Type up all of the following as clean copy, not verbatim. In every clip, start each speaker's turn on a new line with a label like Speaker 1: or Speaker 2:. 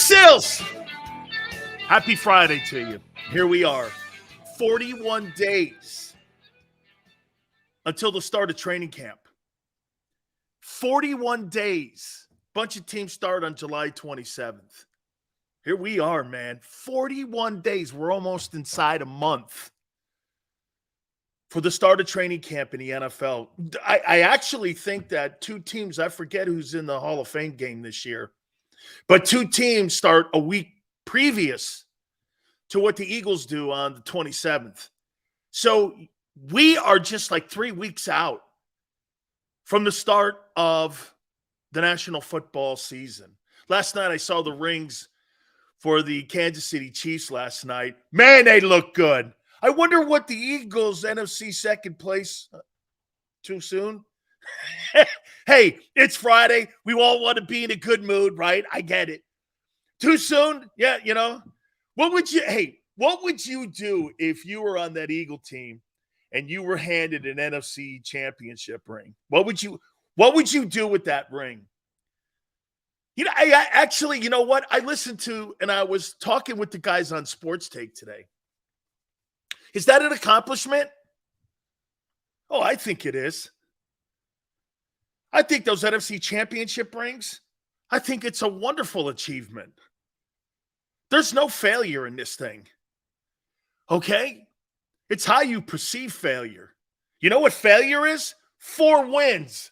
Speaker 1: Sills! Happy Friday to you. Here we are, 41 days until the start of training camp. 41 days. Bunch of teams start on July 27th. Here we are, man. 41 days. We're almost inside a month for the start of training camp in the NFL. I actually think that two teams, I forget who's in the Hall of Fame game this year, but two teams start a week previous to what the Eagles do on the 27th. So we are just like 3 weeks out from the start of the National Football season. Last night I saw the rings for the Kansas City Chiefs last night. Man, they look good. I wonder what the Eagles NFC second place too soon. Hey, it's Friday. We all want to be in a good mood, right? I get it. Too soon? Yeah, you know. What would you do if you were on that Eagle team and you were handed an NFC championship ring? What would you do with that ring? You know, I actually, you know what? I listened to, and I was talking with the guys on Sports Take today. Is that an accomplishment? Oh, I think it is. I think those NFC championship rings, I think it's a wonderful achievement. There's no failure in this thing. Okay? It's how you perceive failure. You know what failure is? 4 wins.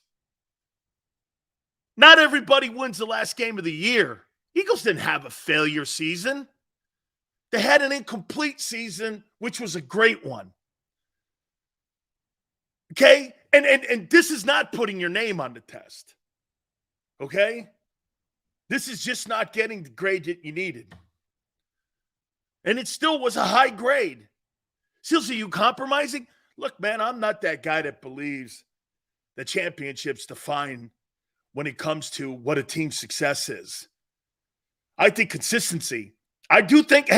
Speaker 1: Not everybody wins the last game of the year. Eagles didn't have a failure season. They had an incomplete season, which was a great one. Okay? And this is not putting your name on the test. Okay? This is just not getting the grade that you needed. And it still was a high grade. Sills, are you compromising? Look, man, I'm not that guy that believes that championships define when it comes to what a team's success is. I think consistency. I do think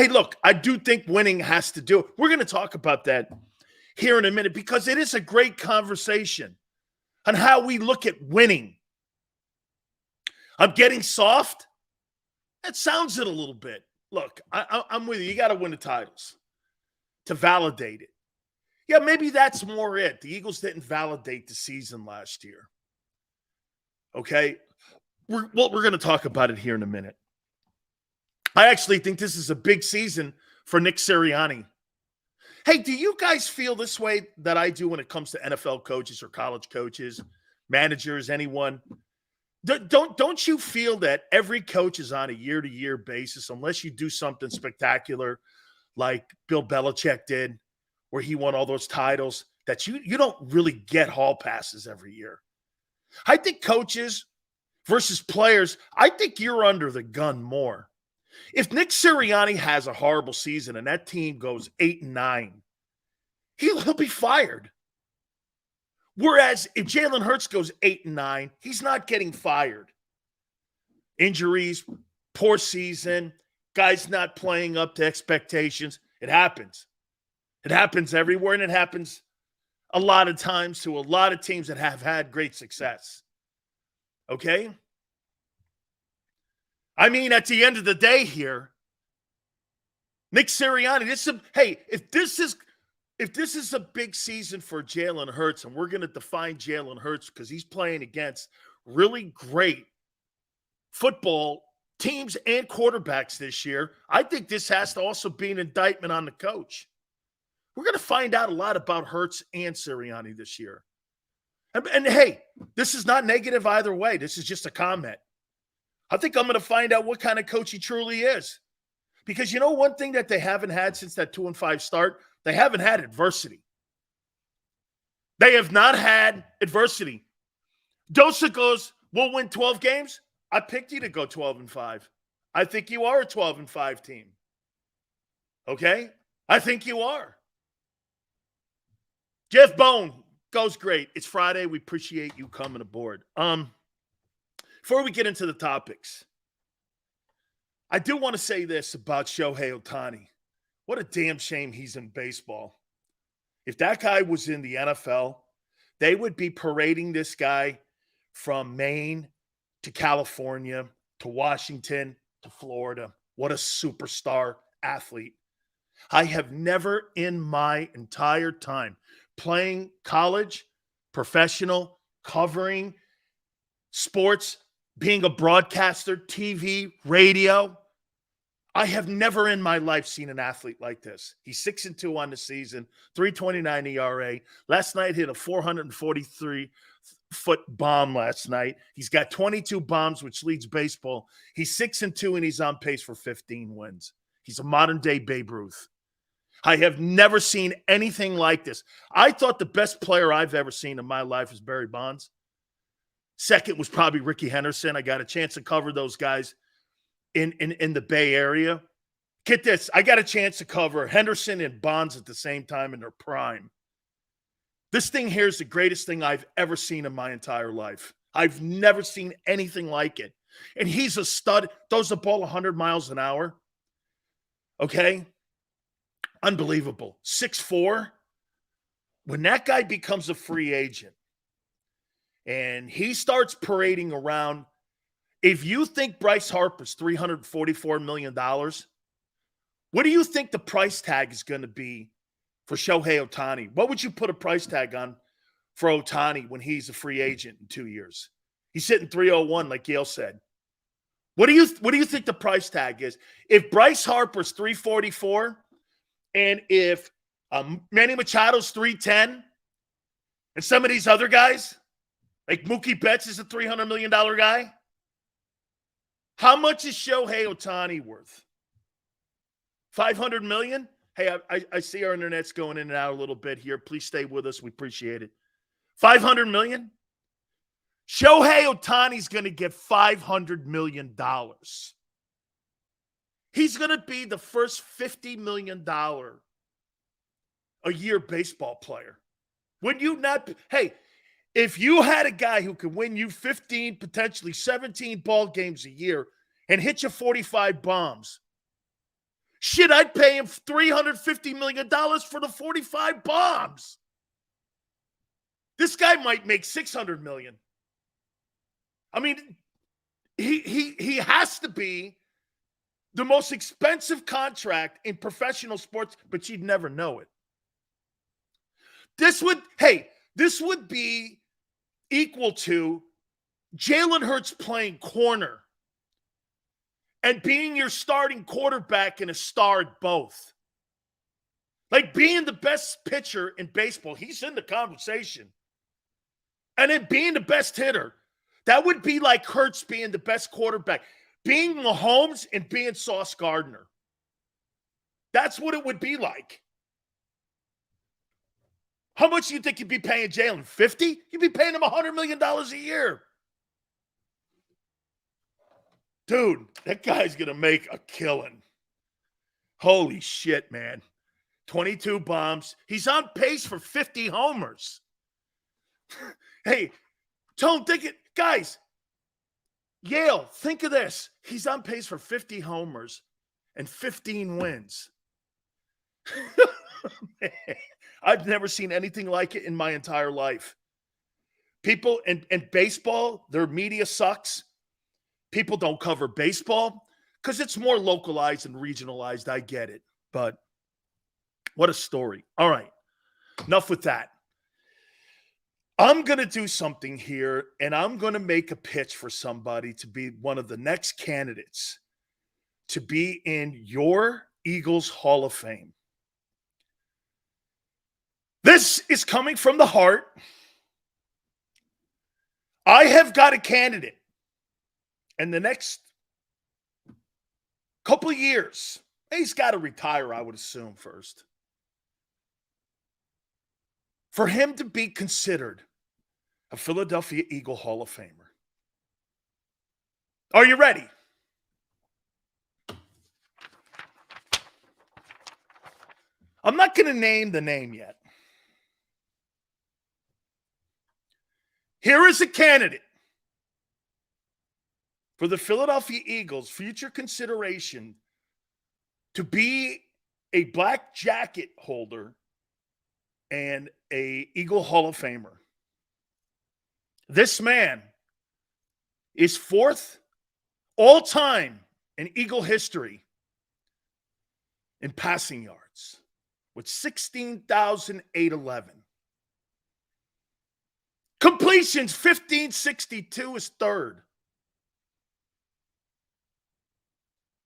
Speaker 1: winning has to do it. We're going to talk about that here in a minute because it is a great conversation on how we look at winning. I'm getting soft. That sounds it a little bit. Look, I'm with you. You got to win the titles to validate it. Yeah, maybe that's more it. The Eagles didn't validate the season last year. Okay? We're going to talk about it here in a minute. I actually think this is a big season for Nick Sirianni. Hey, do you guys feel this way that I do when it comes to NFL coaches or college coaches, managers, anyone? Don't you feel that every coach is on a year-to-year basis, unless you do something spectacular like Bill Belichick did, where he won all those titles, that you don't really get hall passes every year? I think coaches versus players, I think you're under the gun more. If Nick Sirianni has a horrible season and that team goes 8-9, he'll be fired. Whereas if Jalen Hurts goes 8-9, he's not getting fired. Injuries, poor season, guys not playing up to expectations. It happens. It happens everywhere, and it happens a lot of times to a lot of teams that have had great success. Okay? I mean, at the end of the day here, Nick Sirianni, if this is a big season for Jalen Hurts, and we're going to define Jalen Hurts because he's playing against really great football teams and quarterbacks this year, I think this has to also be an indictment on the coach. We're going to find out a lot about Hurts and Sirianni this year. And hey, this is not negative either way. This is just a comment. I think I'm going to find out what kind of coach he truly is. Because you know one thing that they haven't had since that 2-5 start? They haven't had adversity. They have not had adversity. Dosa goes, we'll win 12 games. I picked you to go 12-5. I think you are a 12-5 team. Okay? I think you are. Jeff Bone goes great. It's Friday. We appreciate you coming aboard. Before we get into the topics, I do want to say this about Shohei Ohtani. What a damn shame he's in baseball. If that guy was in the NFL, they would be parading this guy from Maine to California to Washington to Florida. What a superstar athlete. I have never in my entire time playing college, professional, covering sports, being a broadcaster, TV, radio, I have never in my life seen an athlete like this. He's 6-2 on the season, 3.29 ERA. Last night hit a 443-foot bomb last night. He's got 22 bombs, which leads baseball. He's 6-2, and he's on pace for 15 wins. He's a modern-day Babe Ruth. I have never seen anything like this. I thought the best player I've ever seen in my life was Barry Bonds. Second was probably Ricky Henderson. I got a chance to cover those guys in the Bay Area. Get this, I got a chance to cover Henderson and Bonds at the same time in their prime. This thing here is the greatest thing I've ever seen in my entire life. I've never seen anything like it. And he's a stud, throws the ball 100 miles an hour. Okay? Unbelievable. 6'4". When that guy becomes a free agent and he starts parading around, if you think Bryce Harper's $344 million, what do you think the price tag is going to be for Shohei Ohtani? What would you put a price tag on for Ohtani when he's a free agent in 2 years? He's hitting 301, like Yale said. What do you think the price tag is? If Bryce Harper's 344, and if Manny Machado's 310, and some of these other guys, like Mookie Betts is a $300 million guy, how much is Shohei Ohtani worth? 500 million? Hey, I see our internet's going in and out a little bit here. Please stay with us. We appreciate it. 500 million? Shohei Ohtani's going to get $500 million. He's going to be the first $50 million a year baseball player. Would you not? Hey, if you had a guy who could win you 15, potentially 17 ball games a year and hit you 45 bombs, shit, I'd pay him $350 million for the 45 bombs. This guy might make $600 million. I mean, he has to be the most expensive contract in professional sports, but you'd never know it. This would be equal to Jalen Hurts playing corner and being your starting quarterback and a star at both. Like being the best pitcher in baseball, he's in the conversation. And then being the best hitter, that would be like Hurts being the best quarterback. Being Mahomes and being Sauce Gardner. That's what it would be like. How much do you think you'd be paying Jalen? 50? You'd be paying him $100 million a year. Dude, that guy's going to make a killing. Holy shit, man. 22 bombs. He's on pace for 50 homers. Hey, Tone, think it. Guys, Yale, think of this. He's on pace for 50 homers and 15 wins. Man, I've never seen anything like it in my entire life. People in baseball, their media sucks. People don't cover baseball because it's more localized and regionalized. I get it. But what a story. All right. Enough with that. I'm going to do something here, and I'm going to make a pitch for somebody to be one of the next candidates to be in your Eagles Hall of Fame. This is coming from the heart. I have got a candidate in the next couple of years. He's got to retire, I would assume, first. For him to be considered a Philadelphia Eagle Hall of Famer. Are you ready? I'm not going to name the name yet. Here is a candidate for the Philadelphia Eagles' future consideration to be a black jacket holder and a Eagle Hall of Famer. This man is fourth all time in Eagle history in passing yards with 16,811. Completions, 1,562 is third.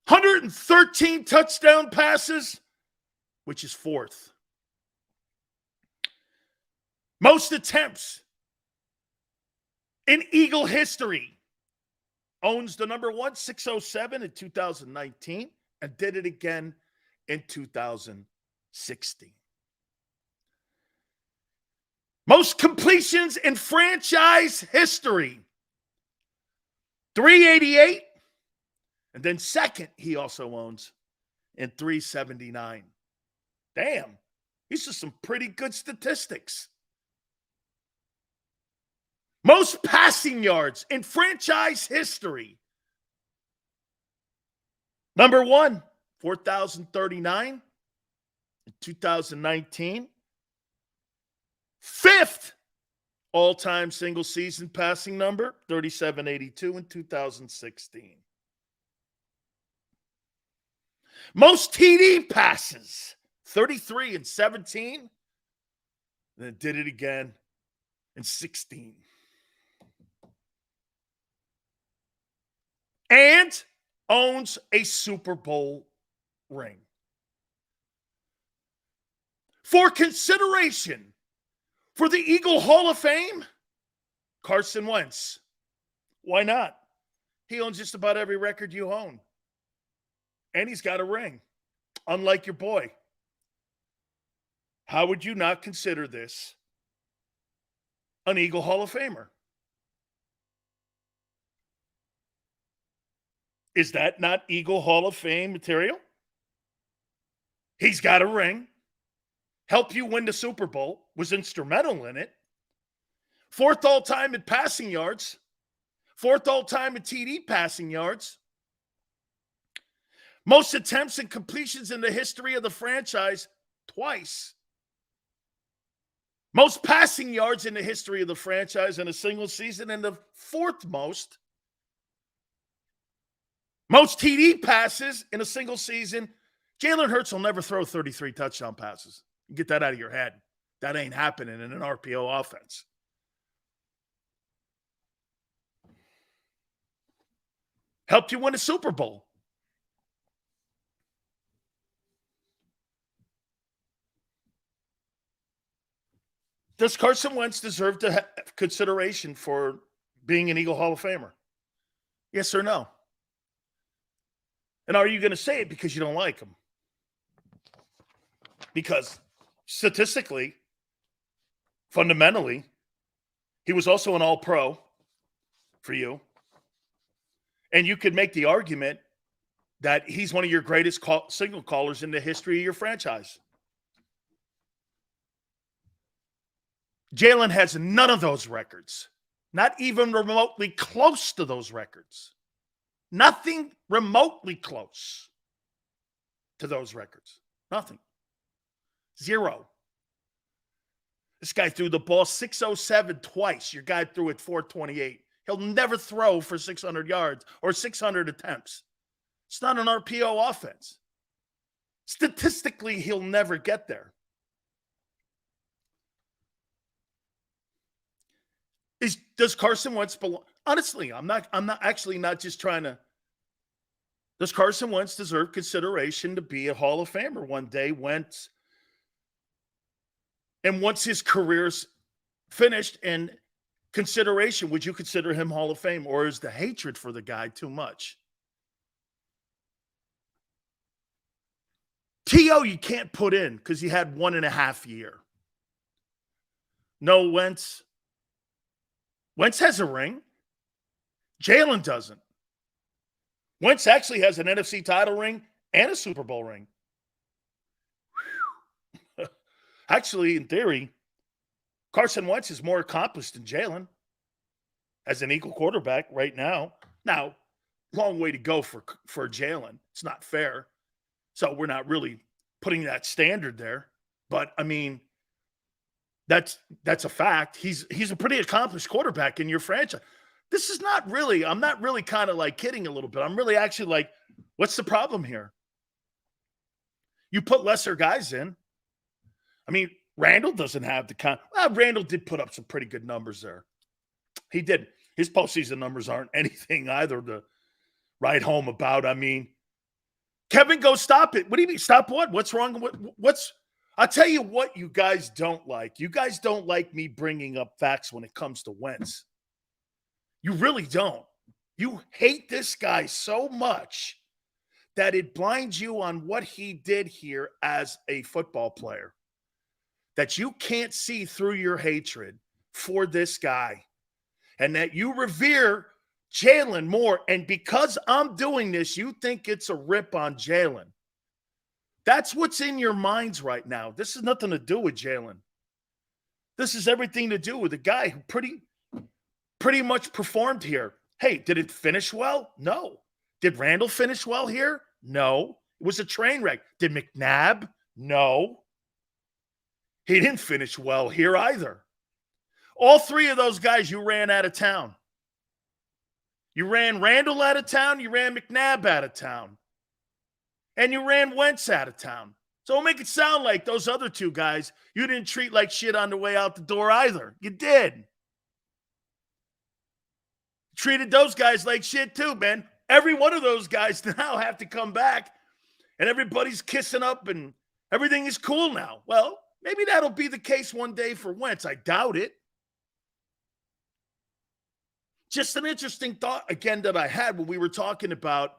Speaker 1: 113 touchdown passes, which is fourth. Most attempts in Eagle history. Owns the number one, 607 in 2019, and did it again in 2016. Most completions in franchise history. 388. And then second, he also owns in 379. Damn, these are some pretty good statistics. Most passing yards in franchise history. Number one, 4,039 in 2019. Fifth all-time single-season passing number, 3,782 in 2016. Most TD passes, 33 in 17. And then did it again in 16. And owns a Super Bowl ring. For consideration for the Eagle Hall of Fame, Carson Wentz. Why not? He owns just about every record you own. And he's got a ring, unlike your boy. How would you not consider this an Eagle Hall of Famer? Is that not Eagle Hall of Fame material? He's got a ring. Helped you win the Super Bowl. Was instrumental in it. Fourth all-time in passing yards. Fourth all-time in TD passing yards. Most attempts and completions in the history of the franchise, twice. Most passing yards in the history of the franchise in a single season, and the fourth most. Most TD passes in a single season. Jalen Hurts will never throw 33 touchdown passes. Get that out of your head. That ain't happening in an RPO offense. Helped you win a Super Bowl. Does Carson Wentz deserve to have consideration for being an Eagle Hall of Famer? Yes or no? And are you going to say it because you don't like him? Because statistically, fundamentally, he was also an all-pro for you. And you could make the argument that he's one of your greatest signal callers in the history of your franchise. Jalen has none of those records. Not even remotely close to those records. Nothing remotely close to those records. Nothing. Zero. This guy threw the ball 607 twice. Your guy threw it 428. He'll never throw for 600 yards or 600 attempts. It's not an RPO offense. Statistically, he'll never get there. Does Carson Wentz belong? Honestly, I'm not just trying to. Does Carson Wentz deserve consideration to be a Hall of Famer one day? Once his career's finished and consideration, would you consider him Hall of Fame, or is the hatred for the guy too much? T.O. you can't put in because he had 1.5 years. No, Wentz. Wentz has a ring. Jalen doesn't. Wentz actually has an NFC title ring and a Super Bowl ring. Actually, in theory, Carson Wentz is more accomplished than Jalen as an equal quarterback right now. Now, long way to go for Jalen. It's not fair. So we're not really putting that standard there. But, I mean, that's a fact. He's a pretty accomplished quarterback in your franchise. This is not really, I'm not really kind of like kidding a little bit. I'm really actually like, What's the problem here? You put lesser guys in. I mean, Randall doesn't have the kind. Well, Randall did put up some pretty good numbers there. He did. His postseason numbers aren't anything either to write home about. I mean, Kevin, go stop it. What do you mean? Stop what? What's wrong? I'll tell you what you guys don't like. You guys don't like me bringing up facts when it comes to Wentz. You really don't. You hate this guy so much that it blinds you on what he did here as a football player, that you can't see through your hatred for this guy, and that you revere Jalen more. And because I'm doing this, you think it's a rip on Jalen. That's what's in your minds right now. This has nothing to do with Jalen. This is everything to do with a guy who pretty much performed here. Hey, did it finish well? No. Did Randall finish well here? No. It was a train wreck. Did McNabb? No. He didn't finish well here either. All three of those guys you ran out of town. You ran Randall out of town, you ran McNabb out of town, and you ran Wentz out of town. So don't make it sound like those other two guys you didn't treat like shit on the way out the door either. You did. Treated those guys like shit too, man. Every one of those guys now have to come back, and everybody's kissing up and everything is cool now. Well, maybe that'll be the case one day for Wentz. I doubt it. Just an interesting thought, again, that I had when we were talking about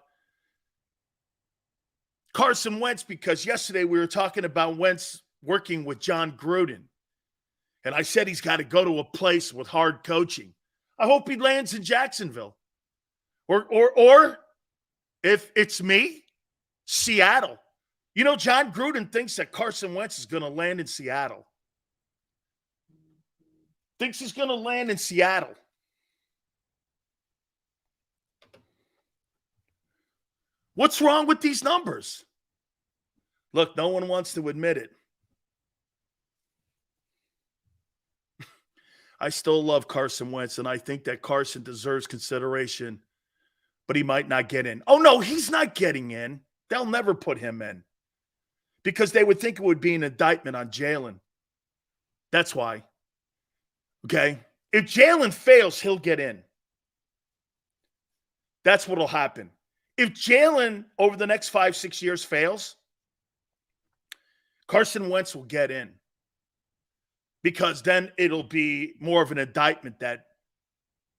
Speaker 1: Carson Wentz, because yesterday we were talking about Wentz working with John Gruden. And I said he's got to go to a place with hard coaching. I hope he lands in Jacksonville. Or if it's me, Seattle. You know, John Gruden thinks that Carson Wentz is going to land in Seattle. Thinks he's going to land in Seattle. What's wrong with these numbers? Look, no one wants to admit it. I still love Carson Wentz, and I think that Carson deserves consideration, but he might not get in. Oh, no, he's not getting in. They'll never put him in because they would think it would be an indictment on Jalen. That's why. Okay? If Jalen fails, he'll get in. That's what will happen. If Jalen, over the next 5-6 years, fails, Carson Wentz will get in. Because then it'll be more of an indictment that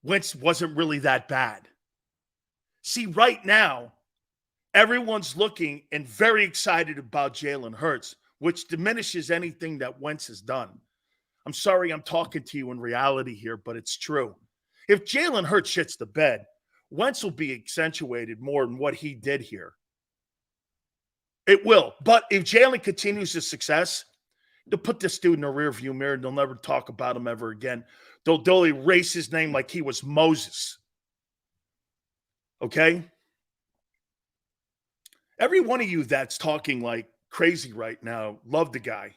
Speaker 1: Wentz wasn't really that bad. See, right now, everyone's looking and very excited about Jalen Hurts, which diminishes anything that Wentz has done. I'm sorry I'm talking to you in reality here, but it's true. If Jalen Hurts shits the bed, Wentz will be accentuated more than what he did here. It will. But if Jalen continues his success, they'll put this dude in a rearview mirror and they'll never talk about him ever again. They'll erase his name like he was Moses. Okay? Every one of you that's talking like crazy right now loved the guy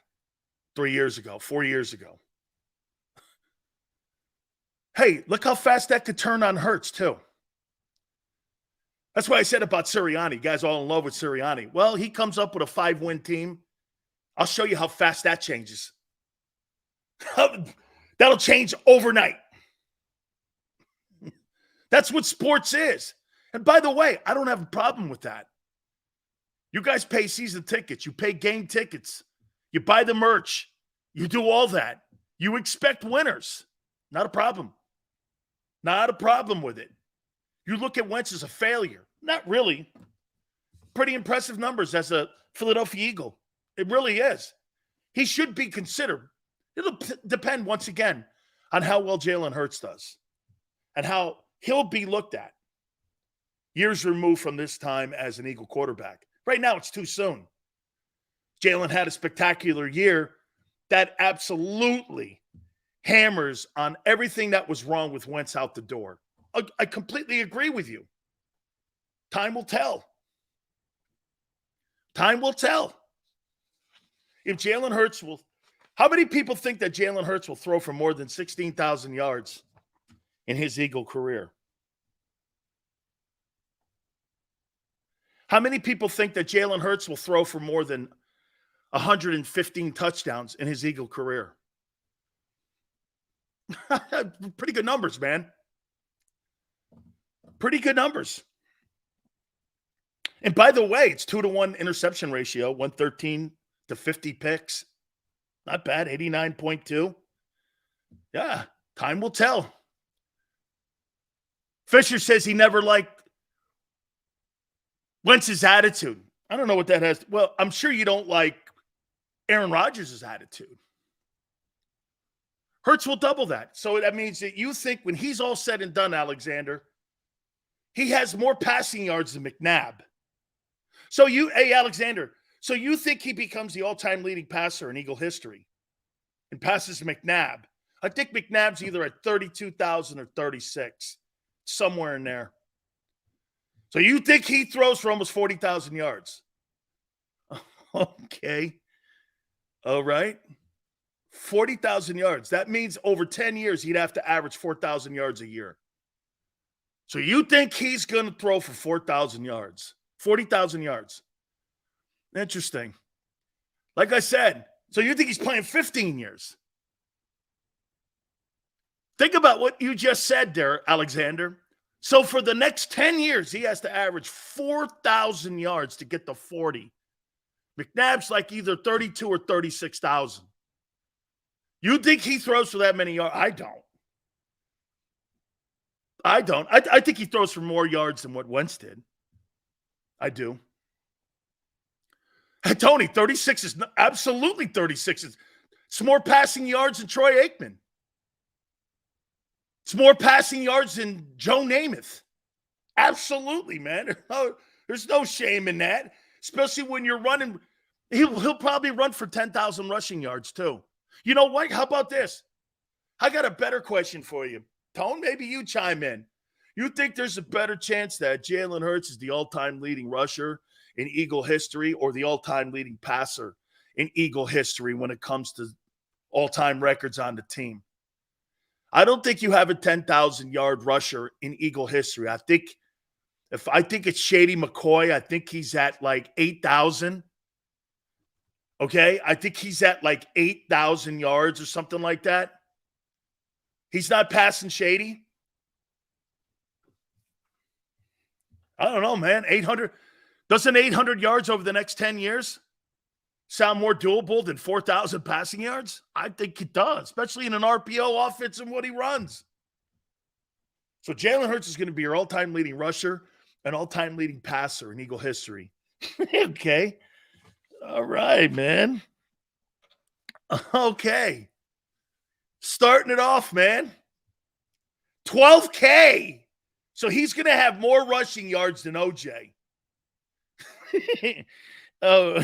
Speaker 1: 3 years ago, 4 years ago. Hey, look how fast that could turn on Hurts, too. That's what I said about Sirianni. You guys all in love with Sirianni. Well, he comes up with a 5-win team. I'll show you how fast that changes. That'll change overnight. That's what sports is. And by the way, I don't have a problem with that. You guys pay season tickets. You pay game tickets. You buy the merch. You do all that. You expect winners. Not a problem. Not a problem with it. You look at Wentz as a failure. Not really. Pretty impressive numbers as a Philadelphia Eagle. It really is. He should be considered. It'll depend, once again, on how well Jalen Hurts does and how he'll be looked at years removed from this time as an Eagle quarterback. Right now, it's too soon. Jalen had a spectacular year that absolutely hammers on everything that was wrong with Wentz out the door. I completely agree with you. Time will tell. Time will tell. If Jalen Hurts will, how many people think that Jalen Hurts will throw for more than 16,000 yards in his Eagle career? How many people think that Jalen Hurts will throw for more than 115 touchdowns in his Eagle career? Pretty good numbers, man. Pretty good numbers. And by the way, it's 2-to-1 interception ratio, 113 to 50 picks. Not bad, 89.2. Yeah, time will tell. Fisher says he never liked Wentz's attitude. I don't know what that has. Well, I'm sure you don't like Aaron Rodgers' attitude. Hurts will double that. So that means that you think when he's all said and done, Alexander, he has more passing yards than McNabb. So hey, Alexander, so you think he becomes the all-time leading passer in Eagle history and passes McNabb? I think McNabb's either at 32,000 or 36, somewhere in there. So you think he throws for almost 40,000 yards? Okay. All right. 40,000 yards. That means over 10 years, he'd have to average 4,000 yards a year. So you think he's going to throw for 4,000 yards, 40,000 yards. Interesting. Like I said, so you think he's playing 15 years. Think about what you just said there, Alexander. So for the next 10 years, he has to average 4,000 yards to get to 40. McNabb's like either 32 or 36,000. You think he throws for that many yards? I don't. I think he throws for more yards than what Wentz did. I do. Hey, Tony, 36 is absolutely 36. It's more passing yards than Troy Aikman. It's more passing yards than Joe Namath. Absolutely, man. There's no shame in that, especially when you're running. He'll probably run for 10,000 rushing yards too. You know what? How about this? I got a better question for you. Tone, maybe you chime in. You think there's a better chance that Jalen Hurts is the all-time leading rusher in Eagle history or the all-time leading passer in Eagle history when it comes to all-time records on the team? I don't think you have a 10,000-yard rusher in Eagle history. I think it's Shady McCoy. I think he's at like 8,000. Okay? I think he's at like 8,000 yards or something like that. He's not passing Shady. I don't know, man. 800. Doesn't 800 yards over the next 10 years sound more doable than 4,000 passing yards? I think it does, especially in an RPO offense and what he runs. So Jalen Hurts is going to be your all-time leading rusher and all-time leading passer in Eagle history. Okay. All right, man. Okay. Starting it off, man. 12K. So he's going to have more rushing yards than OJ. Oh,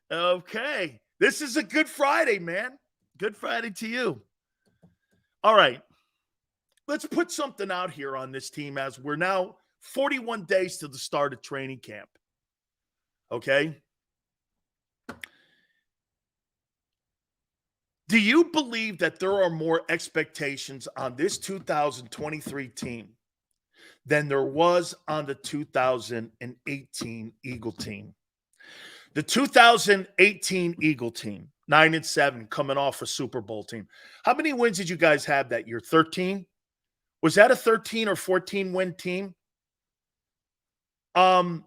Speaker 1: okay. This is a good Friday, man. Good Friday to you. All right. Let's put something out here on this team as we're now 41 days to the start of training camp. Okay. Do you believe that there are more expectations on this 2023 team than there was on the 2018 Eagle team? The 2018 Eagle team, 9-7, coming off a Super Bowl team. How many wins did you guys have that year? 13? Was that a 13 or 14 win team? I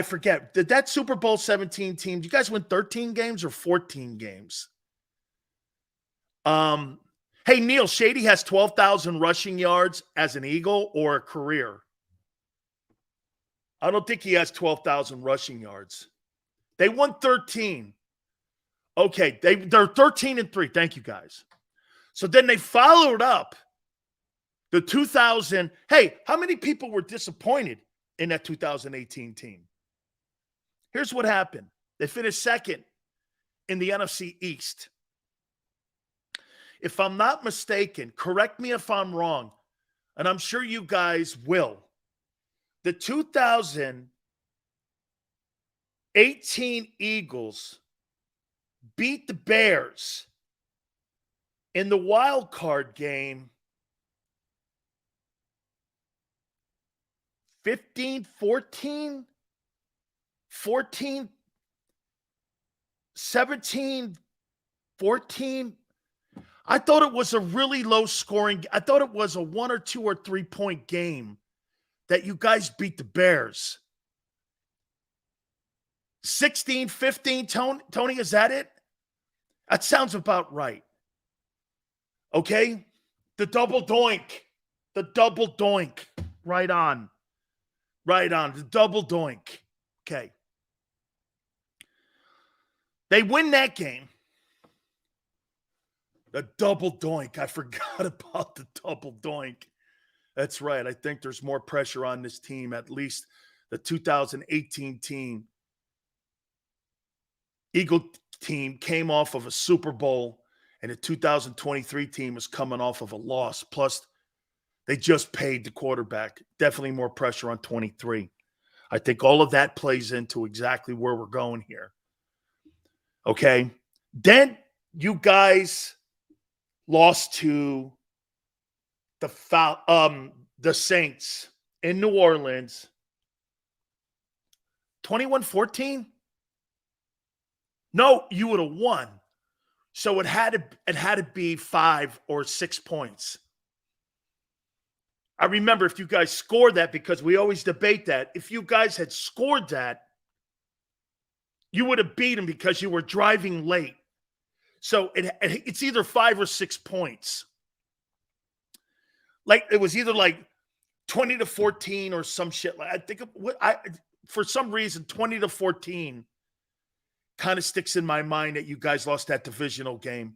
Speaker 1: forget. Did that Super Bowl 17 team, did you guys win 13 games or 14 games? Hey, Neil, Shady has 12,000 rushing yards as an Eagle or a career. I don't think he has 12,000 rushing yards. They won 13. Okay, they're 13-3. Thank you, guys. So then they followed up the 2000. Hey, how many people were disappointed in that 2018 team? Here's what happened. They finished second in the NFC East. If I'm not mistaken, correct me if I'm wrong, and I'm sure you guys will. The 2018 Eagles beat the Bears in the wild card game 15-14. 14, 17, 14. I thought it was a really low scoring. I thought it was a 1 or 2 or 3 point game that you guys beat the Bears. 16, 15, Tony, is that it? That sounds about right. Okay? The double doink. The double doink. Right on. Right on. The double doink. Okay. They win that game. The double doink. I forgot about the double doink. That's right. I think there's more pressure on this team, at least the 2018 team. Eagle team came off of a Super Bowl, and the 2023 team is coming off of a loss. Plus, they just paid the quarterback. Definitely more pressure on 23. I think all of that plays into exactly where we're going here. Okay. Then you guys lost to the Saints in New Orleans. 21-14? No, you would have won. So it had to be 5 or 6 points. I remember if you guys scored that, because we always debate that. If you guys had scored that, you would have beat them because you were driving late. So it's either 5 or 6 points. Like it was either like 20-14 or some shit. Like I think for some reason 20-14 kind of sticks in my mind that you guys lost that divisional game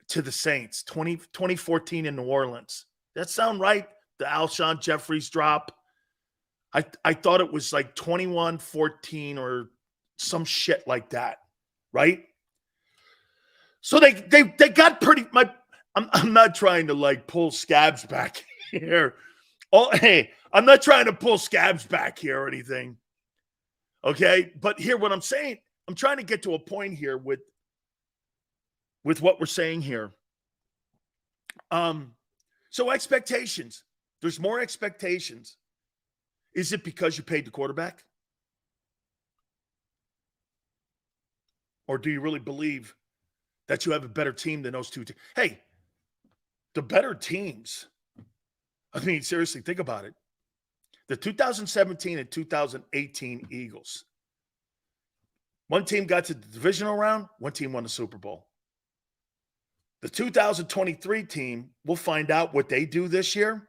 Speaker 1: to the Saints. 2014 in New Orleans. That sound right? The Alshon Jeffries drop. I thought it was like 21-14 or some shit like that, right? So they got pretty. I'm not trying to like pull Scabs back here. Hey, I'm not trying to pull Scabs back here or anything. Okay, but here what I'm saying, I'm trying to get to a point here with what we're saying here. So expectations. There's more expectations. Is it because you paid the quarterback? Or do you really believe that you have a better team than those two teams? Hey, the better teams. I mean, seriously, think about it. The 2017 and 2018 Eagles. One team got to the divisional round. One team won the Super Bowl. The 2023 team, we'll find out what they do this year.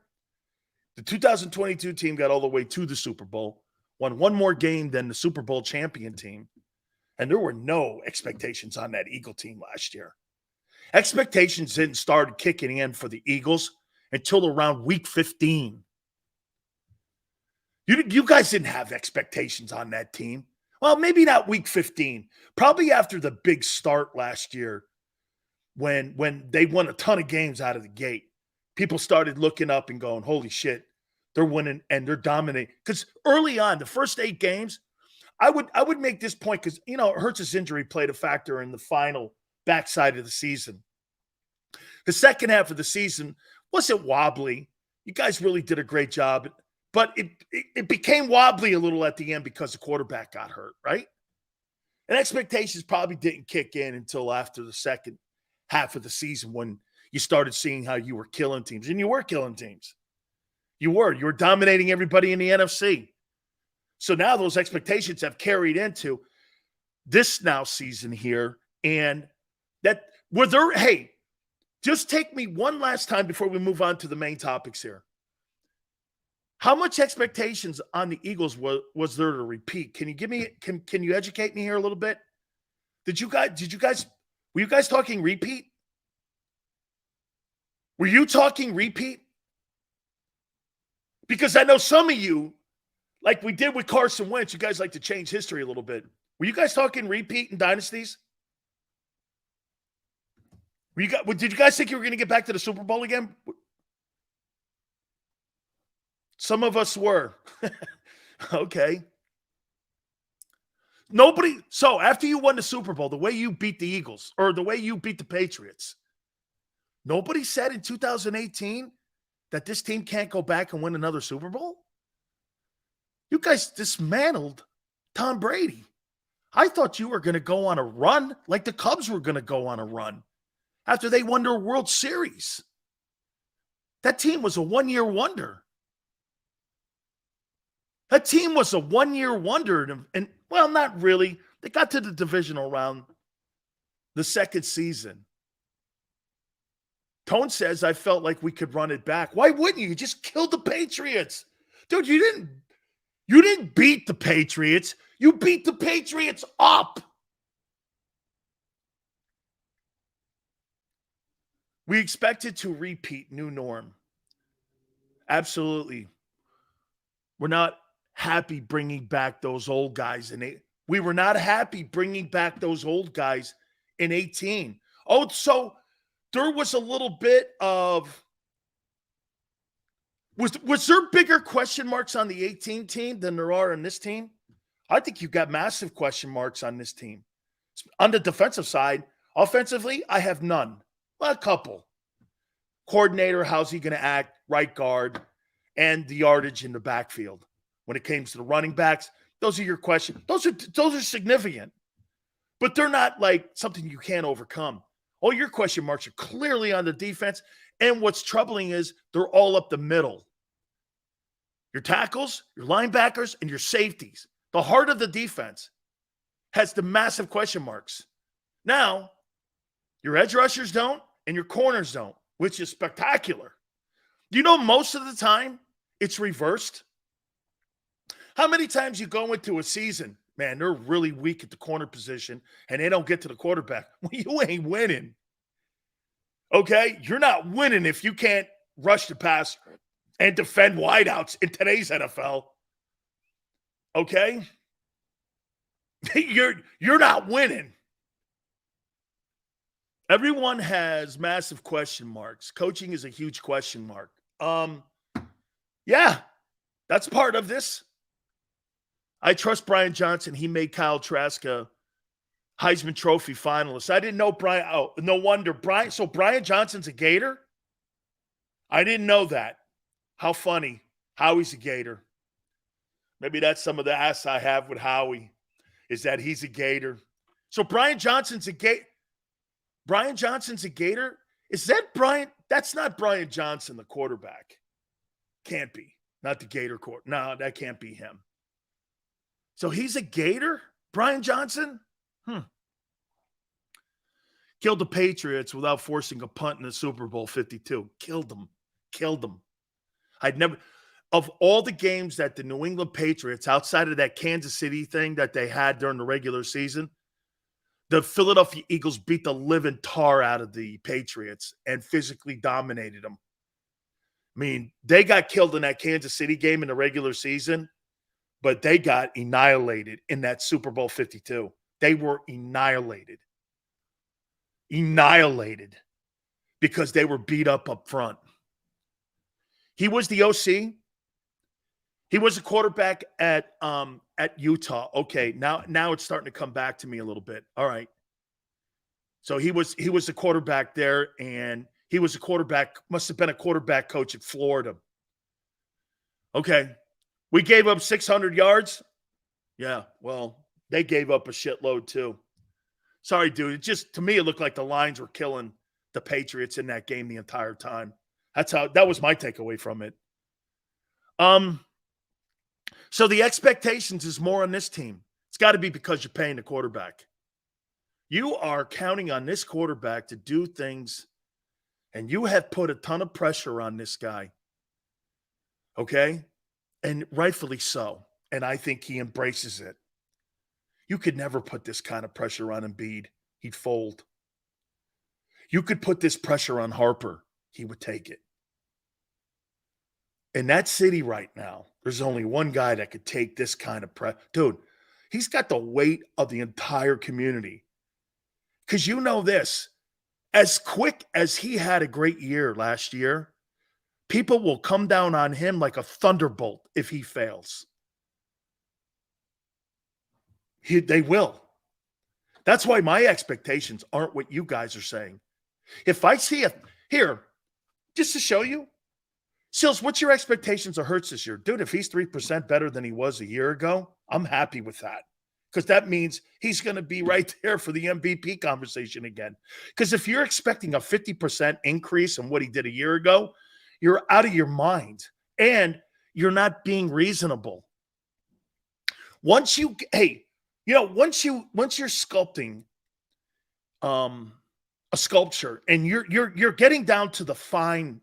Speaker 1: The 2022 team got all the way to the Super Bowl, won one more game than the Super Bowl champion team. And there were no expectations on that Eagle team last year. Expectations didn't start kicking in for the Eagles until around week 15. You guys didn't have expectations on that team. Well, maybe not week 15. Probably after the big start last year when they won a ton of games out of the gate. People started looking up and going, holy shit, they're winning and they're dominating. Because early on, the first 8 games, I would make this point because, Hurts' injury played a factor in the final backside of the season. The second half of the season wasn't wobbly. You guys really did a great job. But it became wobbly a little at the end because the quarterback got hurt, right? And expectations probably didn't kick in until after the second half of the season when you started seeing how you were killing teams. And you were killing teams. You were dominating everybody in the NFC. So now those expectations have carried into this now season here. And that were there, hey, just take me one last time before we move on to the main topics here. How much expectations on the Eagles was there to repeat? Can you give me can you educate me here a little bit? Were you guys talking repeat? Were you talking repeat? Because I know some of you, like we did with Carson Wentz, you guys like to change history a little bit. Were you guys talking repeat in dynasties? Did you guys think you were going to get back to the Super Bowl again? Some of us were. Okay. So after you won the Super Bowl, the way you beat the Eagles or the way you beat the Patriots, nobody said in 2018 that this team can't go back and win another Super Bowl? You guys dismantled Tom Brady. I thought you were going to go on a run like the Cubs were going to go on a run after they won their World Series. That team was a one-year wonder. That team was a one-year wonder. And, well, not really. They got to the divisional round the second season. Tone says, I felt like we could run it back. Why wouldn't you? You just killed the Patriots. Dude, you didn't beat the Patriots. You beat the Patriots up. We expected to repeat new norm. Absolutely. We're not happy bringing back those old guys. We were not happy bringing back those old guys in 18. Oh, so there was a little bit of was there bigger question marks on the 18 team than there are on this team? I think you got massive question marks on this team. On the defensive side, offensively, I have none. Well, a couple. Coordinator, how's he going to act? Right guard, and the yardage in the backfield. When it comes to the running backs, those are your questions. Those are significant. But they're not like something you can't overcome. All your question marks are clearly on the defense. And what's troubling is they're all up the middle. Your tackles, your linebackers, and your safeties. The heart of the defense has the massive question marks. Now, your edge rushers don't, and your corners don't, which is spectacular. You know, most of the time, it's reversed. How many times you go into a season, man, they're really weak at the corner position, and they don't get to the quarterback. Well, you ain't winning. Okay? You're not winning if you can't rush the passer and defend wideouts in today's NFL. Okay? You're not winning. Everyone has massive question marks. Coaching is a huge question mark. Yeah, that's part of this. I trust Brian Johnson. He made Kyle Trask a Heisman Trophy finalist. I didn't know Brian. Oh, no wonder. So Brian Johnson's a Gator? I didn't know that. How funny. Howie's a Gator. Maybe that's some of the ass I have with Howie, is that he's a Gator. So Brian Johnson's a Gator. Brian Johnson's a Gator? Is that Brian? That's not Brian Johnson, the quarterback. Can't be. Not the Gator court. No, that can't be him. So he's a Gator? Brian Johnson? Killed the Patriots without forcing a punt in the Super Bowl 52. Killed them. I'd never, of all the games that the New England Patriots, outside of that Kansas City thing that they had during the regular season, the Philadelphia Eagles beat the living tar out of the Patriots and physically dominated them. I mean, they got killed in that Kansas City game in the regular season, but they got annihilated in that Super Bowl 52. They were annihilated. Because they were beat up front. He was the OC. He was a quarterback at Utah. Okay, now it's starting to come back to me a little bit. All right. So he was a quarterback there, and he was a quarterback, must have been a quarterback coach at Florida. Okay. We gave up 600 yards. Yeah, well, they gave up a shitload too. Sorry, dude. It just, to me, it looked like the Lions were killing the Patriots in that game the entire time. That was my takeaway from it. So the expectations is more on this team. It's got to be because you're paying the quarterback. You are counting on this quarterback to do things, and you have put a ton of pressure on this guy. Okay? And rightfully so. And I think he embraces it. You could never put this kind of pressure on Embiid. He'd fold. You could put this pressure on Harper. He would take it. In that city right now, there's only one guy that could take this kind of pressure. Dude, he's got the weight of the entire community. Because you know this, as quick as he had a great year last year, people will come down on him like a thunderbolt if he fails. They will. That's why my expectations aren't what you guys are saying. If I see here, just to show you, Sills, what's your expectations of Hurts this year? Dude, if he's 3% better than he was a year ago, I'm happy with that. Because that means he's going to be right there for the MVP conversation again. Because if you're expecting a 50% increase in what he did a year ago, you're out of your mind. And you're not being reasonable. Once you're sculpting a sculpture and you're getting down to the fineness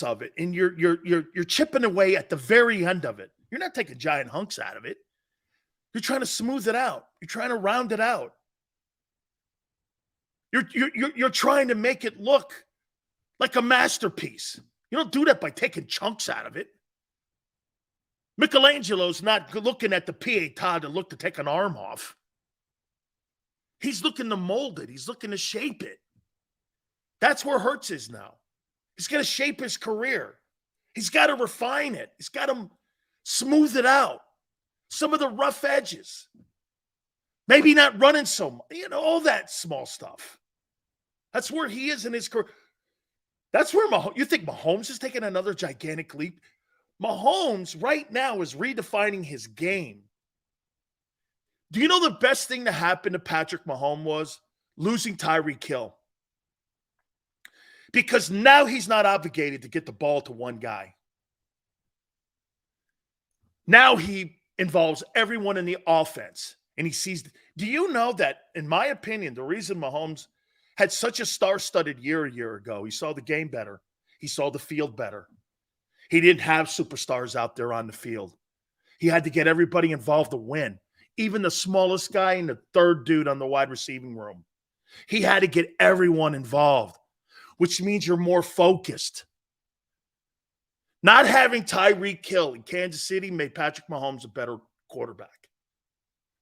Speaker 1: of it, and you're chipping away at the very end of it. You're not taking giant hunks out of it. You're trying to smooth it out. You're trying to round it out. You're trying to make it look like a masterpiece. You don't do that by taking chunks out of it. Michelangelo's not looking at the Pietà to take an arm off. He's looking to mold it. He's looking to shape it. That's where Hurts is now. He's got to shape his career. He's got to refine it. He's got to smooth it out. Some of the rough edges. Maybe not running so much. All that small stuff. That's where he is in his career. That's where you think Mahomes is taking another gigantic leap? Mahomes right now is redefining his game. Do you know the best thing to happen to Patrick Mahomes was losing Tyreek Hill? Because now he's not obligated to get the ball to one guy. Now he involves everyone in the offense. And he sees. Do you know that, in my opinion, the reason Mahomes had such a star-studded year a year ago, he saw the game better. He saw the field better. He didn't have superstars out there on the field. He had to get everybody involved to win. Even the smallest guy and the third dude on the wide receiving room. He had to get everyone involved, which means you're more focused. Not having Tyreek Hill in Kansas City made Patrick Mahomes a better quarterback.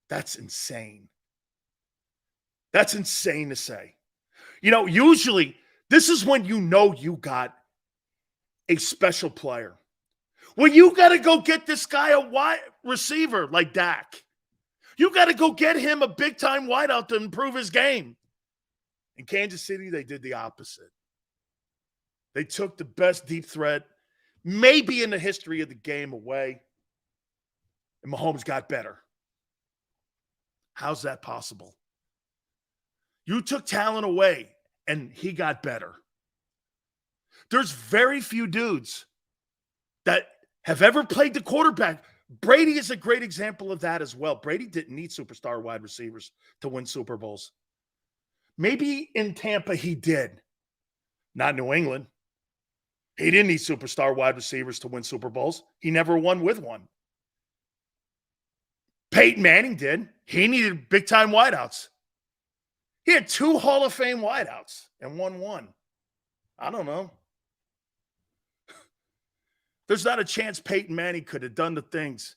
Speaker 1: That's insane. That's insane to say. Usually this is when you got a special player. Well, you got to go get this guy a wide receiver like Dak. You got to go get him a big-time wideout to improve his game. In Kansas City, they did the opposite. They took the best deep threat, maybe in the history of the game, away, and Mahomes got better. How's that possible? You took talent away, and he got better. There's very few dudes that have ever played the quarterback. Brady is a great example of that as well. Brady didn't need superstar wide receivers to win Super Bowls. Maybe in Tampa he did. Not New England. He didn't need superstar wide receivers to win Super Bowls. He never won with one. Peyton Manning did. He needed big-time wideouts. He had 2 Hall of Fame wideouts and won one. I don't know. There's not a chance Peyton Manning could have done the things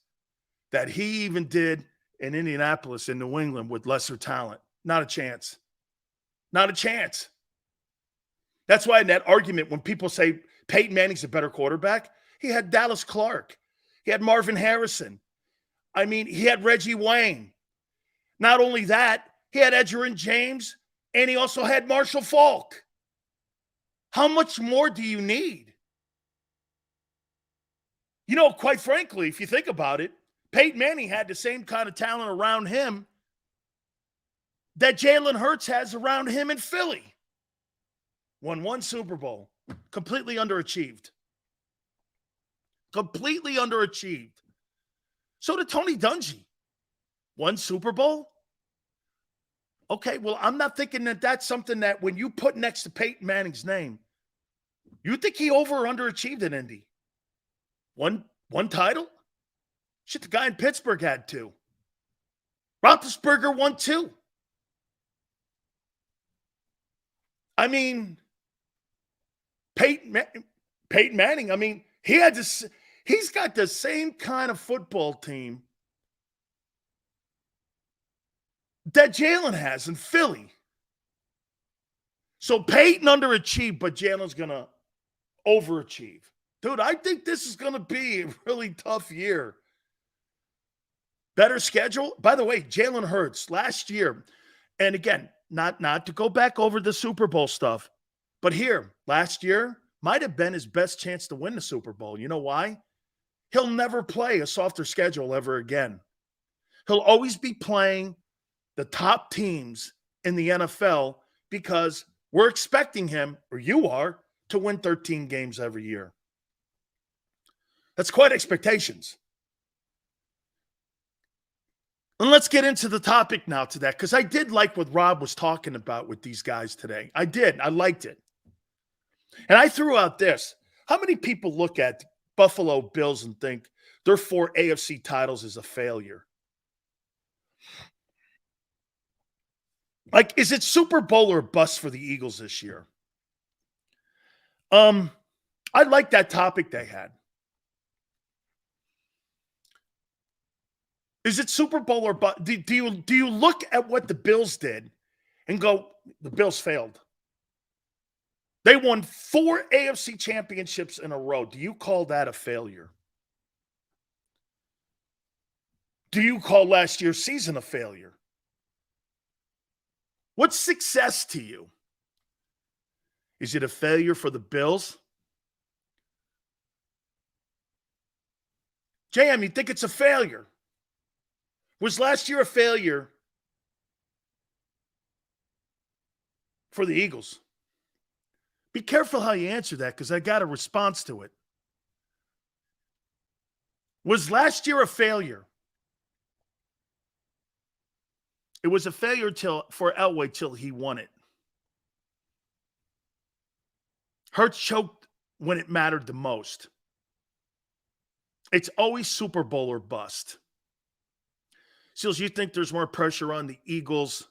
Speaker 1: that he even did in Indianapolis and New England with lesser talent. Not a chance. Not a chance. That's why in that argument, when people say Peyton Manning's a better quarterback, he had Dallas Clark. He had Marvin Harrison. He had Reggie Wayne. Not only that, he had Edgerrin James, and he also had Marshall Faulk. How much more do you need? Quite frankly, if you think about it, Peyton Manning had the same kind of talent around him that Jalen Hurts has around him in Philly. Won 1 Super Bowl. Completely underachieved. Completely underachieved. So did Tony Dungy. 1 Super Bowl? Okay, well, I'm not thinking that that's something that when you put next to Peyton Manning's name, you think he over or underachieved in Indy? One title? Shit, the guy in Pittsburgh had 2. Roethlisberger won 2. Peyton Manning, he's got the same kind of football team that Jalen has in Philly. So Peyton underachieved, but Jalen's going to overachieve. Dude, I think this is going to be a really tough year. Better schedule. By the way, Jalen Hurts last year, and again, not to go back over the Super Bowl stuff, but here, last year, might have been his best chance to win the Super Bowl. You know why? He'll never play a softer schedule ever again. He'll always be playing the top teams in the NFL because we're expecting him, or you are, to win 13 games every year. That's quite expectations. And let's get into the topic now to that, because I did like what Rob was talking about with these guys today. I did. I liked it. And I threw out this. How many people look at Buffalo Bills and think their 4 AFC titles is a failure? Like, is it Super Bowl or bust for the Eagles this year? I like that topic they had. Is it Super Bowl or bust? Do you look at what the Bills did and go, the Bills failed? They won 4 AFC championships in a row. Do you call that a failure? Do you call last year's season a failure? What's success to you? Is it a failure for the Bills? JM, you think it's a failure? Was last year a failure for the Eagles? Be careful how you answer that, because I got a response to it. Was last year a failure? It was a failure for Elway till he won it. Hurts choked when it mattered the most. It's always Super Bowl or bust. Seals, you think there's more pressure on the Eagles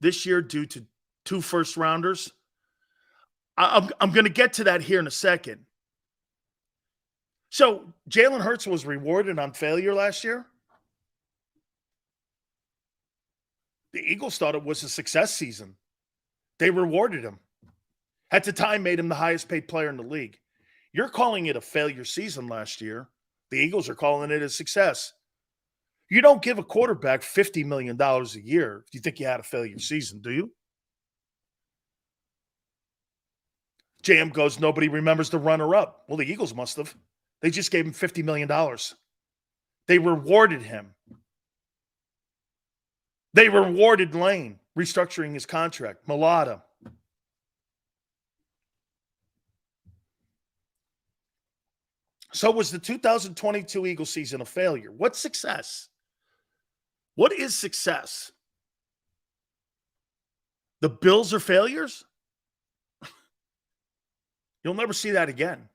Speaker 1: this year due to 2 first-rounders? I'm going to get to that here in a second. So, Jalen Hurts was rewarded on failure last year? The Eagles thought it was a success season. They rewarded him. At the time, made him the highest paid player in the league. You're calling it a failure season last year. The Eagles are calling it a success. You don't give a quarterback $50 million a year if you think you had a failure season, do you? JM goes, nobody remembers the runner-up. Well, the Eagles must have. They just gave him $50 million. They rewarded him. They rewarded Lane, restructuring his contract. Mulata. So was the 2022 Eagles season a failure? What's success? What is success? The Bills are failures? You'll never see that again.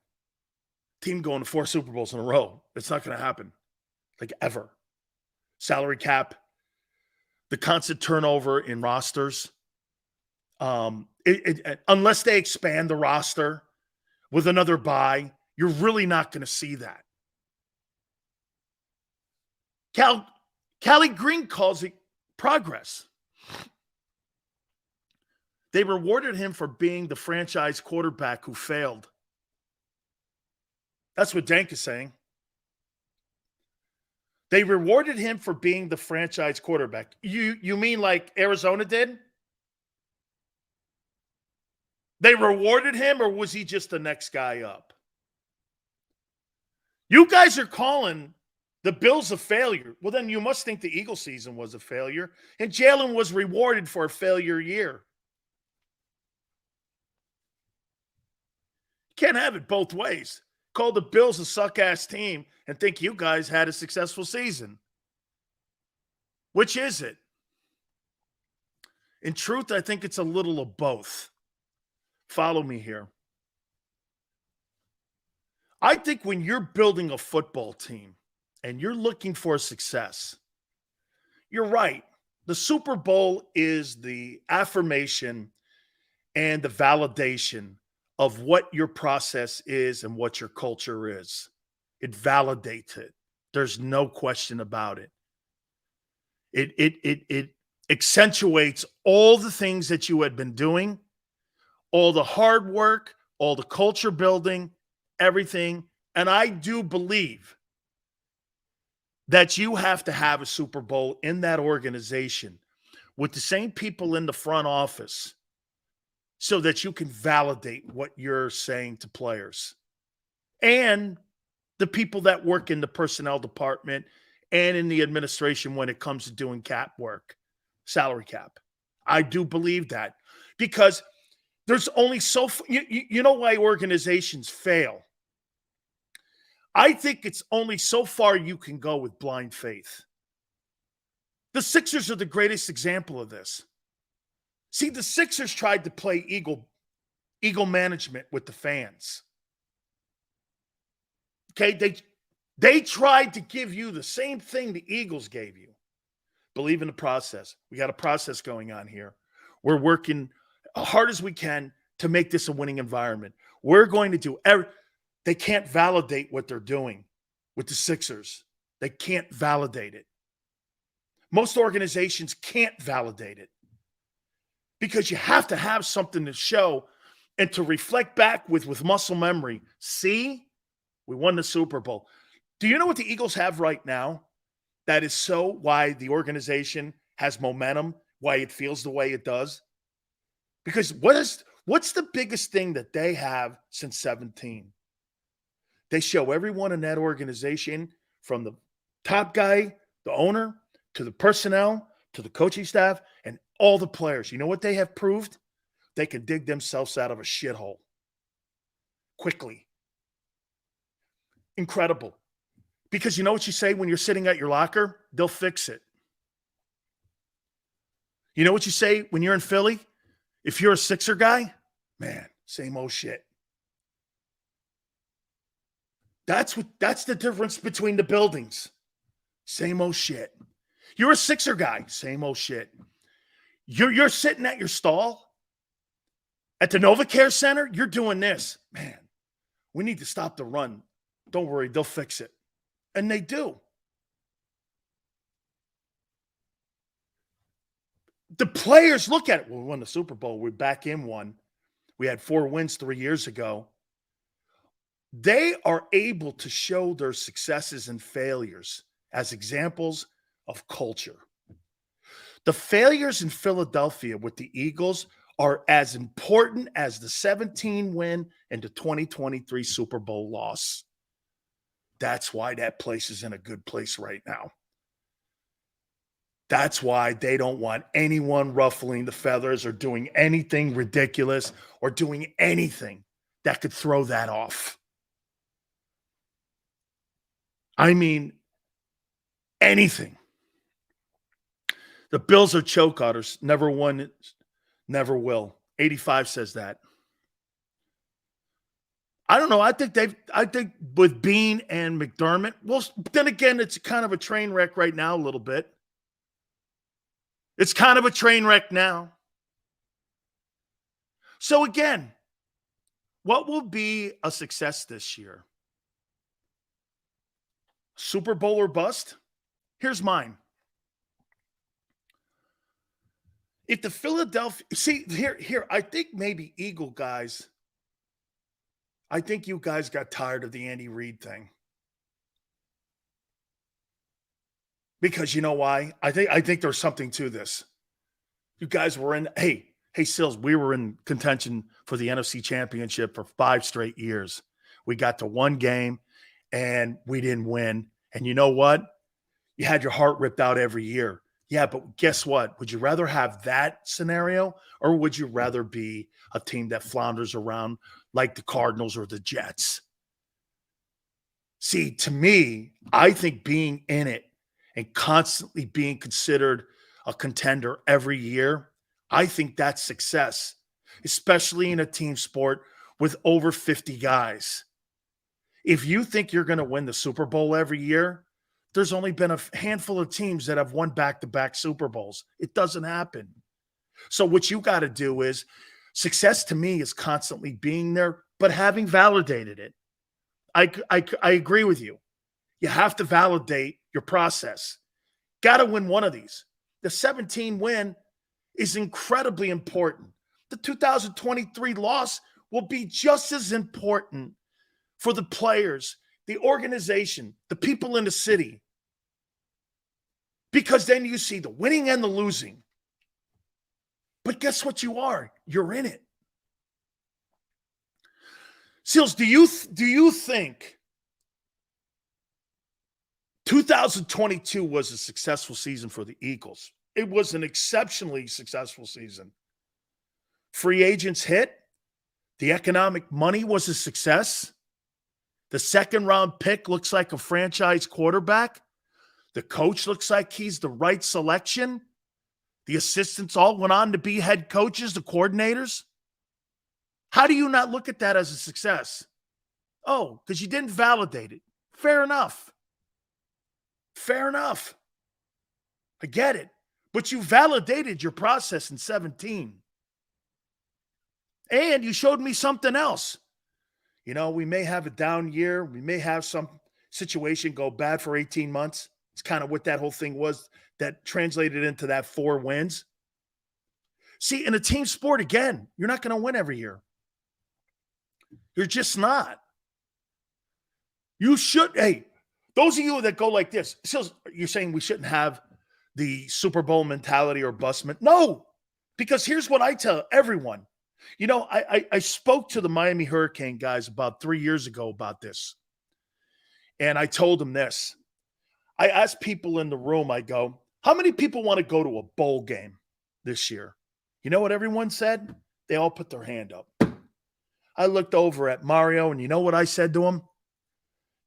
Speaker 1: Team going to 4 Super Bowls in a row. It's not going to happen. Like, ever. Salary cap. The constant turnover in rosters. Unless they expand the roster with another bye, you're really not going to see that. Callie Green calls it progress. They rewarded him for being the franchise quarterback who failed. That's what Dank is saying. They rewarded him for being the franchise quarterback. You mean like Arizona did? They rewarded him, or was he just the next guy up? You guys are calling the Bills a failure. Well, then you must think the Eagles season was a failure, and Jalen was rewarded for a failure year. Can't have it both ways. Call the Bills a suck-ass team and think you guys had a successful season. Which is it? In truth, I think it's a little of both. Follow me here. I think when you're building a football team and you're looking for success, you're right. The Super Bowl is the affirmation and the validation of what your process is and what your culture is. It validates it. There's no question about it. It accentuates all the things that you had been doing, all the hard work, all the culture building, everything. And I do believe that you have to have a Super Bowl in that organization with the same people in the front office so that you can validate what you're saying to players and the people that work in the personnel department and in the administration when it comes to doing cap work, salary cap. I do believe that because there's only you know why organizations fail. I think it's only so far you can go with blind faith. The Sixers are the greatest example of this. See, the Sixers tried to play ego management with the fans. Okay, they tried to give you the same thing the Eagles gave you. Believe in the process. We got a process going on here. We're working as hard as we can to make this a winning environment. We're going to do they can't validate what they're doing with the Sixers. They can't validate it. Most organizations can't validate it because you have to have something to show and to reflect back with muscle memory. See, we won the Super Bowl. Do you know what the Eagles have right now? That is so why the organization has momentum, why it feels the way it does. Because what's the biggest thing that they have since 17? They show everyone in that organization, from the top guy, the owner, to the personnel, to the coaching staff, and all the players. You know what they have proved? They can dig themselves out of a shithole quickly. Incredible. Because you know what you say when you're sitting at your locker? They'll fix it. You know what you say when you're in Philly? If you're a Sixer guy, man, same old shit. That's the difference between the buildings. Same old shit. You're a Sixer guy, same old shit. You're sitting at your stall at the NovaCare Center, you're doing this. Man, we need to stop the run. Don't worry, they'll fix it. And they do. The players look at it. Well, we won the Super Bowl. We're back in one. We had 4 wins 3 years ago. They are able to show their successes and failures as examples of culture. The failures in Philadelphia with the Eagles are as important as the 17 win and the 2023 Super Bowl loss. That's why that place is in a good place right now. That's why they don't want anyone ruffling the feathers or doing anything ridiculous or doing anything that could throw that off. I mean, anything. The Bills are choke artists. Never won, never will. 85 says that. I don't know. I think with Bean and McDermott, well, then again, it's kind of a train wreck right now a little bit. It's kind of a train wreck now. So again, what will be a success this year? Super Bowl or bust? Here's mine. If the Philadelphia, see, here, I think maybe Eagle guys, I think you guys got tired of the Andy Reid thing. Because you know why? I think there's something to this. You guys were in, hey, Sills, we were in contention for the NFC Championship for 5 straight years. We got to 1 game and we didn't win. And you know what? You had your heart ripped out every year. Yeah, but guess what? Would you rather have that scenario, or would you rather be a team that flounders around like the Cardinals or the Jets? See, to me, I think being in it and constantly being considered a contender every year, I think that's success, especially in a team sport with over 50 guys. If you think you're going to win the Super Bowl every year, there's only been a handful of teams that have won back-to-back Super Bowls. It doesn't happen. So what you got to do is, success to me is constantly being there, but having validated it. I agree with you. You have to validate your process. Got to win one of these. The 17 win is incredibly important. The 2023 loss will be just as important for the players, the organization, the people in the city. Because then you see the winning and the losing. But guess what you are? You're in it. Seals, do you think 2022 was a successful season for the Eagles? It was an exceptionally successful season. Free agents hit. The economic money was a success. The second-round pick looks like a franchise quarterback. The coach looks like he's the right selection. The assistants all went on to be head coaches, the coordinators. How do you not look at that as a success? Oh, because you didn't validate it. Fair enough. Fair enough. I get it. But you validated your process in 17. And you showed me something else. You know, we may have a down year. We may have some situation go bad for 18 months. It's kind of what that whole thing was that translated into that 4 wins. See, in a team sport, again, you're not going to win every year. You're just not. You should. Hey, those of you that go like this, you're saying we shouldn't have the Super Bowl mentality or bust mentality. No, because here's what I tell everyone. You know, I spoke to the Miami Hurricane guys about 3 years ago about this. And I told them this. I asked people in the room, I go, how many people want to go to a bowl game this year? You know what everyone said? They all put their hand up. I looked over at Mario, and you know what I said to him?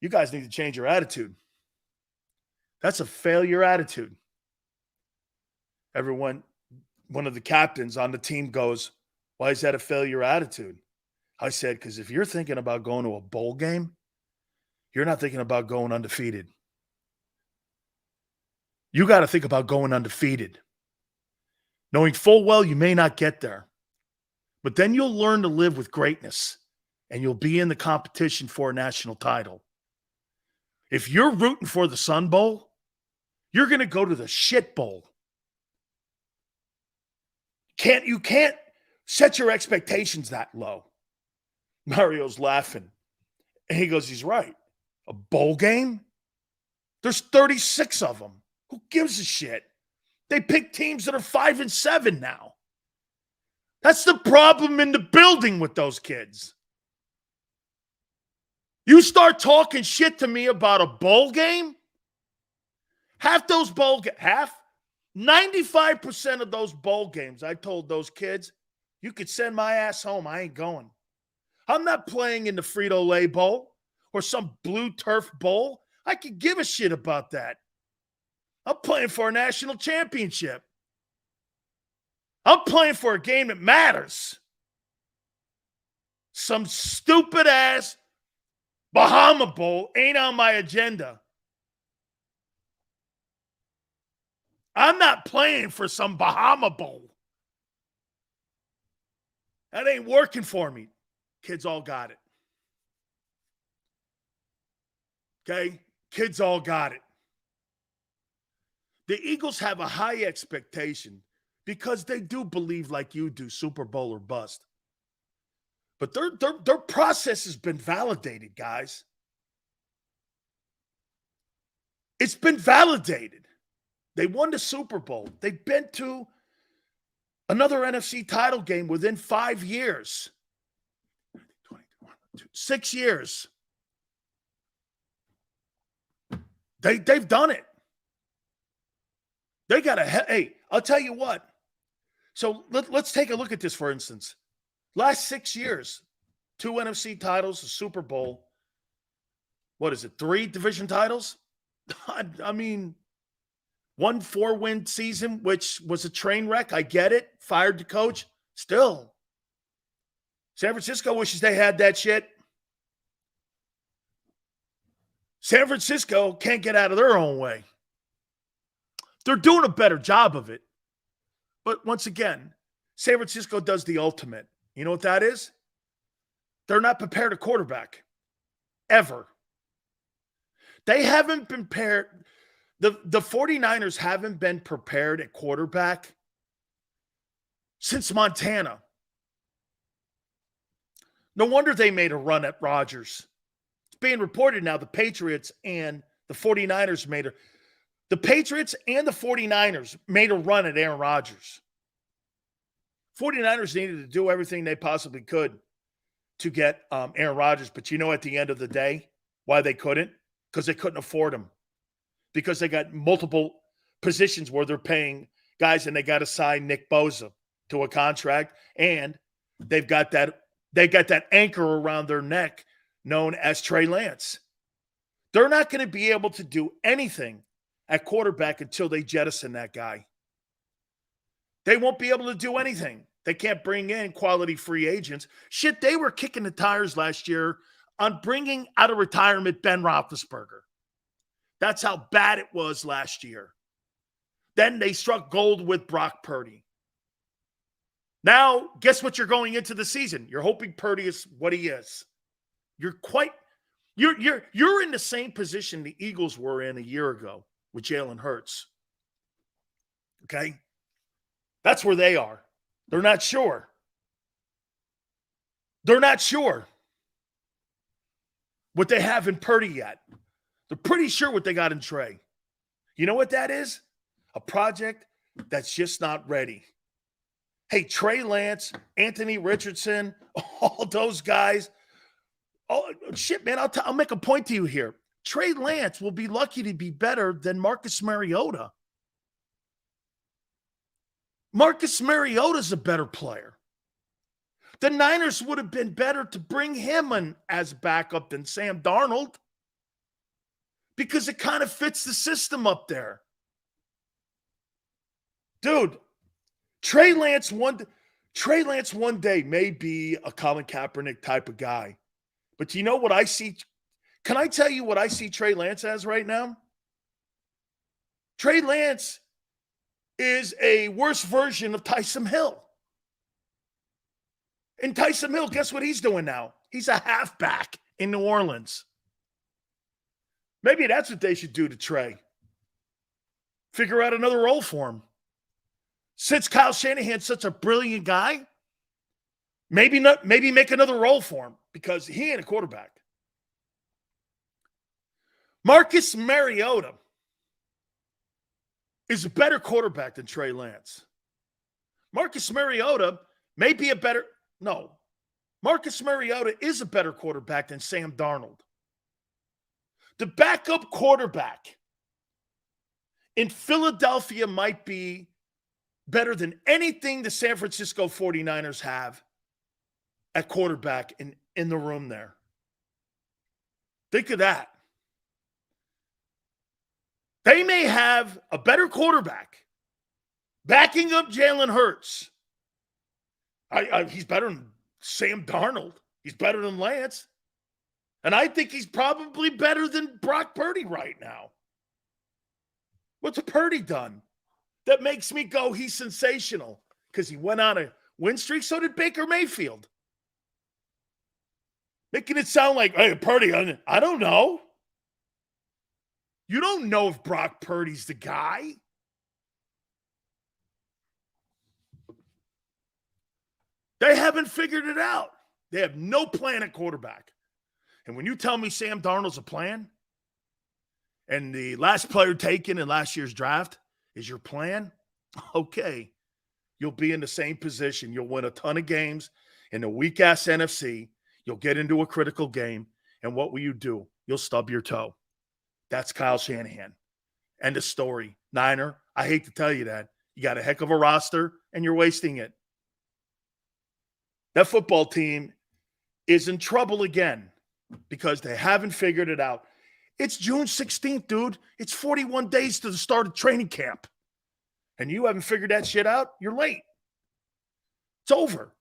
Speaker 1: You guys need to change your attitude. That's a failure attitude. Everyone, one of the captains on the team goes, why is that a failure attitude? I said, because if you're thinking about going to a bowl game, you're not thinking about going undefeated. You got to think about going undefeated. Knowing full well you may not get there. But then you'll learn to live with greatness, and you'll be in the competition for a national title. If you're rooting for the Sun Bowl, you're going to go to the shit bowl. You can't set your expectations that low. Mario's laughing. And he goes, he's right. A bowl game? There's 36 of them. Who gives a shit? They pick teams that are 5 and 7 now. That's the problem in the building with those kids. You start talking shit to me about a bowl game? Half those 95% of those bowl games, I told those kids, you could send my ass home. I ain't going. I'm not playing in the Frito-Lay Bowl or some blue turf bowl. I could give a shit about that. I'm playing for a national championship. I'm playing for a game that matters. Some stupid-ass Bahama Bowl ain't on my agenda. I'm not playing for some Bahama Bowl. That ain't working for me. Kids all got it. Okay? Kids all got it. The Eagles have a high expectation because they do believe, like you do, Super Bowl or bust. But their process has been validated, guys. It's been validated. They won the Super Bowl. They've been to another NFC title game within 5 years. 6 years. They've done it. They got hey, I'll tell you what. So let's take a look at this, for instance. Last 6 years, 2 NFC titles, a Super Bowl. What is it, 3 division titles? I mean, 1 4-win season, which was a train wreck. I get it. Fired the coach. Still. San Francisco wishes they had that shit. San Francisco can't get out of their own way. They're doing a better job of it. But once again, San Francisco does the ultimate. You know what that is? They're not prepared a quarterback. Ever. They haven't been prepared. The 49ers haven't been prepared at quarterback since Montana. No wonder they made a run at Rodgers. It's being reported now the Patriots and the 49ers made a The Patriots and the 49ers made a run at Aaron Rodgers. 49ers needed to do everything they possibly could to get Aaron Rodgers. But you know, at the end of the day, why they couldn't? Because they couldn't afford him. Because they got multiple positions where they're paying guys, and they got to sign Nick Bosa to a contract, and they've got that anchor around their neck known as Trey Lance. They're not going to be able to do anything at quarterback until they jettison that guy. They won't be able to do anything. They can't bring in quality free agents. Shit, they were kicking the tires last year on bringing out of retirement Ben Roethlisberger. That's how bad it was last year. Then they struck gold with Brock Purdy. Now, guess what you're going into the season? You're hoping Purdy is what he is. You're in the same position the Eagles were in a year ago with Jalen Hurts. Okay? That's where they are. They're not sure. They're not sure what they have in Purdy yet. They're pretty sure what they got in Trey. You know what that is? A project that's just not ready. Hey, Trey Lance, Anthony Richardson, all those guys. Oh, shit, man, I'll make a point to you here. Trey Lance will be lucky to be better than Marcus Mariota. Marcus Mariota's a better player. The Niners would have been better to bring him in as backup than Sam Darnold because it kind of fits the system up there. Dude, Trey Lance one day may be a Colin Kaepernick type of guy. But you know what I see? Can I tell you what I see Trey Lance as right now? Trey Lance is a worse version of Taysom Hill. And Taysom Hill, guess what he's doing now? He's a halfback in New Orleans. Maybe that's what they should do to Trey. Figure out another role for him. Since Kyle Shanahan's such a brilliant guy, maybe make another role for him because he ain't a quarterback. Marcus Mariota is a better quarterback than Trey Lance. Marcus Mariota may be Marcus Mariota is a better quarterback than Sam Darnold. The backup quarterback in Philadelphia might be better than anything the San Francisco 49ers have at quarterback in the room there. Think of that. They may have a better quarterback backing up Jalen Hurts. He's better than Sam Darnold. He's better than Lance. And I think he's probably better than Brock Purdy right now. What's Purdy done that makes me go, he's sensational? Because he went on a win streak. So did Baker Mayfield. Making it sound like, hey, Purdy, I don't know. You don't know if Brock Purdy's the guy. They haven't figured it out. They have no plan at quarterback. And when you tell me Sam Darnold's a plan, and the last player taken in last year's draft is your plan, okay, you'll be in the same position. You'll win a ton of games in the weak-ass NFC. You'll get into a critical game, and what will you do? You'll stub your toe. That's Kyle Shanahan. End of story. Niner, I hate to tell you that. You got a heck of a roster, and you're wasting it. That football team is in trouble again because they haven't figured it out. It's June 16th, dude. It's 41 days to the start of training camp. And you haven't figured that shit out, you're late. It's over.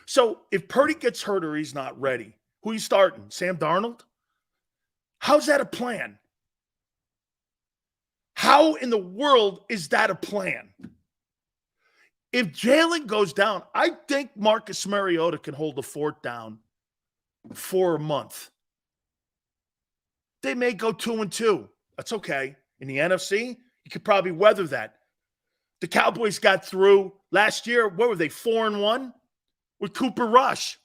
Speaker 1: So if Purdy gets hurt or he's not ready, who are you starting? Sam Darnold? How's that a plan? How in the world is that a plan? If Jalen goes down, I think Marcus Mariota can hold the fort down for a month. They may go 2-2. That's okay. In the NFC, you could probably weather that. The Cowboys got through last year. What were they, 4-1? With Cooper Rush.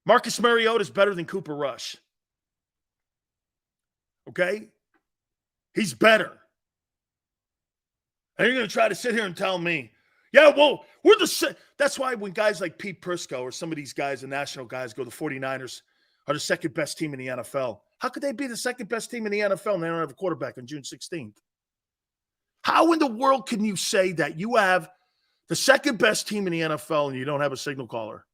Speaker 1: Marcus Mariota is better than Cooper Rush. Okay? He's better. And you're going to try to sit here and tell me, Yeah, well, that's why when guys like Pete Prisco or some of these guys, the national guys, go, the 49ers are the second best team in the NFL. How could they be the second best team in the NFL and they don't have a quarterback on June 16th? How in the world can you say that you have the second best team in the NFL and you don't have a signal caller?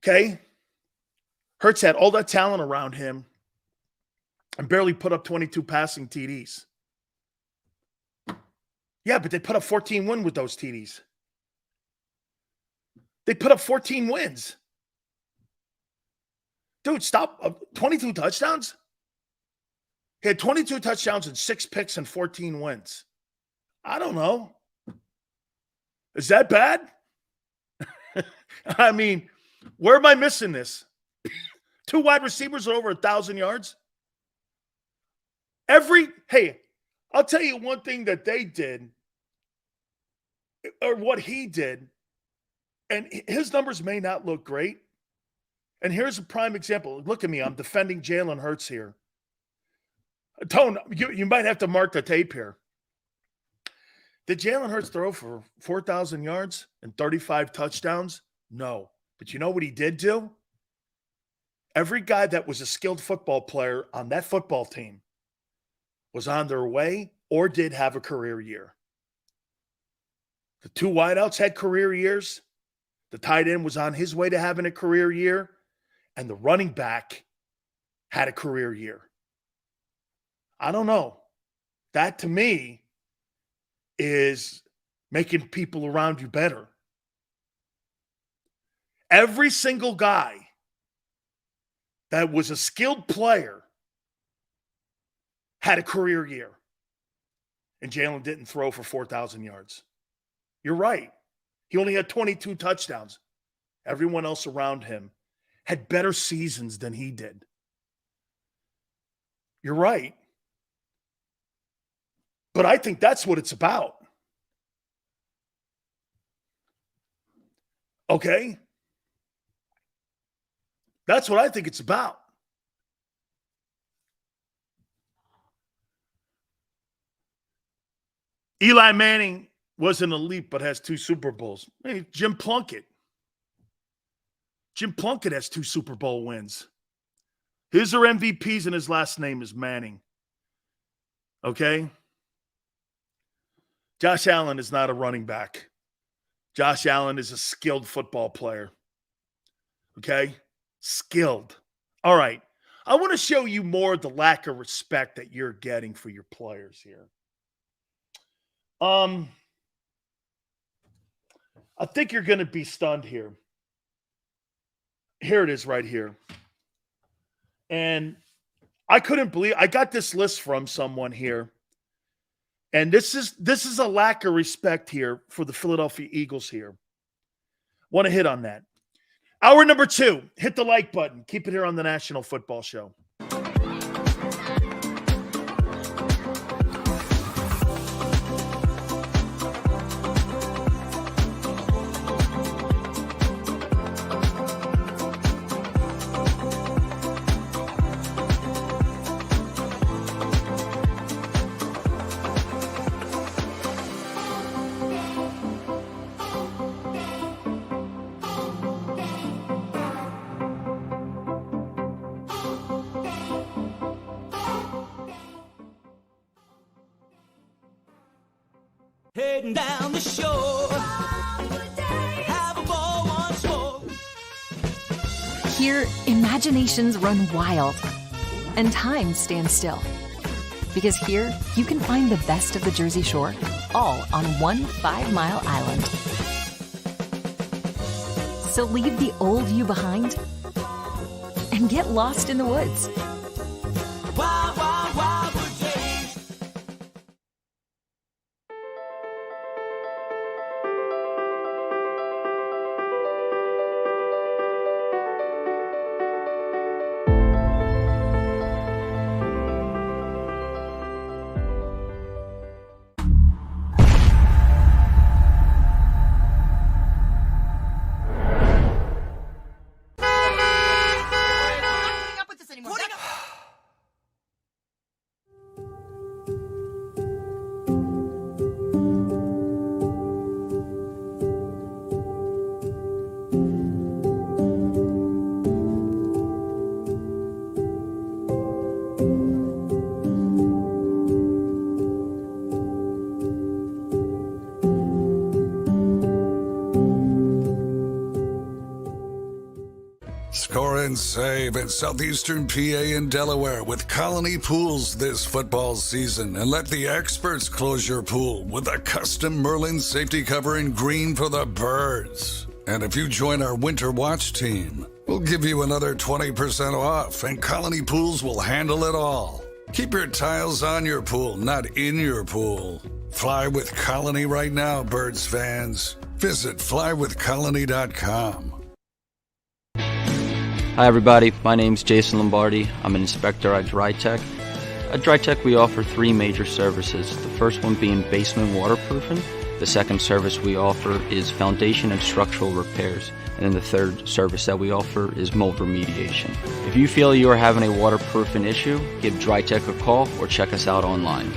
Speaker 1: Okay? Hurts had all that talent around him and barely put up 22 passing TDs. Yeah, but they put up 14 wins with those TDs. They put up 14 wins. Dude, stop. 22 touchdowns? He had 22 touchdowns and 6 picks and 14 wins. I don't know. Is that bad? I mean, where am I missing this? 2 wide receivers are over 1,000 yards? Hey, I'll tell you one thing that they did, or what he did, and his numbers may not look great. And here's a prime example. Look at me. I'm defending Jalen Hurts here. Tone, you might have to mark the tape here. Did Jalen Hurts throw for 4,000 yards and 35 touchdowns? No. But you know what he did do? Every guy that was a skilled football player on that football team was on their way or did have a career year. The 2 wideouts had career years. The tight end was on his way to having a career year. And the running back had a career year. I don't know. That to me is making people around you better. Every single guy that was a skilled player had a career year. And Jalen didn't throw for 4,000 yards. You're right. He only had 22 touchdowns. Everyone else around him had better seasons than he did. You're right. But I think that's what it's about. Okay? That's what I think it's about. Eli Manning was an elite but has 2 Super Bowls. Hey, Jim Plunkett. Jim Plunkett has 2 Super Bowl wins. His are MVPs and his last name is Manning. Okay? Josh Allen is not a running back. Josh Allen is a skilled football player. Okay? Skilled. All right. I want to show you more of the lack of respect that you're getting for your players here. I think you're going to be stunned here. Here it is right here. And I couldn't believe I got this list from someone here. And this is a lack of respect here for the Philadelphia Eagles here. Want to hit on that. Hour number 2. Hit the like button. Keep it here on the National Football Show.
Speaker 2: Heading down the shore, have a ball once more.
Speaker 3: Here, imaginations run wild and time stands still. Because here, you can find the best of the Jersey Shore, all on one 5-mile island. So leave the old you behind and get lost in the woods.
Speaker 2: Wild, wild, wildwood days.
Speaker 4: and save at Southeastern PA and Delaware with Colony Pools this football season, and let the experts close your pool with a custom Merlin safety cover in green for the birds. And if you join our Winter Watch team, we'll give you another 20% off, and Colony Pools will handle it all. Keep your tiles on your pool, not in your pool. Fly with Colony right now, Birds fans. Visit flywithcolony.com.
Speaker 5: Hi everybody, my name's Jason Lombardi. I'm an inspector at DryTech. At DryTech we offer 3 major services, the first one being basement waterproofing. The second service we offer is foundation and structural repairs. And then the third service that we offer is mold remediation. If you feel you are having a waterproofing issue, give DryTech a call or check us out online.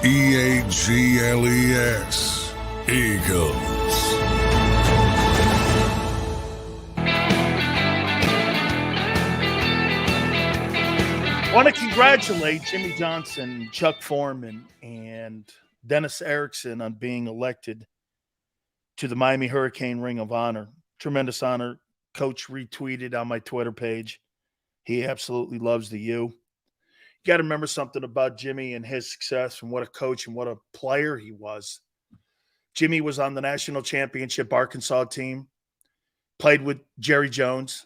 Speaker 4: EAGLES, Eagles.
Speaker 1: I want to congratulate Jimmy Johnson, Chuck Foreman, and Dennis Erickson on being elected to the Miami Hurricane Ring of Honor. Tremendous honor. Coach retweeted on my Twitter page. He absolutely loves the U. You got to remember something about Jimmy and his success and what a coach and what a player he was. Jimmy was on the national championship Arkansas team, played with Jerry Jones.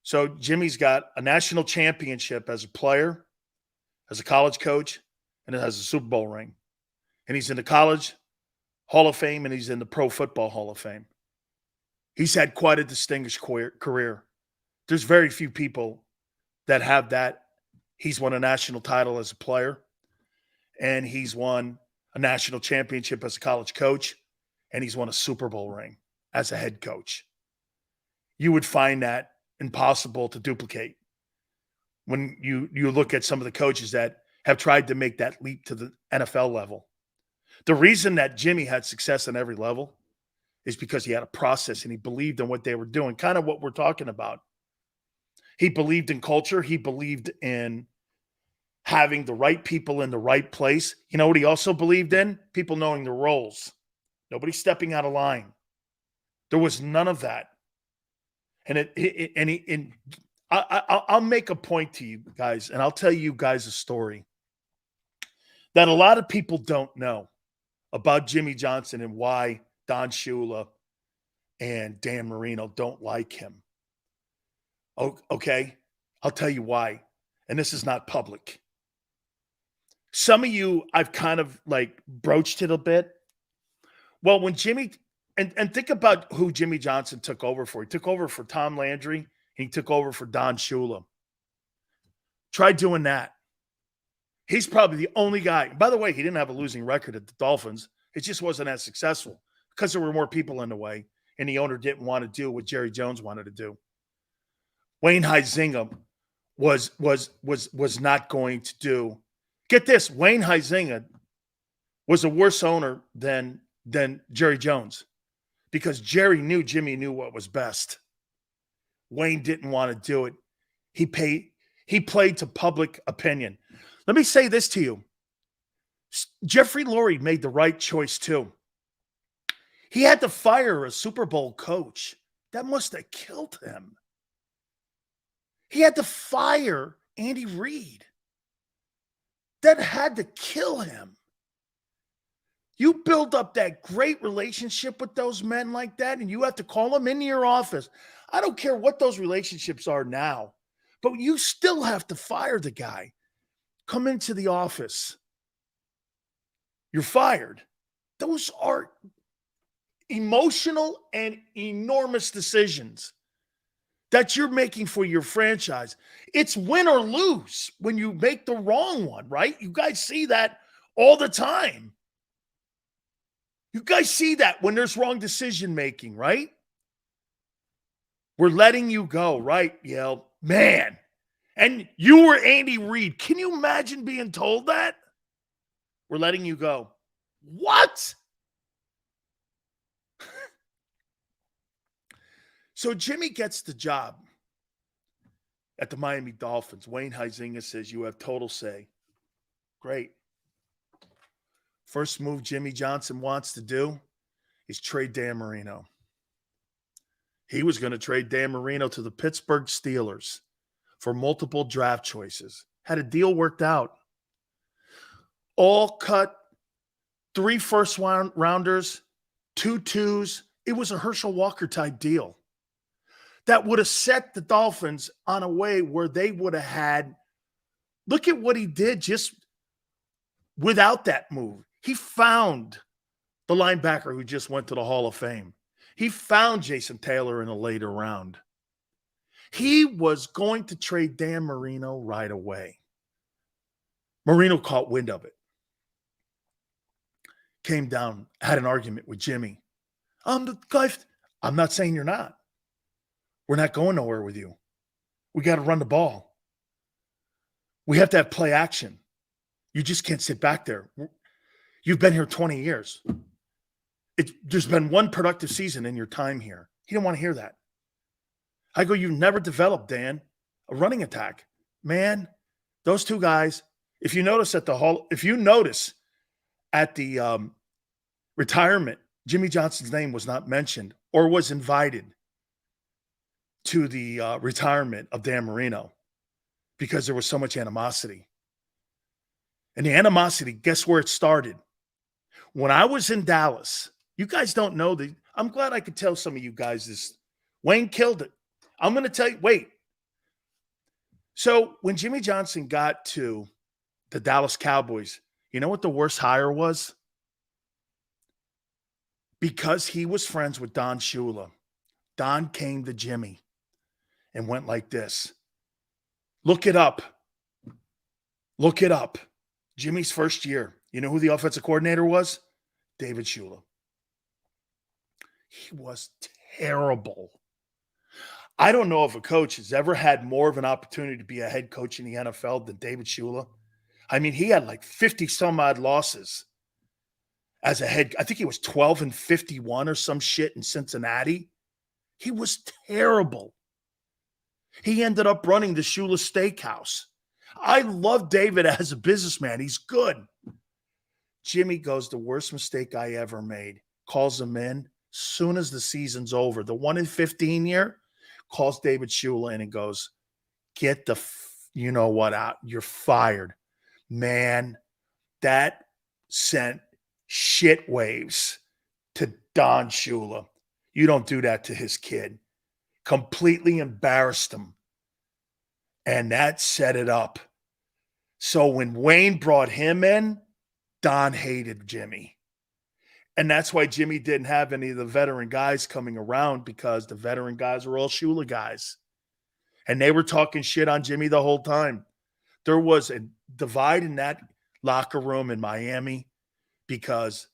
Speaker 1: So Jimmy's got a national championship as a player, as a college coach, and it has a Super Bowl ring. And he's in the College Hall of Fame and he's in the Pro Football Hall of Fame. He's had quite a distinguished career. There's very few people that have that. He's won a national title as a player, and he's won a national championship as a college coach, and he's won a Super Bowl ring as a head coach. You would find that impossible to duplicate when you look at some of the coaches that have tried to make that leap to the NFL level. The reason that Jimmy had success on every level is because he had a process and he believed in what they were doing, kind of what we're talking about. He believed in culture. He believed in having the right people in the right place. You know what he also believed in? People knowing their roles. Nobody stepping out of line. There was none of that. And I'll make a point to you guys, and I'll tell you guys a story that a lot of people don't know about Jimmy Johnson and why Don Shula and Dan Marino don't like him. Okay, I'll tell you why. And this is not public. Some of you, I've kind of like broached it a bit. Well, when Jimmy, and think about who Jimmy Johnson took over for. He took over for Tom Landry, and he took over for Don Shula. Try doing that. He's probably the only guy. By the way, he didn't have a losing record at the Dolphins. It just wasn't as successful because there were more people in the way, and the owner didn't want to do what Jerry Jones wanted to do. Wayne Huizenga was not going to do. Get this, Wayne Huizenga was a worse owner than Jerry Jones because Jerry knew Jimmy knew what was best. Wayne didn't want to do it. He played to public opinion. Let me say this to you. Jeffrey Lurie made the right choice too. He had to fire a Super Bowl coach. That must have killed him. He had to fire Andy Reid. That had to kill him. You build up that great relationship with those men like that, and you have to call them into your office. I don't care what those relationships are now, but you still have to fire the guy. Come into the office. You're fired. Those are emotional and enormous decisions that you're making for your franchise. It's win or lose when you make the wrong one, right? You guys see that all the time. You guys see that when there's wrong decision making, right? We're letting you go, right? Yeah, man. And you were Andy Reid. Can you imagine being told that? We're letting you go. What? So Jimmy gets the job at the Miami Dolphins. Wayne Huizenga says, you have total say. Great. First move Jimmy Johnson wants to do is trade Dan Marino. He was going to trade Dan Marino to the Pittsburgh Steelers for multiple draft choices. Had a deal worked out. All cut, 3 first-rounders, 2 twos. It was a Herschel Walker-type deal that would have set the Dolphins on a way where they would have had – look at what he did just without that move. He found the linebacker who just went to the Hall of Fame. He found Jason Taylor in a later round. He was going to trade Dan Marino right away. Marino caught wind of it. Came down, had an argument with Jimmy. I'm not saying you're not. We're not going nowhere with you. We got to run the ball. We have to have play action. You just can't sit back there. You've been here 20 years. There's been one productive season in your time here. He didn't want to hear that. I go, you've never developed, Dan, a running attack. Man, those two guys, if you notice at the retirement, Jimmy Johnson's name was not mentioned or was invited to the retirement of Dan Marino because there was so much animosity. And the animosity, guess where it started? When I was in Dallas, you guys don't know I'm glad I could tell some of you guys this. Wayne killed it. I'm going to tell you, wait. So when Jimmy Johnson got to the Dallas Cowboys, you know what the worst hire was? Because he was friends with Don Shula. Don came to Jimmy and went like this. Look it up. Look it up. Jimmy's first year. You know who the offensive coordinator was? David Shula. He was terrible. I don't know if a coach has ever had more of an opportunity to be a head coach in the NFL than David Shula. I mean, he had like 50 some odd losses as a head. I think he was 12-51 or some shit in Cincinnati. He was terrible. He ended up running the Shula Steakhouse. I love David as a businessman. He's good. Jimmy goes, the worst mistake I ever made. Calls him in. Soon as the season's over, the 1-15 year, calls David Shula in and goes, get the you know what out. You're fired. Man, that sent shit waves to Don Shula. You don't do that to his kid. Completely embarrassed him. And that set it up. So when Wayne brought him in, Don hated Jimmy. And that's why Jimmy didn't have any of the veteran guys coming around, because the veteran guys were all Shula guys. And they were talking shit on Jimmy the whole time. There was a divide in that locker room in Miami because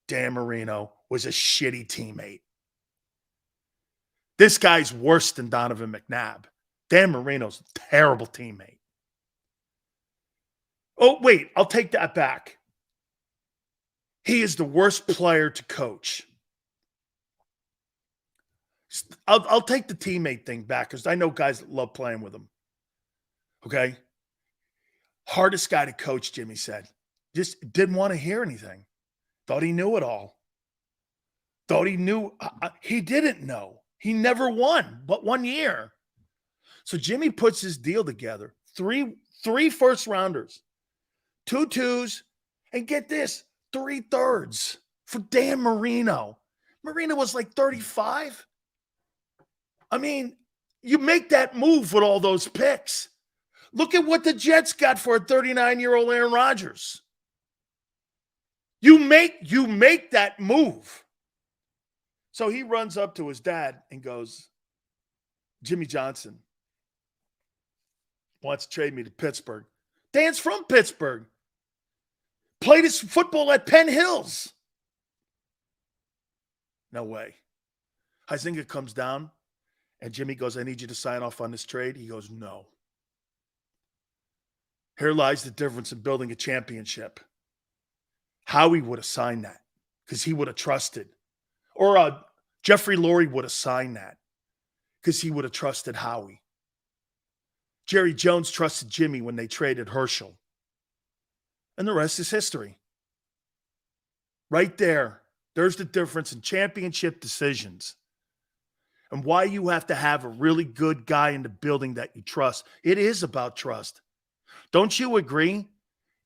Speaker 1: Dan Marino was a shitty teammate. This guy's worse than Donovan McNabb. Dan Marino's a terrible teammate. Oh, wait, I'll take that back. He is the worst player to coach. I'll take the teammate thing back because I know guys that love playing with him. Okay? Hardest guy to coach, Jimmy said. Just didn't want to hear anything. Thought he knew it all. Thought he knew. He didn't know. He never won but 1 year. So Jimmy puts his deal together. Three first rounders, 2 twos, and get this, 3 thirds for Dan Marino. Marino was like 35. I mean, you make that move with all those picks. Look at what the Jets got for a 39-year-old Aaron Rodgers. You make that move. So he runs up to his dad and goes, Jimmy Johnson wants to trade me to Pittsburgh. Dan's from Pittsburgh. Played his football at Penn Hills. No way. Huizinga comes down, and Jimmy goes, I need you to sign off on this trade. He goes, no. Here lies the difference in building a championship. Howie would have signed that because he would have trusted. Or Jeffrey Lurie would have signed that because he would have trusted Howie. Jerry Jones trusted Jimmy when they traded Herschel. And the rest is history. Right there. There's the difference in championship decisions and why you have to have a really good guy in the building that you trust. It is about trust. Don't you agree?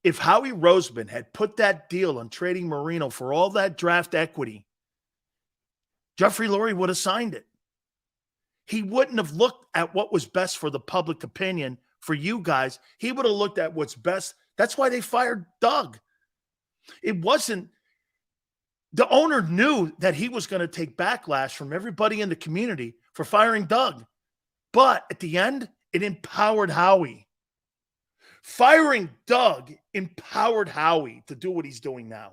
Speaker 1: If Howie Roseman had put that deal on trading Marino for all that draft equity, Jeffrey Lurie would have signed it. He wouldn't have looked at what was best for the public opinion for you guys. He would have looked at what's best. That's why they fired Doug. It wasn't, the owner knew that he was going to take backlash from everybody in the community for firing Doug. But at the end, it empowered Howie. Firing Doug empowered Howie to do what he's doing now.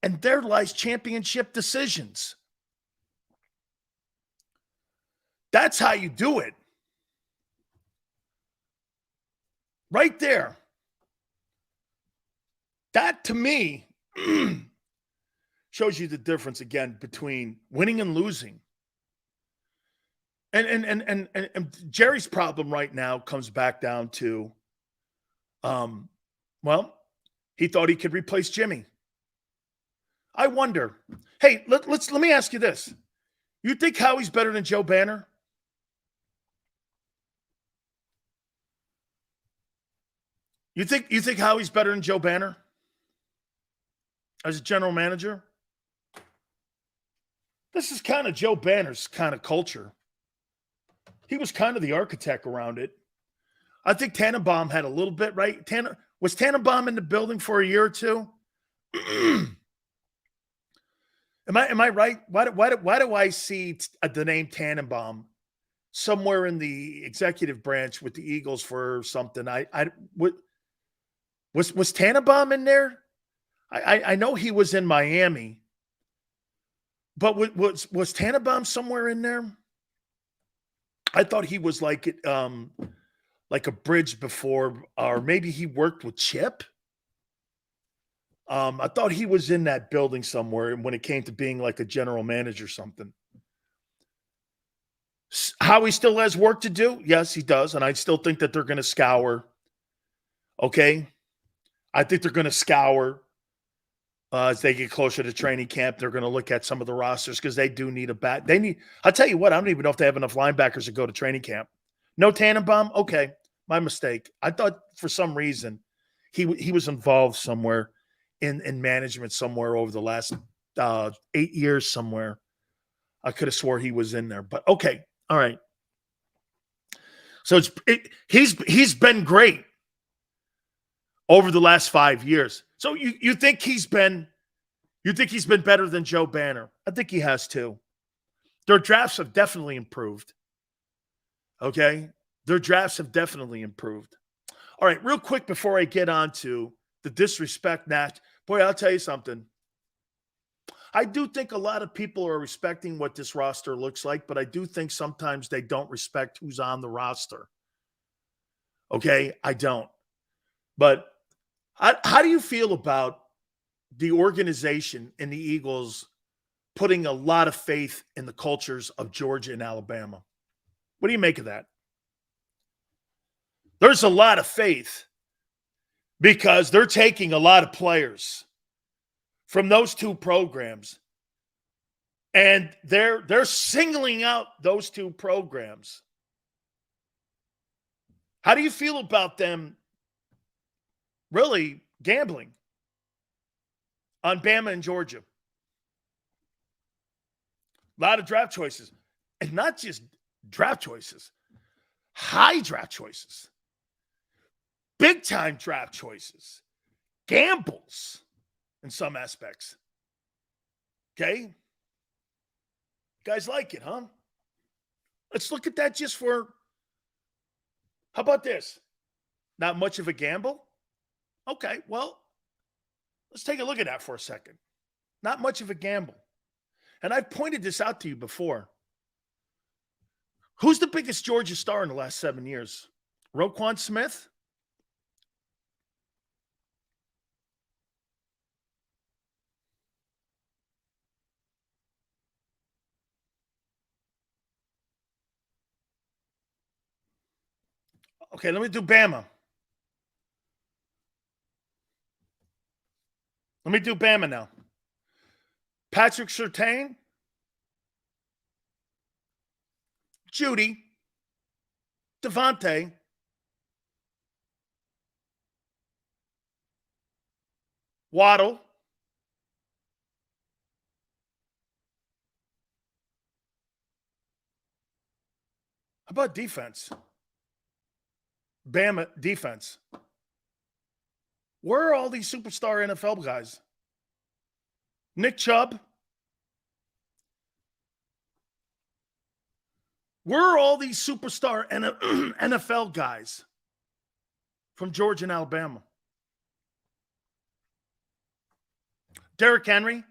Speaker 1: And there lies championship decisions. That's how you do it. Right there. That, to me, shows you the difference, again, between winning and losing. And Jerry's problem right now comes back down to, he thought he could replace Jimmy. I wonder. Hey, let me ask you this. You think Howie's better than Joe Banner? You think Howie's better than Joe Banner as a general manager? This is kind of Joe Banner's kind of culture. He was kind of the architect around it. I think Tannenbaum had a little bit, right? Was Tannenbaum in the building for a year or two? Am I right? Why do I see the name Tannenbaum somewhere in the executive branch with the Eagles for something? Was Tannenbaum in there? I know he was in Miami, but was Tannenbaum somewhere in there? I thought he was like a bridge before, or maybe he worked with Chip. I thought he was in that building somewhere when it came to being like a general manager or something. Howie still has work to do? Yes, he does. And I still think that they're going to scour. Okay? I think they're going to scour as they get closer to training camp. They're going to look at some of the rosters because they do need a bat. I'll tell you what, I don't even know if they have enough linebackers to go to training camp. No Tannenbaum? Okay, my mistake. I thought for some reason he was involved somewhere in management somewhere over the last 8 years somewhere. I could have swore he was in there, but okay. All right. So he's been great over the last 5 years. So you think he's been better than Joe Banner? I think he has too. Their drafts have definitely improved. Okay? Their drafts have definitely improved. All right, real quick before I get on to the disrespect match. Boy, I'll tell you something. I do think a lot of people are respecting what this roster looks like, but I do think sometimes they don't respect who's on the roster. Okay? I don't. But how do you feel about the organization and the Eagles putting a lot of faith in the cultures of Georgia and Alabama? What do you make of that? There's a lot of faith because they're taking a lot of players from those two programs, and they're singling out those two programs. How do you feel about them really gambling on Bama and Georgia? A lot of draft choices, and not just draft choices, high draft choices, big time draft choices, gambles in some aspects. Okay? You guys like it, huh? Let's look at that just for, how about this? Not much of a gamble? Okay, well, let's take a look at that for a second. Not much of a gamble. And I've pointed this out to you before. Who's the biggest Georgia star in the last 7 years? Roquan Smith? Okay, let me do Bama. Let me do Bama now. Patrick Surtain, Judy, Devontae, Waddle, how about defense? Bama defense. Where are all these superstar NFL guys? Nick Chubb. Where are all these superstar NFL guys from Georgia and Alabama? Derrick Henry.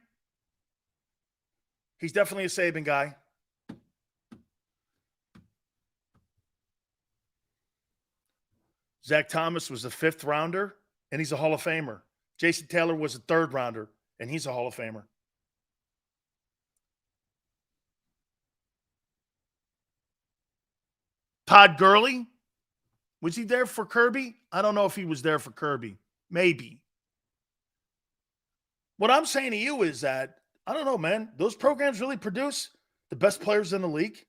Speaker 1: He's definitely a Saban guy. Zach Thomas was a 5th rounder, and he's a Hall of Famer. Jason Taylor was a 3rd rounder, and he's a Hall of Famer. Todd Gurley, was he there for Kirby? I don't know if he was there for Kirby. Maybe. What I'm saying to you is that, I don't know, man, those programs really produce the best players in the league?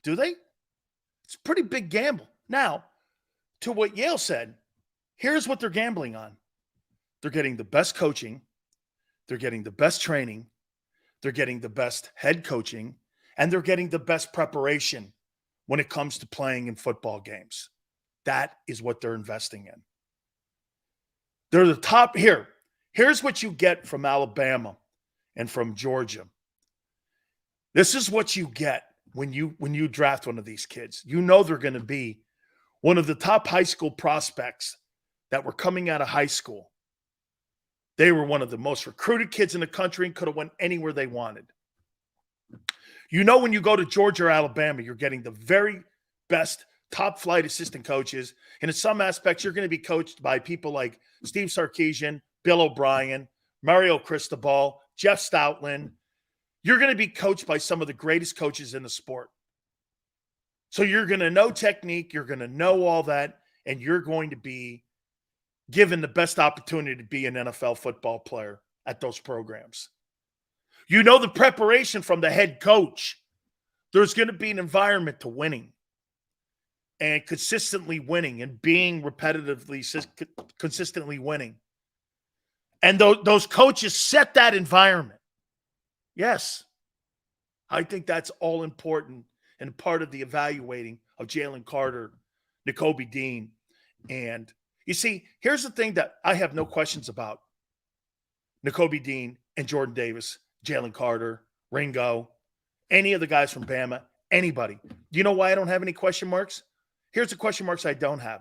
Speaker 1: Do they? It's a pretty big gamble. Now, to what Yale said, here's what they're gambling on. They're getting the best coaching. They're getting the best training. They're getting the best head coaching. And they're getting the best preparation when it comes to playing in football games. That is what they're investing in. They're the top here. Here's what you get from Alabama and from Georgia. This is what you get when you draft one of these kids. You know they're going to be one of the top high school prospects that were coming out of high school. They were one of the most recruited kids in the country and could have went anywhere they wanted. You know when you go to Georgia or Alabama, you're getting the very best top flight assistant coaches. And in some aspects, you're going to be coached by people like Steve Sarkisian, Bill O'Brien, Mario Cristobal, Jeff Stoutland. You're going to be coached by some of the greatest coaches in the sport. So you're going to know technique, you're going to know all that, and you're going to be given the best opportunity to be an NFL football player at those programs. You know the preparation from the head coach. There's going to be an environment to winning and consistently winning and being repetitively, consistently winning. And those coaches set that environment. Yes, I think that's all important and part of the evaluating of Jalen Carter, Nakobe Dean. And you see, here's the thing that I have no questions about. Nakobe Dean and Jordan Davis, Jalen Carter, Ringo, any of the guys from Bama, anybody. Do you know why I don't have any question marks? Here's the question marks I don't have.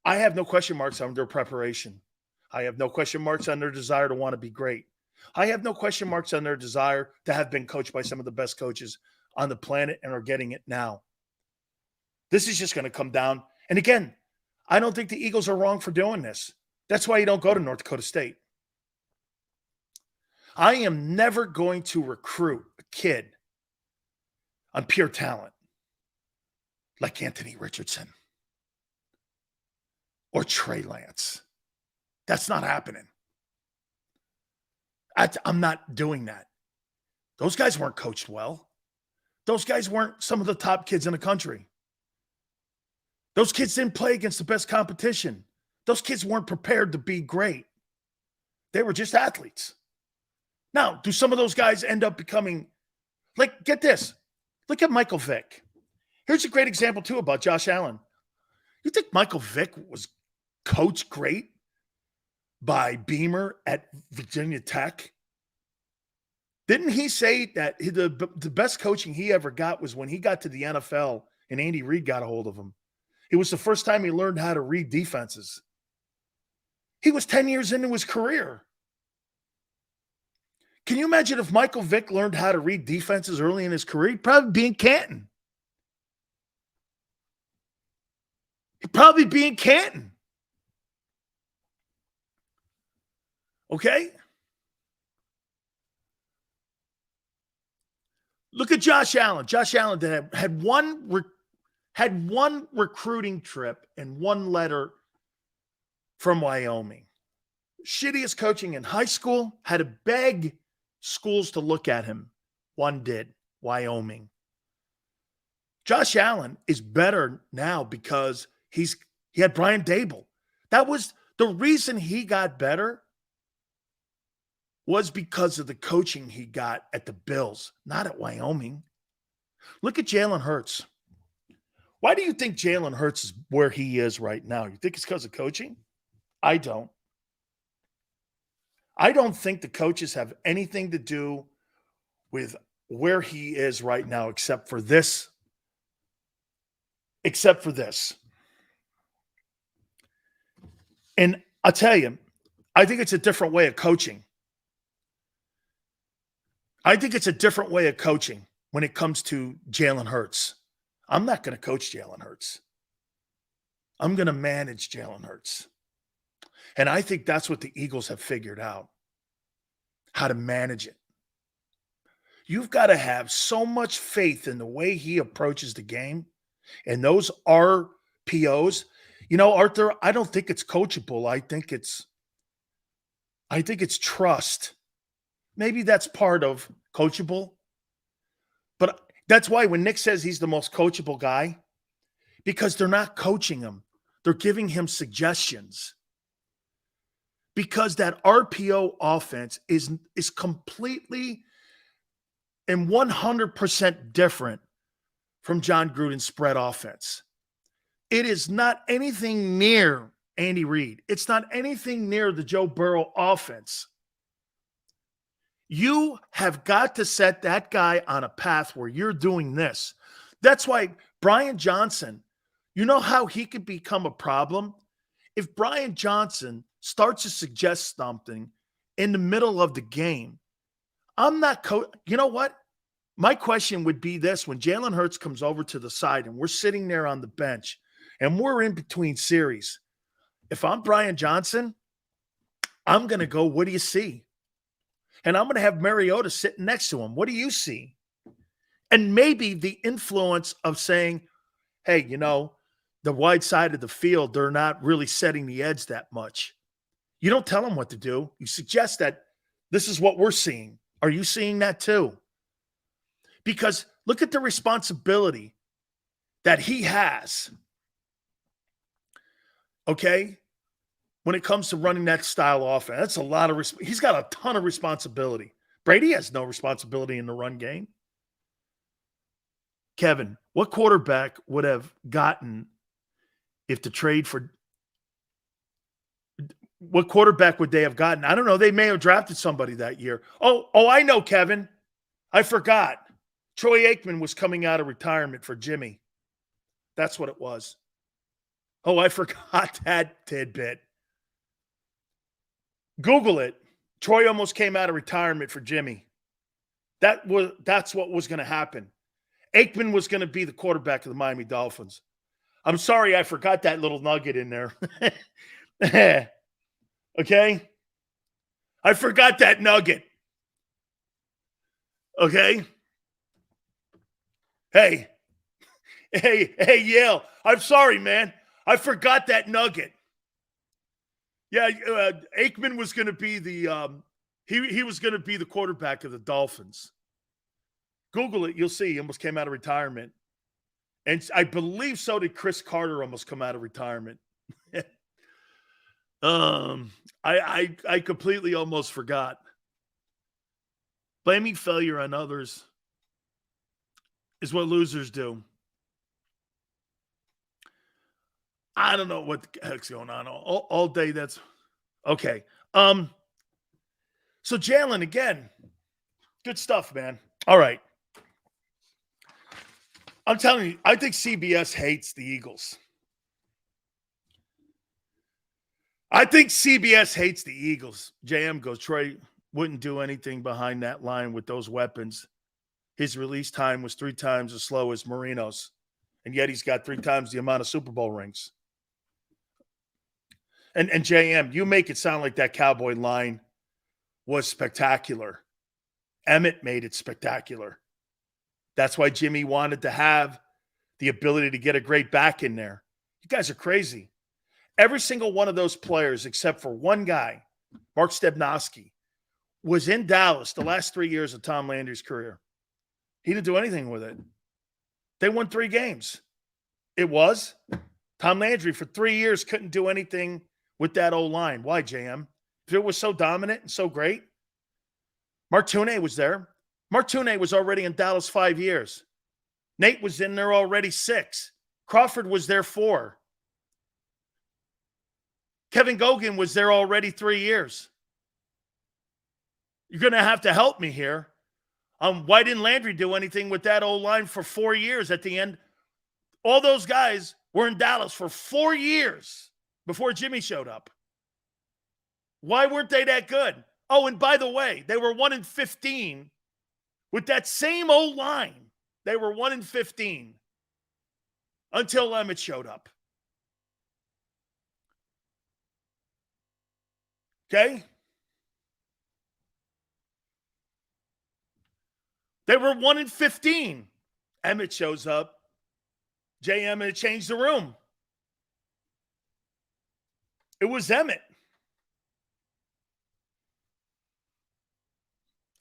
Speaker 1: I have no question marks on their preparation. I have no question marks on their desire to want to be great. I have no question marks on their desire to have been coached by some of the best coaches on the planet and are getting it now. This is just going to come down. And again, I don't think the Eagles are wrong for doing this. That's why you don't go to North Dakota State. I am never going to recruit a kid on pure talent like Anthony Richardson or Trey Lance. That's not happening. I'm not doing that. Those guys weren't coached well. Those guys weren't some of the top kids in the country. Those kids didn't play against the best competition. Those kids weren't prepared to be great. They were just athletes. Now, do some of those guys end up becoming, like, get this. Look at Michael Vick. Here's a great example, too, about Josh Allen. You think Michael Vick was coached great by Beamer at Virginia Tech? Didn't he say that the best coaching he ever got was when he got to the NFL and Andy Reid got a hold of him? It was the first time he learned how to read defenses. He was 10 years into his career. Can you imagine if Michael Vick learned how to read defenses early in his career? He'd probably be in Canton. He'd probably be in Canton. Okay? Look at Josh Allen. Josh Allen had one recruiting trip and one letter from Wyoming. shittiest coaching in high school, had to beg schools to look at him. One did, Wyoming. Josh Allen is better now because he had Brian Dable. That was the reason he got better, was because of the coaching he got at the Bills, not at Wyoming. Look at Jalen Hurts. Why do you think Jalen Hurts is where he is right now? You think it's because of coaching? I don't. I don't think the coaches have anything to do with where he is right now, except for this. And I'll tell you, I think it's a different way of coaching. I think it's a different way of coaching when it comes to Jalen Hurts. I'm not going to coach Jalen Hurts. I'm going to manage Jalen Hurts. And I think that's what the Eagles have figured out, how to manage it. You've got to have so much faith in the way he approaches the game and those RPOs. You know, Arthur, I don't think it's coachable. I think it's trust. Maybe that's part of coachable. But that's why when Nick says he's the most coachable guy, because they're not coaching him. They're giving him suggestions. Because that RPO offense is completely and 100% different from John Gruden's spread offense. It is not anything near Andy Reid. It's not anything near the Joe Burrow offense. You have got to set that guy on a path where you're doing this. That's why Brian Johnson, you know how he could become a problem? If Brian Johnson starts to suggest something in the middle of the game, I'm not you know what? My question would be this: when Jalen Hurts comes over to the side and we're sitting there on the bench and we're in between series, if I'm Brian Johnson, I'm going to go, what do you see? And I'm going to have Mariota sitting next to him. What do you see? And maybe the influence of saying, hey, you know, the wide side of the field, they're not really setting the edge that much. You don't tell them what to do. You suggest that this is what we're seeing. Are you seeing that too? Because look at the responsibility that he has, okay, when it comes to running that style offense. That's a lot of he's got a ton of responsibility. Brady has no responsibility in the run game. Kevin, what quarterback would have gotten if the trade for – what quarterback would they have gotten? I don't know. They may have drafted somebody that year. Oh, I know, Kevin. I forgot. Troy Aikman was coming out of retirement for Jimmy. That's what it was. Oh, I forgot that tidbit. Google it. Troy almost came out of retirement for Jimmy. That's what was going to happen. Aikman was going to be the quarterback of the Miami Dolphins. I'm sorry I forgot that little nugget in there. Okay? I forgot that nugget. Okay? Hey, Yale. I'm sorry, man. I forgot that nugget. Yeah, Aikman was going to be he was going to be the quarterback of the Dolphins. Google it, you'll see. He almost came out of retirement. And I believe so did Chris Carter almost come out of retirement. I completely almost forgot. Blaming failure on others is what losers do. I don't know what the heck's going on all day. That's okay. So Jalen, again, good stuff, man. All right. I'm telling you, I think CBS hates the Eagles. I think CBS hates the Eagles. JM goes, Troy wouldn't do anything behind that line with those weapons. His release time was 3 times as slow as Marino's, and yet he's got 3 times the amount of Super Bowl rings. And JM, you make it sound like that Cowboy line was spectacular. Emmett made it spectacular. That's why Jimmy wanted to have the ability to get a great back in there. You guys are crazy. Every single one of those players, except for one guy, Mark Stepnoski, was in Dallas the last 3 years of Tom Landry's career. He didn't do anything with it. They won 3 games. It was Tom Landry for 3 years couldn't do anything with that O-line. Why, JM? If it was so dominant and so great. Martune was there. Martune was already in Dallas 5 years. Nate was in there already 6. Crawford was there 4. Kevin Gogan was there already 3 years. You're going to have to help me here. Why didn't Landry do anything with that O-line for 4 years at the end? All those guys were in Dallas for 4 years before Jimmy showed up. Why weren't they that good? Oh, and by the way, they were 1-15 with that same O-line. They were 1-15 until Emmett showed up. Okay? They were 1-15. Emmett shows up. JM had changed the room. It was Emmett.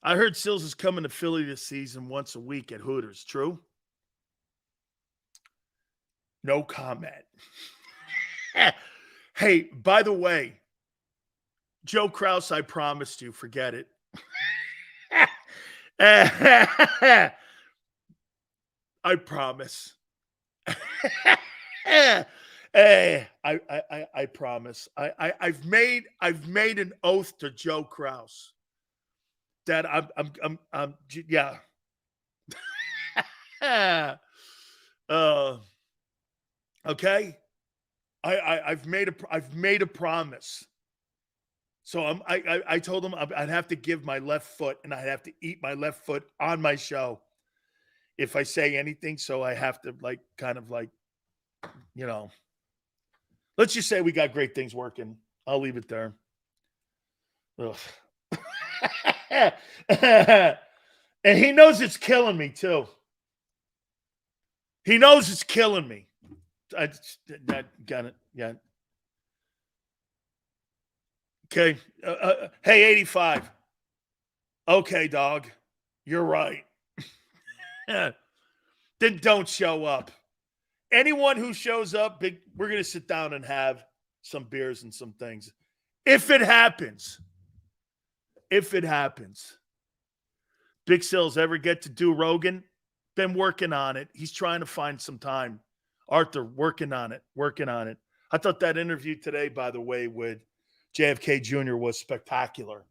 Speaker 1: I heard Sills is coming to Philly this season once a week at Hooters. True? No comment. Hey, by the way, Joe Krause, I promised you, forget it. I promise. I promise. I've made an oath to Joe Krause that I'm yeah. Okay. I've made a promise. So I told him I'd have to give my left foot and I'd have to eat my left foot on my show if I say anything. So I have to let's just say we got great things working. I'll leave it there. Ugh. And he knows it's killing me too. He knows it's killing me. I got it. Yeah. Okay. Hey, 85. Okay, dog. You're right. Then don't show up. Anyone who shows up, we're going to sit down and have some beers and some things. If it happens. If it happens. Big Sills ever get to do Rogan? Been working on it. He's trying to find some time. Arthur, working on it. I thought that interview today, by the way, with JFK Jr. was spectacular.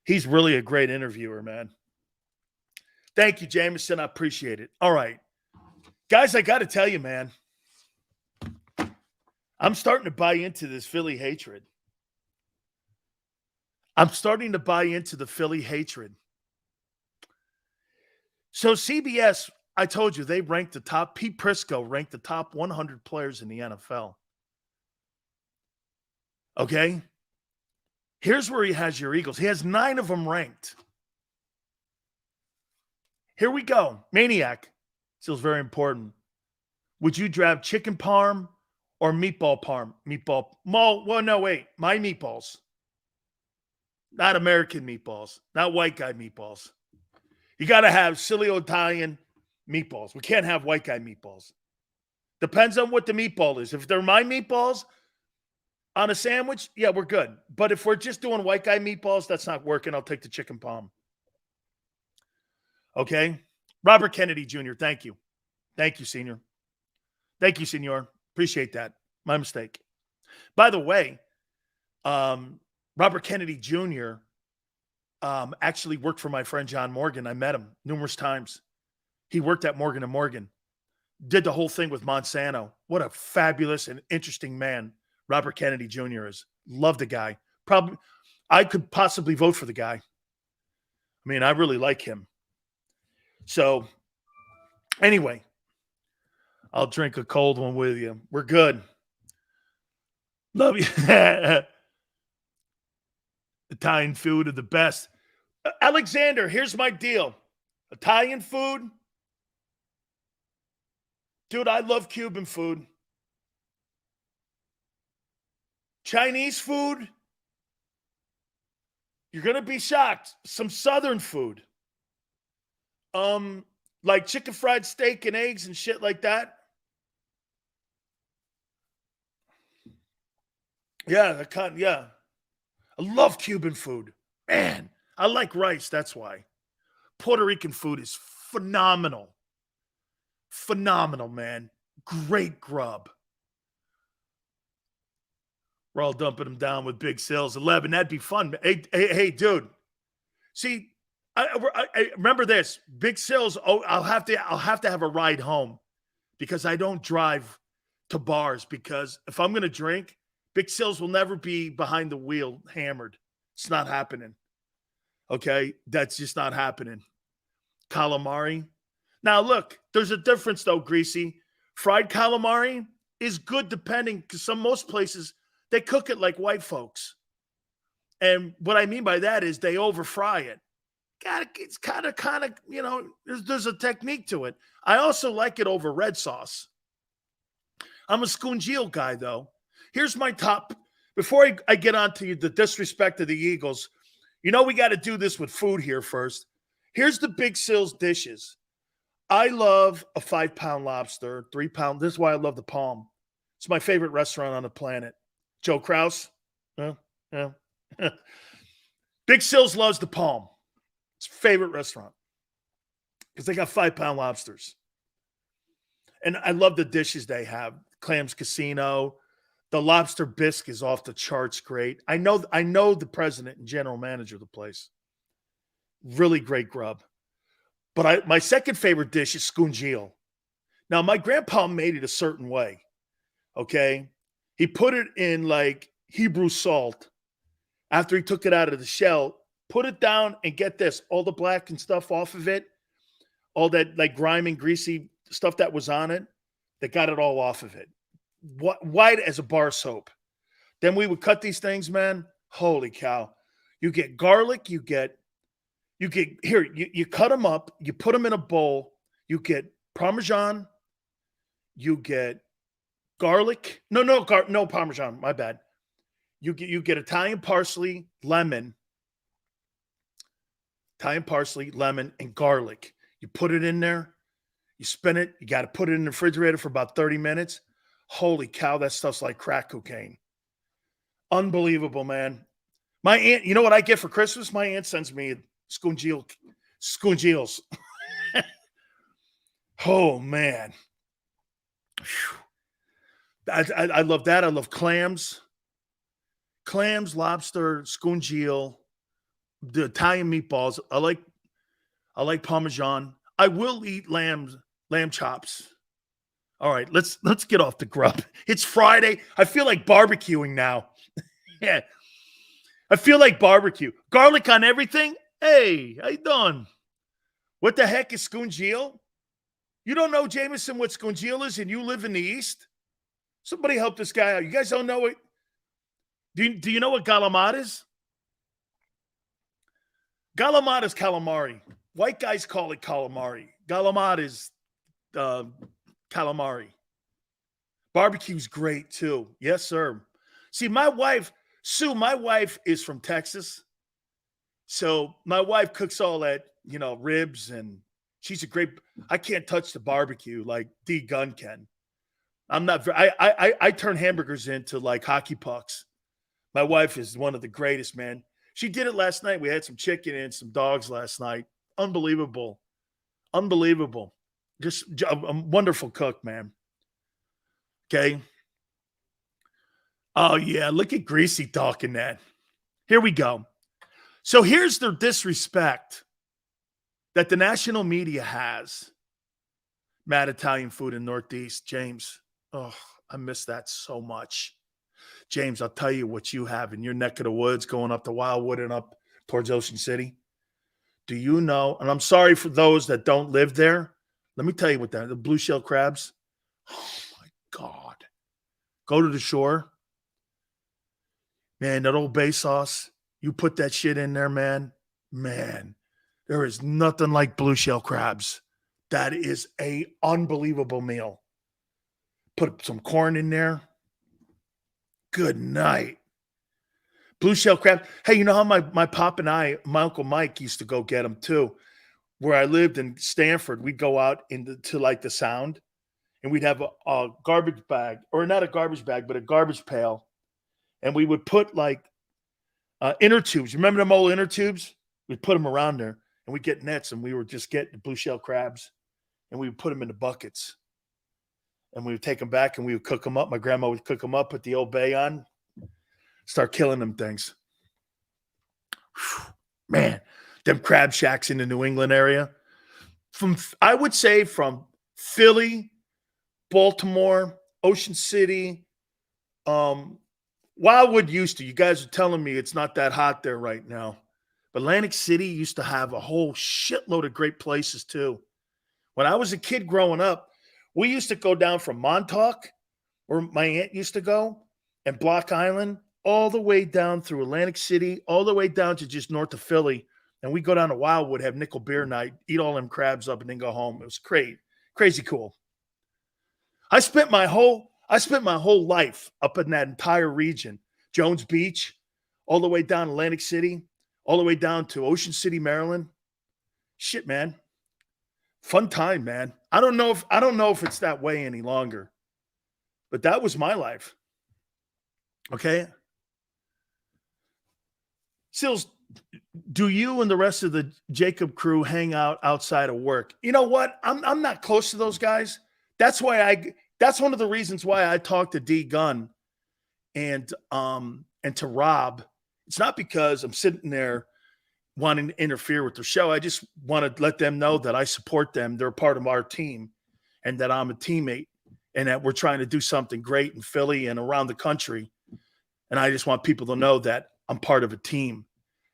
Speaker 1: He's really a great interviewer, man. Thank you, Jameson. I appreciate it. All right. Guys, I got to tell you, man, I'm starting to buy into this Philly hatred. I'm starting to buy into the Philly hatred. So CBS, I told you, they ranked the top, Pete Prisco ranked the top 100 players in the NFL. Okay? Here's where he has your Eagles. He has 9 of them ranked. Here we go. Maniac. Feels very important. Would you draft chicken parm or meatball parm? My meatballs. Not American meatballs. Not white guy meatballs. You got to have Sileo Italian meatballs. We can't have white guy meatballs. Depends on what the meatball is. If they're my meatballs on a sandwich, yeah, we're good. But if we're just doing white guy meatballs, that's not working. I'll take the chicken palm. Okay? Robert Kennedy Jr., thank you. Thank you, senior. Thank you, senor. Appreciate that. My mistake. By the way, Robert Kennedy Jr. Actually worked for my friend John Morgan. I met him numerous times. He worked at Morgan & Morgan. Did the whole thing with Monsanto. What a fabulous and interesting man Robert Kennedy Jr. is. Love the guy. Probably, I could possibly vote for the guy. I mean, I really like him. So, anyway, I'll drink a cold one with you. We're good. Love you. Italian food are the best. Alexander, here's my deal. Italian food. Dude, I love Cuban food. Chinese food. You're going to be shocked. Some Southern food. Like chicken fried steak and eggs and shit like that. Yeah, yeah. I love Cuban food. Man, I like rice, that's why. Puerto Rican food is phenomenal. Phenomenal, man. Great grub. We're all dumping them down with Big Sales 11. That'd be fun. Hey, dude. See, I remember this. Big Sales. Oh, I'll have to have a ride home because I don't drive to bars because if I'm gonna drink, Big Sales will never be behind the wheel hammered. It's not happening. Okay, that's just not happening. Calamari. Now look, there's a difference though, Greasy. Fried calamari is good depending because most places they cook it like white folks. And what I mean by that is they over fry it. It's kind of, you know, there's a technique to it. I also like it over red sauce. I'm a scungil guy, though. Here's my top. Before I get on to the disrespect of the Eagles, you know we got to do this with food here first. Here's the Big Sills dishes. I love a 5-pound lobster, 3-pound. This is why I love the Palm. It's my favorite restaurant on the planet. Joe Kraus. Yeah. Big Sills loves the Palm. It's favorite restaurant because they got 5-pound lobsters. And I love the dishes they have. Clams Casino. The lobster bisque is off the charts great. I know the president and general manager of the place. Really great grub. But my second favorite dish is scungil. Now, my grandpa made it a certain way. Okay? He put it in like Hebrew salt. After he took it out of the shell, put it down and get this, all the black and stuff off of it, all that like grime and greasy stuff that was on it, they got it all off of it. White as a bar soap. Then we would cut these things, man. Holy cow. You get garlic, you cut them up, you put them in a bowl, you get Parmesan, you get garlic. No Parmesan, my bad. You get Italian parsley, lemon, and garlic. You put it in there, you spin it, you got to put it in the refrigerator for about 30 minutes. Holy cow, that stuff's like crack cocaine. Unbelievable, man. My aunt, you know what I get for Christmas? My aunt sends me scungils. Oh, man. I love that. I love clams. Clams, lobster, scungil, the Italian meatballs. I like Parmesan. I will eat lamb chops. All right, let's get off the grub. It's Friday. I feel like barbecuing now. Yeah. I feel like barbecue. Garlic on everything? Hey, how you doing? What the heck is scungil? You don't know, Jameson, what scungil is and you live in the East? Somebody help this guy out. You guys don't know it? Do you know what galamad is? Galamad is calamari. White guys call it calamari. Galamad is calamari. Barbecue's great too. Yes, sir. See, my wife is from Texas. So my wife cooks all that, ribs, and she's a great, I can't touch the barbecue like D Gun can. I'm not, I turn hamburgers into like hockey pucks. My wife is one of the greatest, man. She did it last night. We had some chicken and some dogs last night. Unbelievable. Unbelievable. Just a wonderful cook, man. Okay. Oh, yeah. Look at Greasy talking that. Here we go. So here's the disrespect that the national media has. Mad Italian food in Northeast. James. Oh, I miss that so much. James, I'll tell you what you have in your neck of the woods going up to Wildwood and up towards Ocean City. Do you know, and I'm sorry for those that don't live there. Let me tell you what the blue shell crabs. Oh, my God. Go to the shore. Man, that Old Bay sauce, you put that shit in there, man. Man, there is nothing like blue shell crabs. That is a unbelievable meal. Put some corn in there. Good night. Blue shell crab. Hey, you know how my pop and my Uncle Mike used to go get them too? Where I lived in Stanford, we'd go out to like the Sound, and we'd have a garbage bag, or not a garbage bag, but a garbage pail. And we would put like inner tubes. Remember them old inner tubes? We'd put them around there, and we'd get nets, and we would just get the blue shell crabs, and we would put them in the buckets. And we would take them back, and we would cook them up. My grandma would cook them up, put the Old Bay on, start killing them things. Whew, man, them crab shacks in the New England area. I would say from Philly, Baltimore, Ocean City, Wildwood used to. You guys are telling me it's not that hot there right now. But Atlantic City used to have a whole shitload of great places too. When I was a kid growing up, we used to go down from Montauk, where my aunt used to go, and Block Island, all the way down through Atlantic City, all the way down to just north of Philly. And we go down to Wildwood, have nickel beer night, eat all them crabs up, and then go home. It was crazy cool. I spent my whole life up in that entire region, Jones Beach, all the way down Atlantic City, all the way down to Ocean City, Maryland. Shit, man. Fun time, man. I don't know if it's that way any longer, but that was my life. Okay. Sills, do you and the rest of the JAKIB crew hang out outside of work? You know what? I'm not close to those guys. That's one of the reasons why I talked to D Gunn and to Rob. It's not because I'm sitting there wanting to interfere with their show. I just want to let them know that I support them. They're part of our team, and that I'm a teammate, and that we're trying to do something great in Philly and around the country. And I just want people to know that I'm part of a team.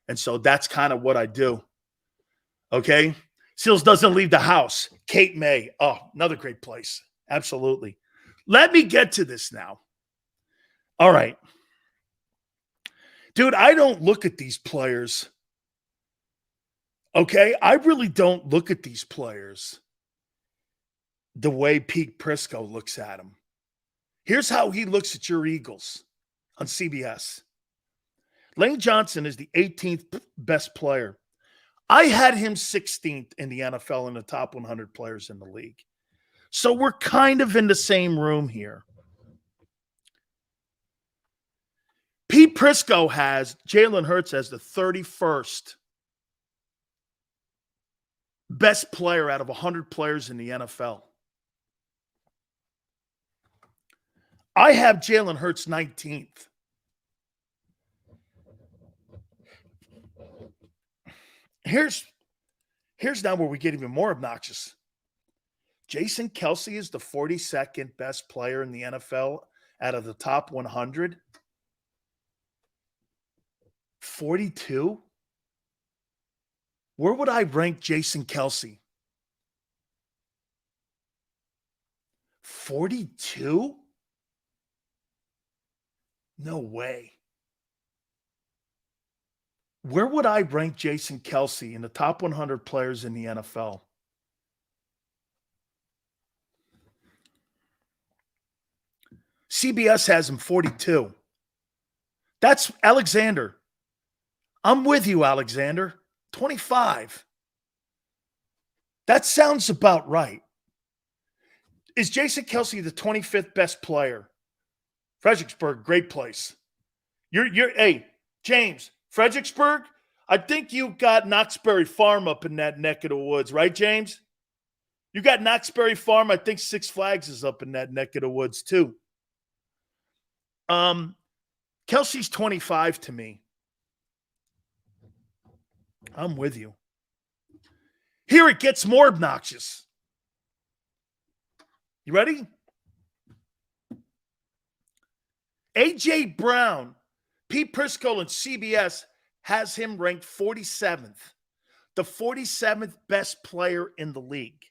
Speaker 1: And so that's kind of what I do. Okay. Seals doesn't leave the house. Cape May. Oh, another great place. Absolutely. Let me get to this now. All right. Dude, I don't look at these players. Okay. I really don't look at these players the way Pete Prisco looks at them. Here's how he looks at your Eagles on CBS. Lane Johnson is the 18th best player. I had him 16th in the NFL in the top 100 players in the league. So we're kind of in the same room here. Pete Prisco has Jalen Hurts as the 31st best player out of 100 players in the NFL. I have Jalen Hurts 19th. Here's now where we get even more obnoxious. Jason Kelce is the 42nd best player in the NFL out of the top 100. 42? Where would I rank Jason Kelce? 42? No way. Where would I rank Jason Kelce in the top 100 players in the NFL? CBS has him 42. That's Alexander. I'm with you, Alexander. 25. That sounds about right. Is Jason Kelce the 25th best player? Fredericksburg, great place. Hey, James, Fredericksburg, I think you got Knoxbury Farm up in that neck of the woods, right, James? You got Knoxbury Farm. I think Six Flags is up in that neck of the woods too. Kelsey's 25 to me. I'm with you. Here it gets more obnoxious. You ready? A.J. Brown, Pete Prisco and CBS has him ranked 47th, the 47th best player in the league.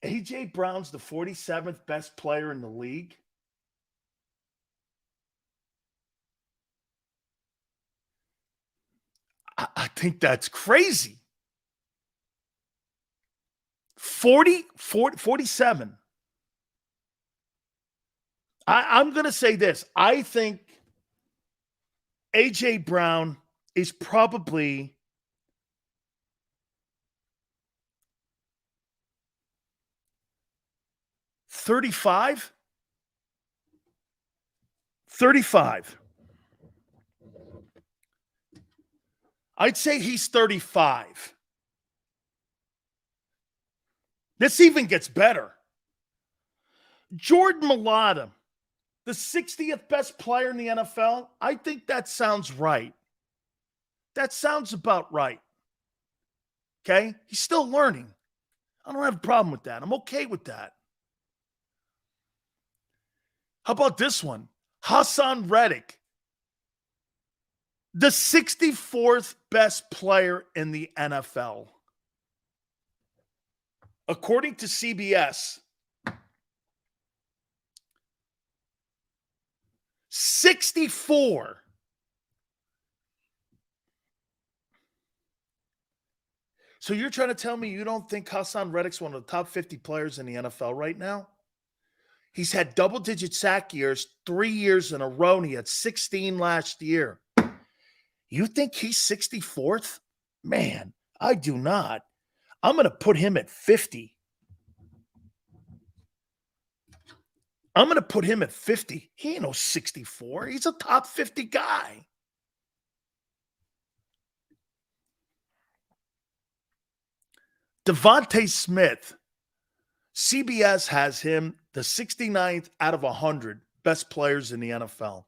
Speaker 1: A.J. Brown's the 47th best player in the league. I think that's crazy. 47. I'm going to say this. I think A.J. Brown is probably $35. I'd say he's 35. This even gets better. Jordan Mailata, the 60th best player in the NFL. I think that sounds right. That sounds about right. Okay? He's still learning. I don't have a problem with that. I'm okay with that. How about this one? Hassan Reddick, the 64th best player in the NFL. According to CBS, 64. So you're trying to tell me you don't think Hassan Reddick's one of the top 50 players in the NFL right now? He's had double-digit sack years 3 years in a row, and he had 16 last year. You think he's 64th? Man, I do not. I'm going to put him at 50. I'm going to put him at 50. He ain't no 64. He's a top 50 guy. Devontae Smith. CBS has him the 69th out of 100 best players in the NFL.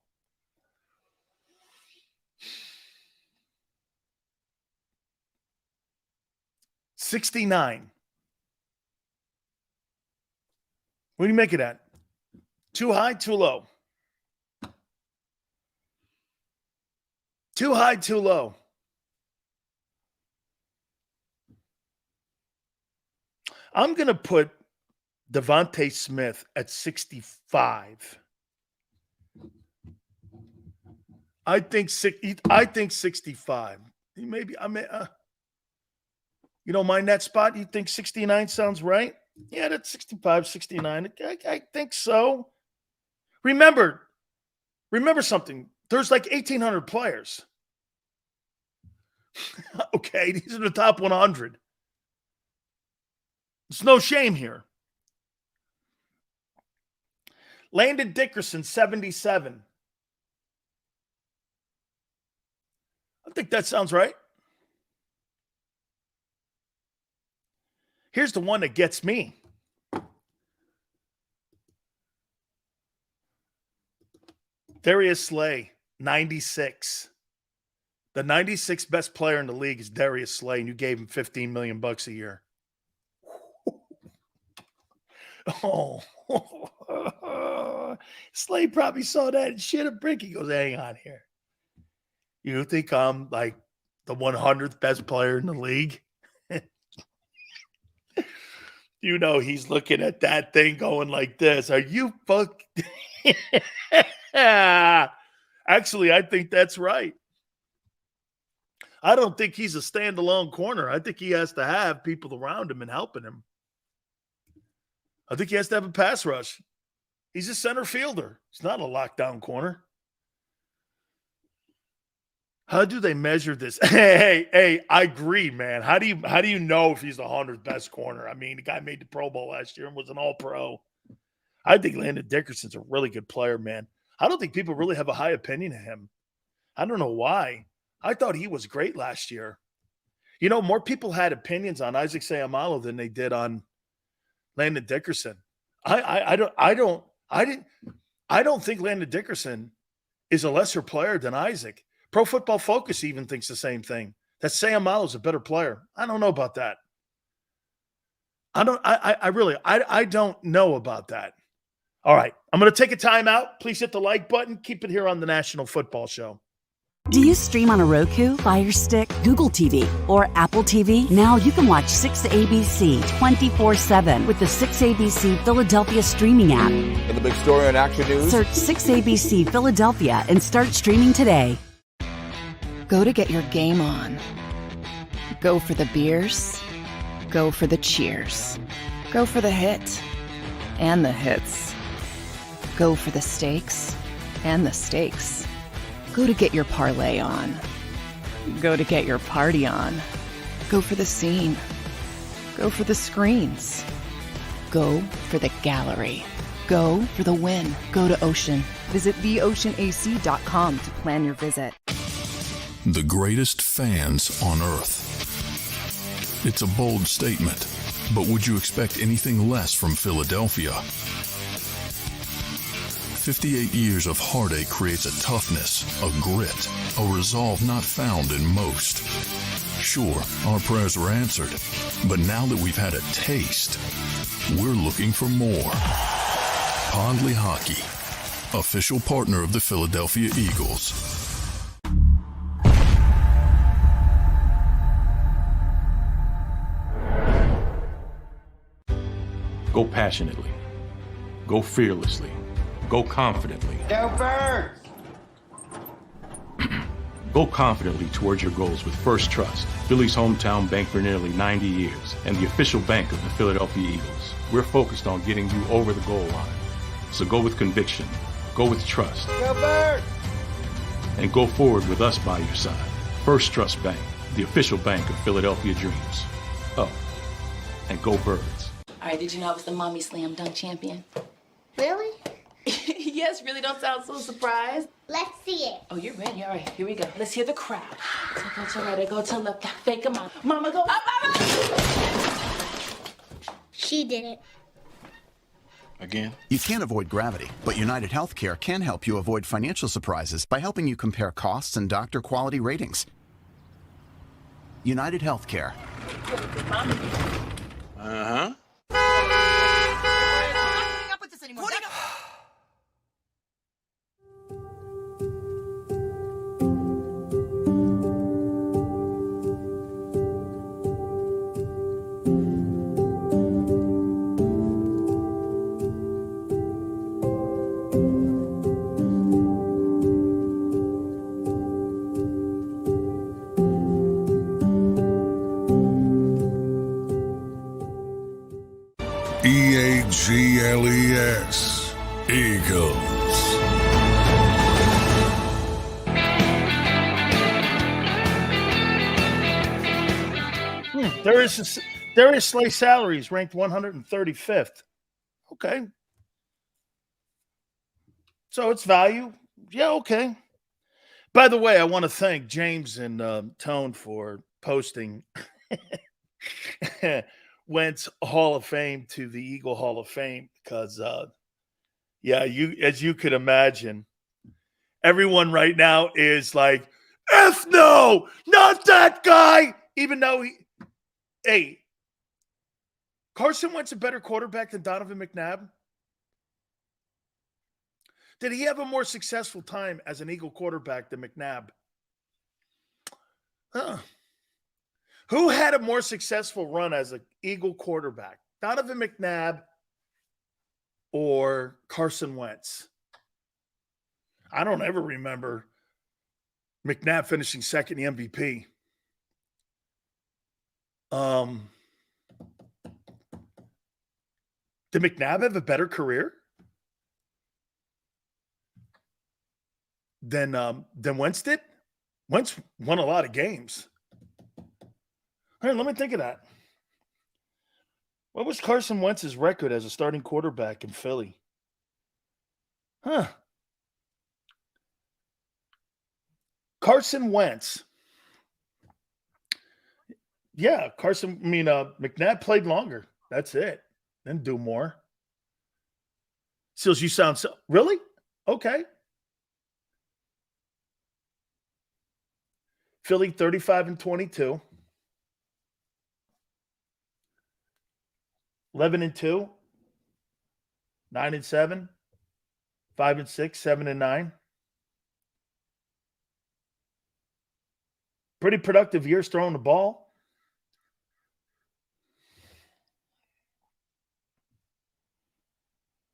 Speaker 1: $69. What do you make it at? Too high, too low? Too high, too low? I'm going to put Devontae Smith at 65. I think 65. Maybe I may. You don't mind that spot? You think 69 sounds right? Yeah, that's 65, 69. I think so. Remember something. There's like 1,800 players. Okay, these are the top 100. There's no shame here. Landon Dickerson, 77. I think that sounds right. Here's the one that gets me. Darius Slay, 96. The 96th best player in the league is Darius Slay, and you gave him $15 million a year. Oh, Slay probably saw that and shit a brick. He goes, hang on here. You think I'm like the 100th best player in the league? You know, he's looking at that thing going like this. Are you fuck? Actually, I think that's right. I don't think he's a standalone corner. I think he has to have people around him and helping him. I think he has to have a pass rush. He's a center fielder. He's not a lockdown corner. How do they measure this? Hey, I agree, man. How do you know if he's the 100th best corner? I mean, the guy made the Pro Bowl last year and was an All-Pro. I think Landon Dickerson's a really good player, man. I don't think people really have a high opinion of him. I don't know why. I thought he was great last year. You know, more people had opinions on Isaac Seumalo than they did on Landon Dickerson. I don't think Landon Dickerson is a lesser player than Isaac. Pro Football Focus even thinks the same thing. That Seumalo's a better player. I don't know about that. I don't know about that. All right. I'm going to take a timeout. Please hit the like button. Keep it here on the National Football Show.
Speaker 6: Do you stream on a Roku, Fire Stick, Google TV, or Apple TV? Now you can watch 6ABC 24/7 with the 6ABC Philadelphia streaming app.
Speaker 7: And the big story on Action News?
Speaker 6: Search 6ABC Philadelphia and start streaming today.
Speaker 8: Go to get your game on. Go for the beers. Go for the cheers. Go for the hit and the hits. Go for the stakes and the stakes. Go to get your parlay on. Go to get your party on. Go for the scene. Go for the screens. Go for the gallery. Go for the win. Go to Ocean. Visit theoceanac.com to plan your visit.
Speaker 9: The greatest fans on earth. It's a bold statement, but would you expect anything less from Philadelphia? 58 years of heartache creates a toughness, a grit, a resolve not found in most. Sure, our prayers were answered, but now that we've had a taste, we're looking for more. Pondley Hockey, official partner of the Philadelphia Eagles.
Speaker 10: Go passionately. Go fearlessly. Go confidently.
Speaker 2: Go Birds!
Speaker 10: Go confidently towards your goals with First Trust, Philly's hometown bank for nearly 90 years, and the official bank of the Philadelphia Eagles. We're focused on getting you over the goal line. So go with conviction, go with trust,
Speaker 2: Go Birds!
Speaker 10: and go forward with us by your side. First Trust Bank, the official bank of Philadelphia Dreams. Oh, and go Birds.
Speaker 11: All right, did you know I was the mommy slam dunk champion?
Speaker 12: Really?
Speaker 11: Yes, really don't sound so surprised.
Speaker 12: Let's see it.
Speaker 11: Oh, you're ready. All right, here we go. Let's hear the crowd. So go to right, I go to left. Fake 'em out. Mama, go up, mama!
Speaker 12: She did it.
Speaker 10: Again?
Speaker 13: You can't avoid gravity, but United Healthcare can help you avoid financial surprises by helping you compare costs and doctor quality ratings. United Healthcare.
Speaker 10: Uh-huh.
Speaker 4: EAGLES, Eagles.
Speaker 1: Darius Slay salaries ranked 135th. Okay. So it's value. Yeah, okay. By the way, I want to thank James and Tone for posting Wentz Hall of Fame to the Eagle Hall of Fame because, as you could imagine, everyone right now is like, F no, not that guy. Even though Carson Wentz a better quarterback than Donovan McNabb? Did he have a more successful time as an Eagle quarterback than McNabb? Who had a more successful run as an Eagle quarterback? Donovan McNabb or Carson Wentz? I don't ever remember McNabb finishing second in the MVP. Did McNabb have a better career than Wentz did? Wentz won a lot of games. All right, let me think of that. What was Carson Wentz's record as a starting quarterback in Philly? Carson Wentz. Yeah, McNabb played longer. That's it. Didn't do more. Seals, you sound so really? Okay. Philly 35-22. 11-2. 9-7. 5-6. 7-9. Pretty productive years throwing the ball.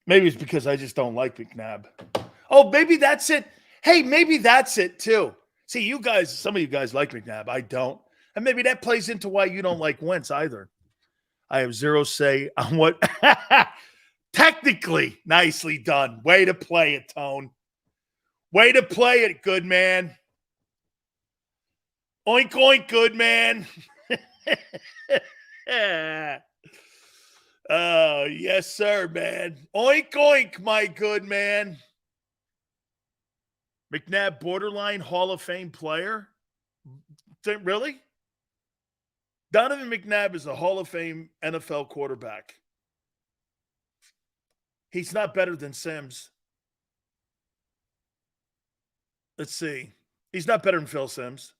Speaker 1: Maybe it's because I just don't like McNabb. Oh, maybe that's it. Hey, maybe that's it too. See, you guys, some of you guys like McNabb. I don't. And maybe that plays into why you don't like Wentz either. I have zero say on what Technically, nicely done. Way to play it, Tone. Way to play it, good man. Oink, oink, good man. Oh, yes, sir, man. Oink, oink, my good man. McNabb, borderline Hall of Fame player? Really? Donovan McNabb is a Hall of Fame NFL quarterback. He's not better than Sims. Let's see. He's not better than Phil Sims.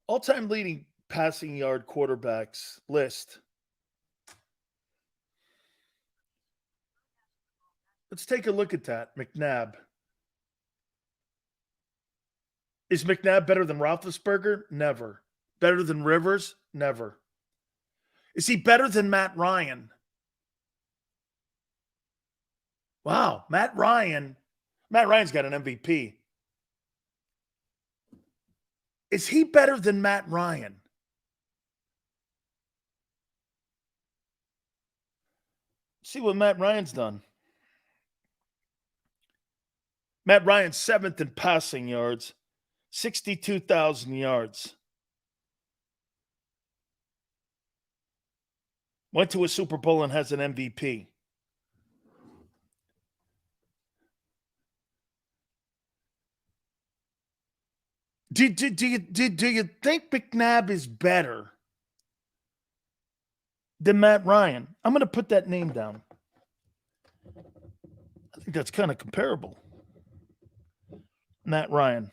Speaker 1: All-time leading passing yard quarterbacks list. Let's take a look at that. McNabb. Is McNabb better than Roethlisberger? Never. Better than Rivers? Never. Is he better than Matt Ryan? Wow, Matt Ryan. Matt Ryan's got an MVP. Is he better than Matt Ryan? See what Matt Ryan's done. Matt Ryan's 7th in passing yards, 62,000 yards. Went to a Super Bowl and has an MVP. Do you think McNabb is better than Matt Ryan? I'm going to put that name down. I think that's kind of comparable. Matt Ryan.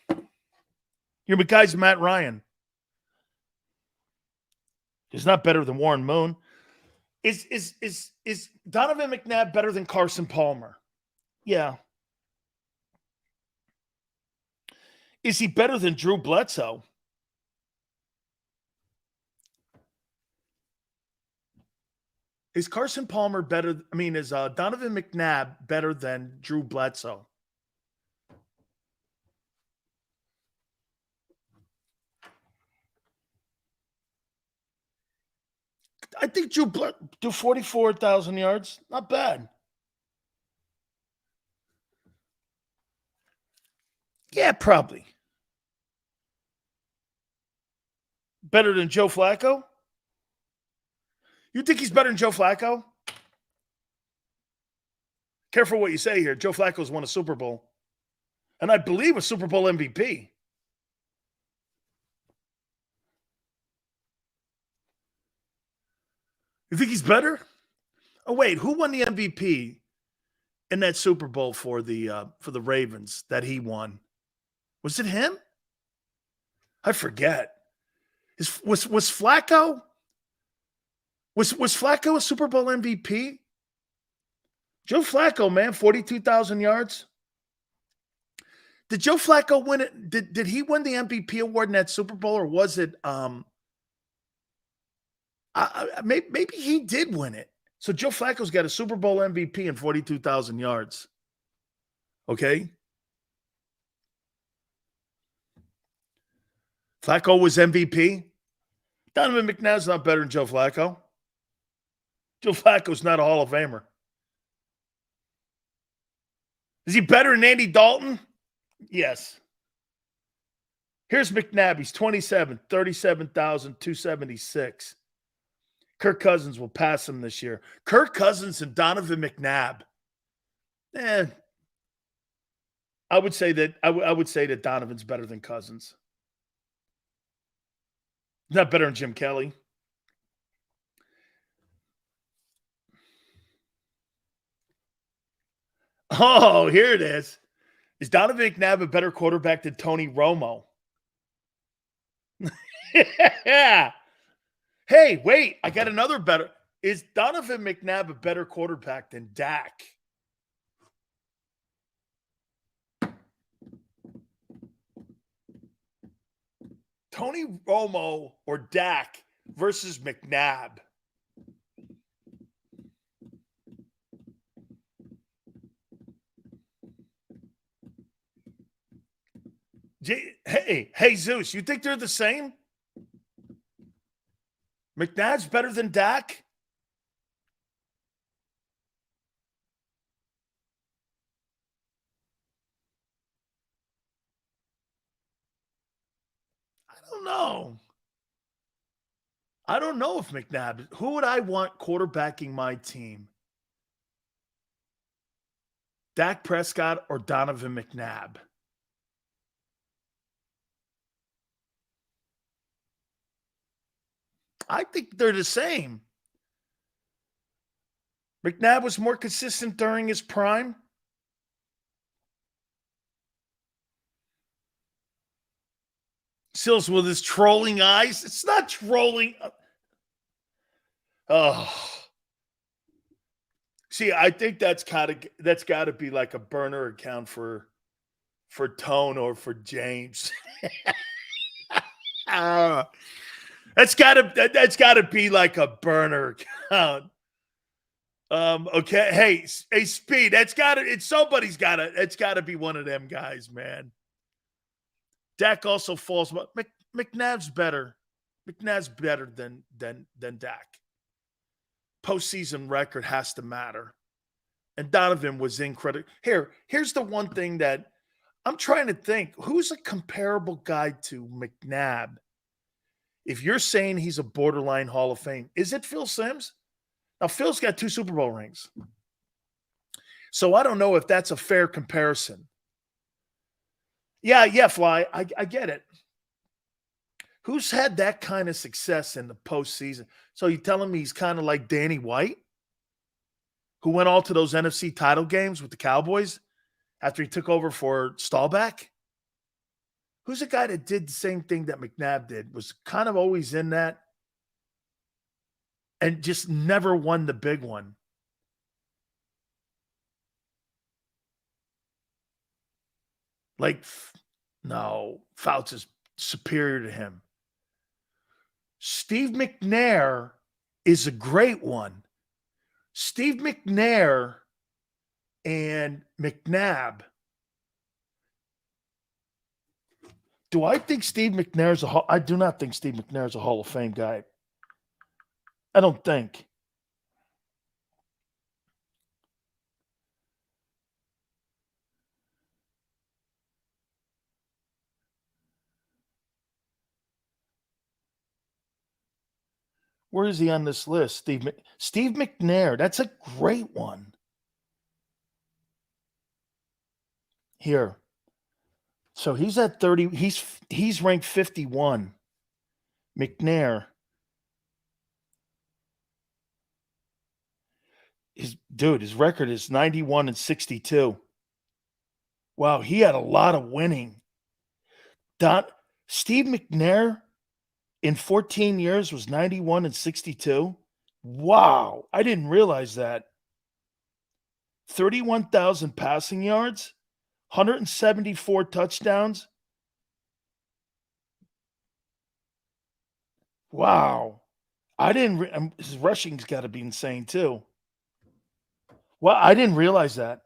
Speaker 1: Your guy's Matt Ryan. He's not better than Warren Moon. Is Donovan McNabb better than Carson Palmer? Yeah. Is he better than Drew Bledsoe? Is Carson Palmer better? I mean, is Donovan McNabb better than Drew Bledsoe? I think Drew do 44,000 yards. Not bad. Yeah, probably. Better than Joe Flacco? You think he's better than Joe Flacco? Careful what you say here. Joe Flacco's won a Super Bowl. And I believe a Super Bowl MVP. You think he's better? Oh, wait. Who won the MVP in that Super Bowl for the Ravens that he won? Was it him? I forget. Was Flacco? Was Flacco a Super Bowl MVP? Joe Flacco, man, 42,000 yards. Did Joe Flacco win it? Did he win the MVP award in that Super Bowl, or was it? Maybe he did win it. So Joe Flacco's got a Super Bowl MVP and 42,000 yards. Okay. Flacco was MVP. Donovan McNabb's not better than Joe Flacco. Joe Flacco's not a Hall of Famer. Is he better than Andy Dalton? Yes. Here's McNabb. He's 27, 37,276. Kirk Cousins will pass him this year. Kirk Cousins and Donovan McNabb. I would say that Donovan's better than Cousins. He's not better than Jim Kelly. Oh, here it is. Is Donovan McNabb a better quarterback than Tony Romo? Yeah. Hey, wait. I got another better. Is Donovan McNabb a better quarterback than Dak? Tony Romo or Dak versus McNabb. Hey, Zeus, you think they're the same? McNabb's better than Dak? I don't know. I don't know if McNabb. Who would I want quarterbacking my team? Dak Prescott or Donovan McNabb? I think they're the same. McNabb was more consistent during his prime. Sills with his trolling eyes. It's not trolling. Oh. See, I think that's got to be like a burner account for Tone or for James. That's got to be like a burner account. Okay. Hey, Speed. It's got to be one of them guys, man. Dak also falls. McNabb's better. McNabb's better than Dak. Postseason record has to matter. And Donovan was incredible. Here's the one thing that I'm trying to think. Who's a comparable guy to McNabb? If you're saying he's a borderline Hall of Fame, is it Phil Simms? Now, Phil's got 2 Super Bowl rings. So I don't know if that's a fair comparison. Yeah, Fly. I get it. Who's had that kind of success in the postseason? So you telling me he's kind of like Danny White, who went all to those NFC title games with the Cowboys after he took over for Staubach? Who's a guy that did the same thing that McNabb did, was kind of always in that and just never won the big one? No, Fouts is superior to him. Steve McNair is a great one. Steve McNair and McNabb. Do I think Steve McNair's I do not think Steve McNair's a Hall of Fame guy. I don't think. Where is he on this list? Steve McNair. That's a great one. Here. So he's at 30. He's ranked 51. McNair. His record is 91-62. Wow, he had a lot of winning. Steve McNair in 14 years was 91-62. Wow, I didn't realize that. 31,000 passing yards, 174 touchdowns. Wow. His rushing's got to be insane too. Well, I didn't realize that.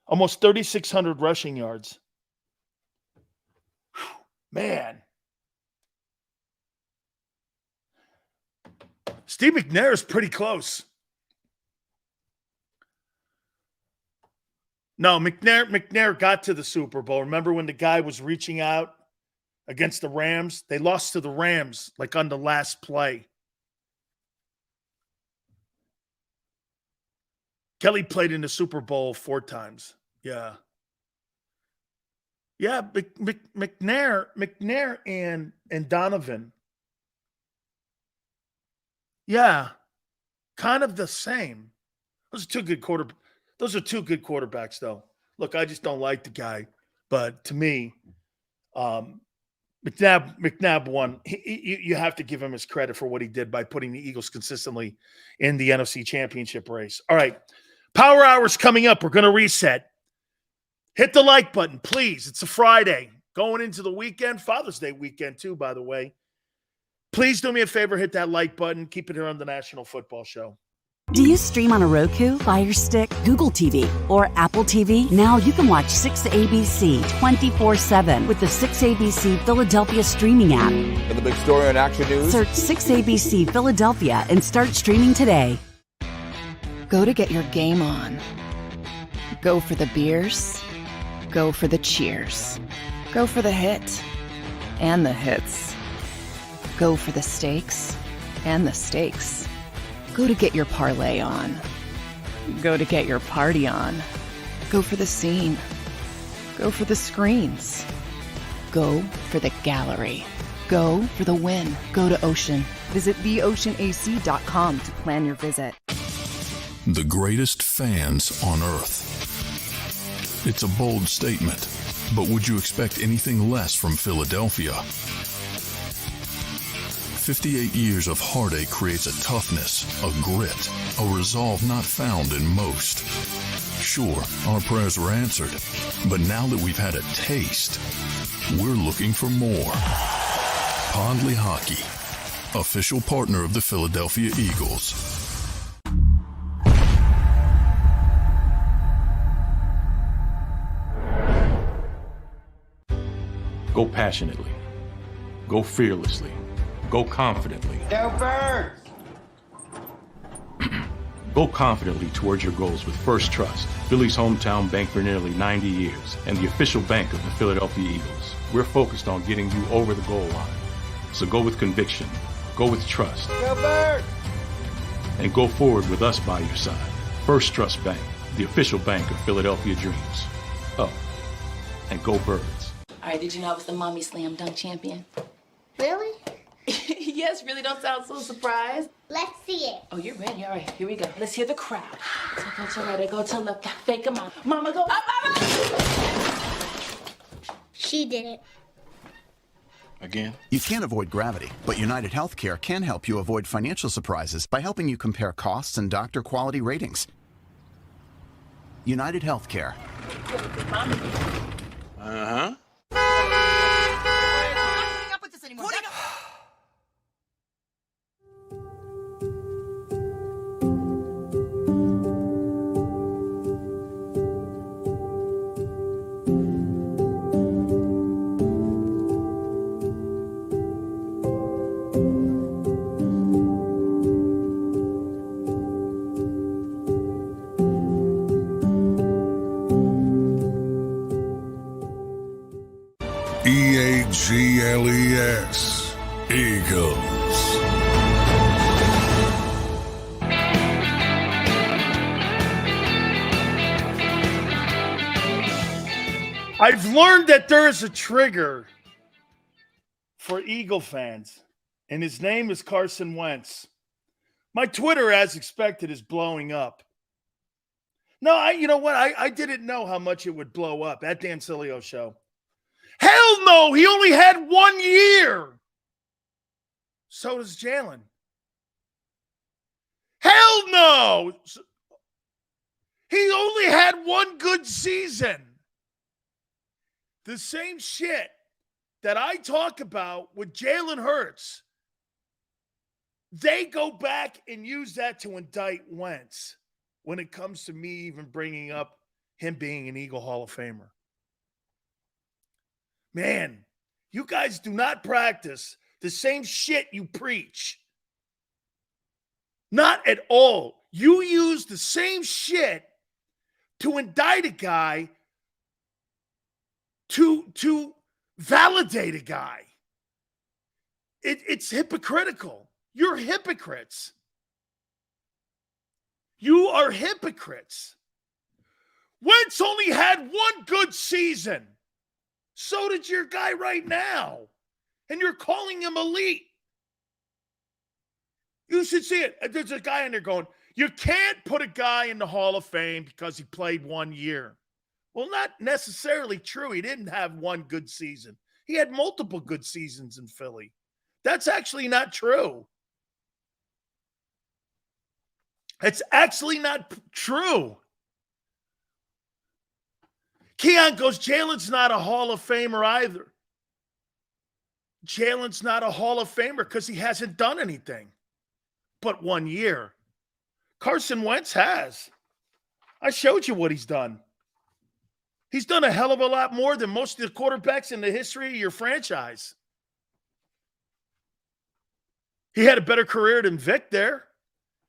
Speaker 1: almost 3,600 rushing yards. Man. Steve McNair is pretty close. No, McNair got to the Super Bowl. Remember when the guy was reaching out against the Rams? They lost to the Rams like on the last play. Kelly played in the Super Bowl 4 times. Yeah. Yeah, McNair and Donovan. Yeah, kind of the same. Those are two good quarterbacks, though. Look, I just don't like the guy, but to me, McNabb won. You have to give him his credit for what he did by putting the Eagles consistently in the NFC Championship race. All right, Power Hour's coming up. We're going to reset. Hit the like button, please. It's a Friday. Going into the weekend, Father's Day weekend too, by the way. Please do me a favor, hit that like button. Keep it here on the National Football Show.
Speaker 6: Do you stream on a Roku, Fire Stick, Google TV, or Apple TV? Now you can watch 6ABC 24/7 with the 6ABC Philadelphia streaming app.
Speaker 7: For the big story on Action News,
Speaker 6: Search 6ABC Philadelphia and start streaming today.
Speaker 8: Go to get your game on. Go for the beers. Go for the cheers. Go for the hit and the hits. Go for the stakes and the stakes. Go to get your parlay on. Go to get your party on. Go for the scene. Go for the screens. Go for the gallery. Go for the win. Go to Ocean. Visit theoceanac.com to plan your visit.
Speaker 9: The greatest fans on earth. It's a bold statement, but would you expect anything less from Philadelphia? 58 years of heartache creates a toughness, a grit, a resolve not found in most. Sure, our prayers were answered, but now that we've had a taste, we're looking for more. Pondley Hockey, official partner of the Philadelphia Eagles.
Speaker 10: Go passionately. Go fearlessly. Go confidently.
Speaker 2: Go Birds!
Speaker 10: Go confidently towards your goals with First Trust, Philly's hometown bank for nearly 90 years, and the official bank of the Philadelphia Eagles. We're focused on getting you over the goal line. So go with conviction. Go with trust.
Speaker 2: Go Birds!
Speaker 10: And go forward with us by your side. First Trust Bank, the official bank of Philadelphia Dreams. Oh, and go Birds.
Speaker 11: All right, did you know I was the mommy slam dunk champion?
Speaker 12: Really?
Speaker 11: Yes, really don't sound so surprised.
Speaker 12: Let's see it.
Speaker 11: Oh, you're ready. All right, here we go. Let's hear the crowd. So go to right, I go to left, I fake him out. Mama, go up, mama!
Speaker 12: She did it.
Speaker 10: Again?
Speaker 13: You can't avoid gravity, but United Healthcare can help you avoid financial surprises by helping you compare costs and doctor quality ratings. United Healthcare.
Speaker 10: Uh-huh.
Speaker 4: EAGLES, Eagles.
Speaker 1: I've learned that there is a trigger for Eagle fans, and his name is Carson Wentz. My Twitter, as expected, is blowing up. No, you know what? I didn't know how much it would blow up at Dan Sileo show. Hell no, he only had 1 year. So does Jalen. Hell no. He only had one good season. The same shit that I talk about with Jalen Hurts, they go back and use that to indict Wentz when it comes to me even bringing up him being an Eagle Hall of Famer. Man, you guys do not practice the same shit you preach. Not at all. You use the same shit to indict a guy, to validate a guy. It's hypocritical. You're hypocrites. You are hypocrites. Wentz only had one good season. So did your guy right now. And you're calling him elite. You should see it. There's a guy in there going, you can't put a guy in the Hall of Fame because he played 1 year. Well, not necessarily true. He didn't have one good season. He had multiple good seasons in Philly. That's actually not true. It's actually not true. Keon goes, Jalen's not a Hall of Famer either. Jalen's not a Hall of Famer because he hasn't done anything but 1 year. Carson Wentz has. I showed you what he's done. He's done a hell of a lot more than most of the quarterbacks in the history of your franchise. He had a better career than Vic there.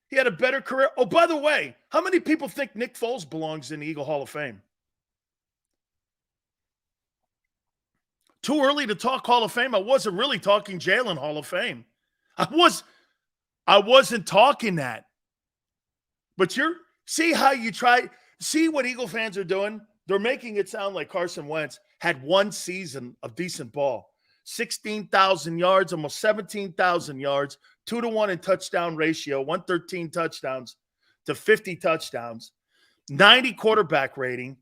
Speaker 1: He had a better career. Oh, by the way, how many people think Nick Foles belongs in the Eagle Hall of Fame? Too early to talk Hall of Fame. I wasn't really talking Jalen Hall of Fame. I wasn't talking that. But see how you try, see what Eagle fans are doing? They're making it sound like Carson Wentz had one season of decent ball. 16,000 yards, almost 17,000 yards, 2-to-1 in touchdown ratio, 113 touchdowns to 50 touchdowns, 90 quarterback rating,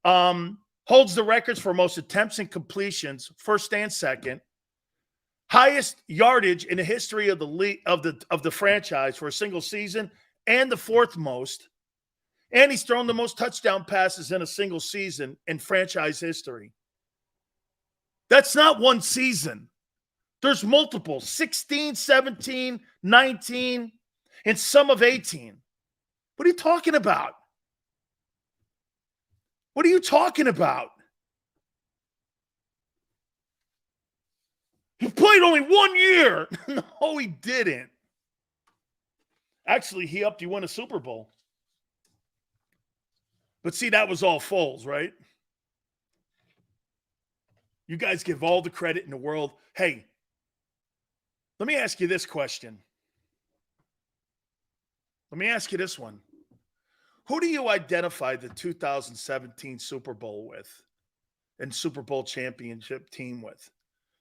Speaker 1: holds the records for most attempts and completions, first and second, highest yardage in the history of the league, of the franchise for a single season, and the fourth most. And he's thrown the most touchdown passes in a single season in franchise history. That's not one season. There's multiple, 16, 17, 19, and some of 18. What are you talking about? What are you talking about? He played only 1 year. No, he didn't. Actually, he helped you win a Super Bowl. But see, that was all Foles, right? You guys give all the credit in the world. Hey, let me ask you this question. Let me ask you this one. Who do you identify the 2017 Super Bowl with and Super Bowl championship team with?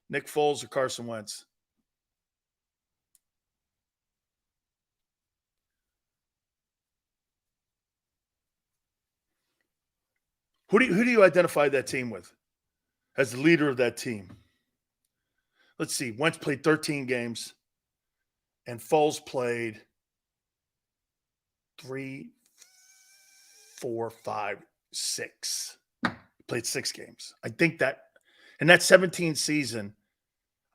Speaker 1: Nick Foles or Carson Wentz? Who do you identify that team with as the leader of that team? Let's see. Wentz played 13 games, and Foles played 3, 4, 5, 6. Played 6 games. I think that in that 17 season,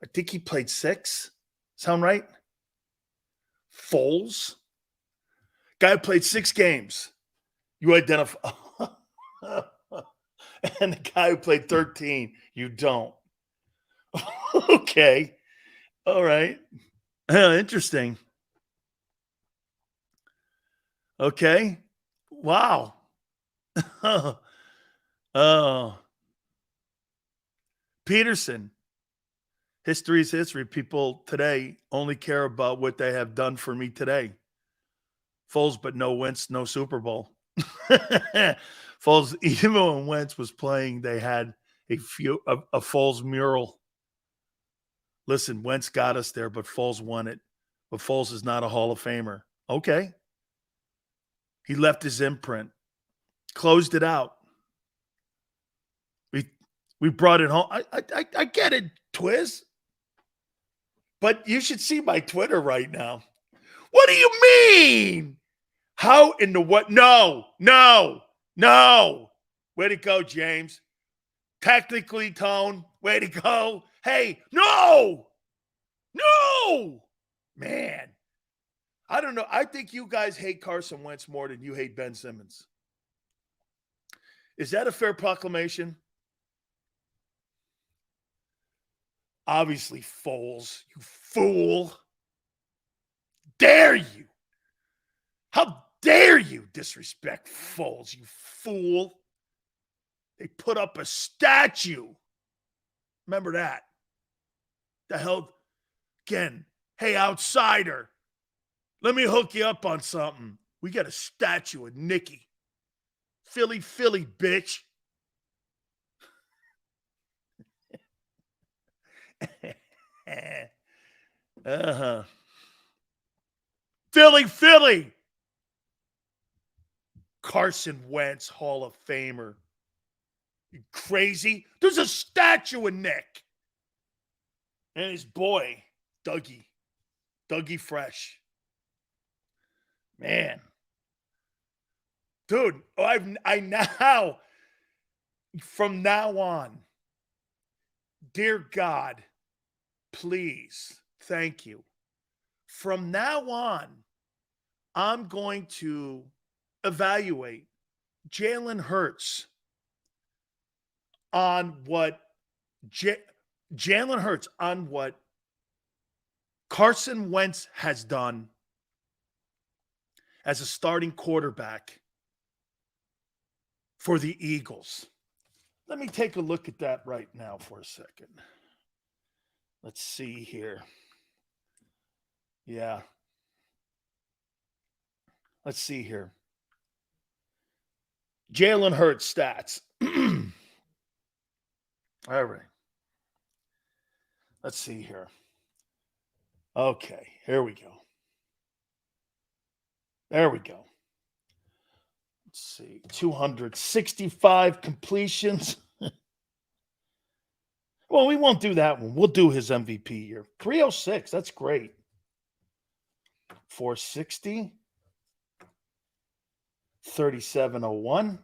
Speaker 1: I think he played 6. Sound right? Foles? Guy who played 6 games. You identify. And the guy who played 13, you don't. Okay. All right. Interesting. Okay. Wow. Oh. Peterson. History is history. People today only care about what they have done for me today. Foles, but no Wentz, no Super Bowl. Foles, even when Wentz was playing, they had a Foles mural. Listen, Wentz got us there, but Foles won it. But Foles is not a Hall of Famer. Okay. He left his imprint. Closed it out. We brought it home. I get it, Twiz. But you should see my Twitter right now. What do you mean? How in the what? No. Way to go, James. Technically, Tone. Way to go. Hey, no. Man. I don't know. I think you guys hate Carson Wentz more than you hate Ben Simmons. Is that a fair proclamation? Obviously, Foles, you fool. Dare you? How dare you disrespect Foles, you fool? They put up a statue. Remember that. The hell? Again, hey, outsider, let me hook you up on something. We got a statue of Nicky. Philly, bitch. Philly. Carson Wentz, Hall of Famer. You crazy? There's a statue of Nick. And his boy, Dougie Fresh. Man. Dude, I now, from now on, dear God, please, thank you. From now on, I'm going to evaluate Jalen Hurts on what Jalen Hurts on what Carson Wentz has done as a starting quarterback for the Eagles. Let me take a look at that right now for a second. Let's see here. Yeah. Let's see here. Jalen Hurts stats. All right. Let's see here. Okay, here we go. There we go. Let's see. 265 completions. Well, we won't do that one. We'll do his MVP year. 306. That's great. 460. 3701.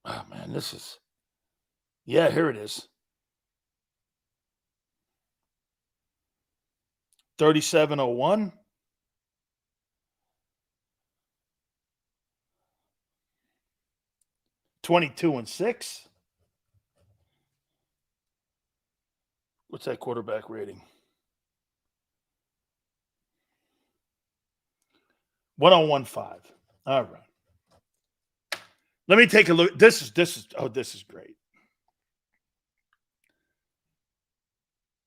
Speaker 1: Oh, man, this is. Yeah, here it is. 3701. (22-6). What's that quarterback rating? 1015. All right. Let me take a look. This is great.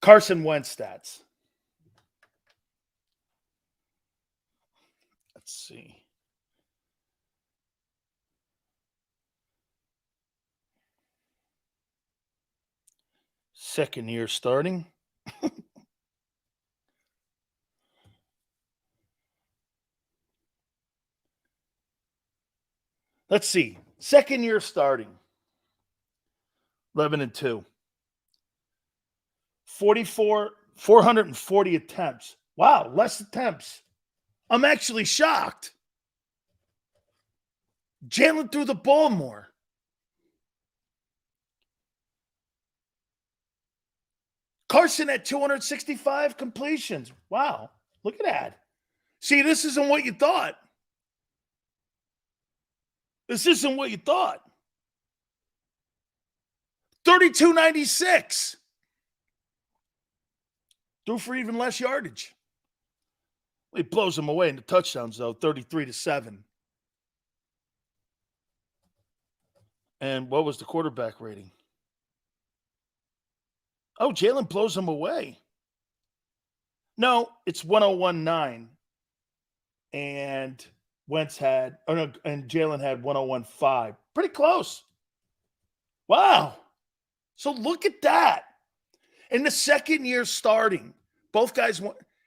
Speaker 1: Carson Wentz stats. Let's see. Second year starting. Let's see. Second year starting. 11-2. 440 attempts. Wow, less attempts. I'm actually shocked. Jalen threw the ball more. Carson had 265 completions. Wow, look at that. See, this isn't what you thought. This isn't what you thought. 3296. Threw for even less yardage. He blows them away in the touchdowns, though, 33-7. And what was the quarterback rating? Oh, Jalen blows them away. No, it's 1019. And Wentz had, and Jalen had 1015. Pretty close. Wow. So look at that. In the second year starting, both guys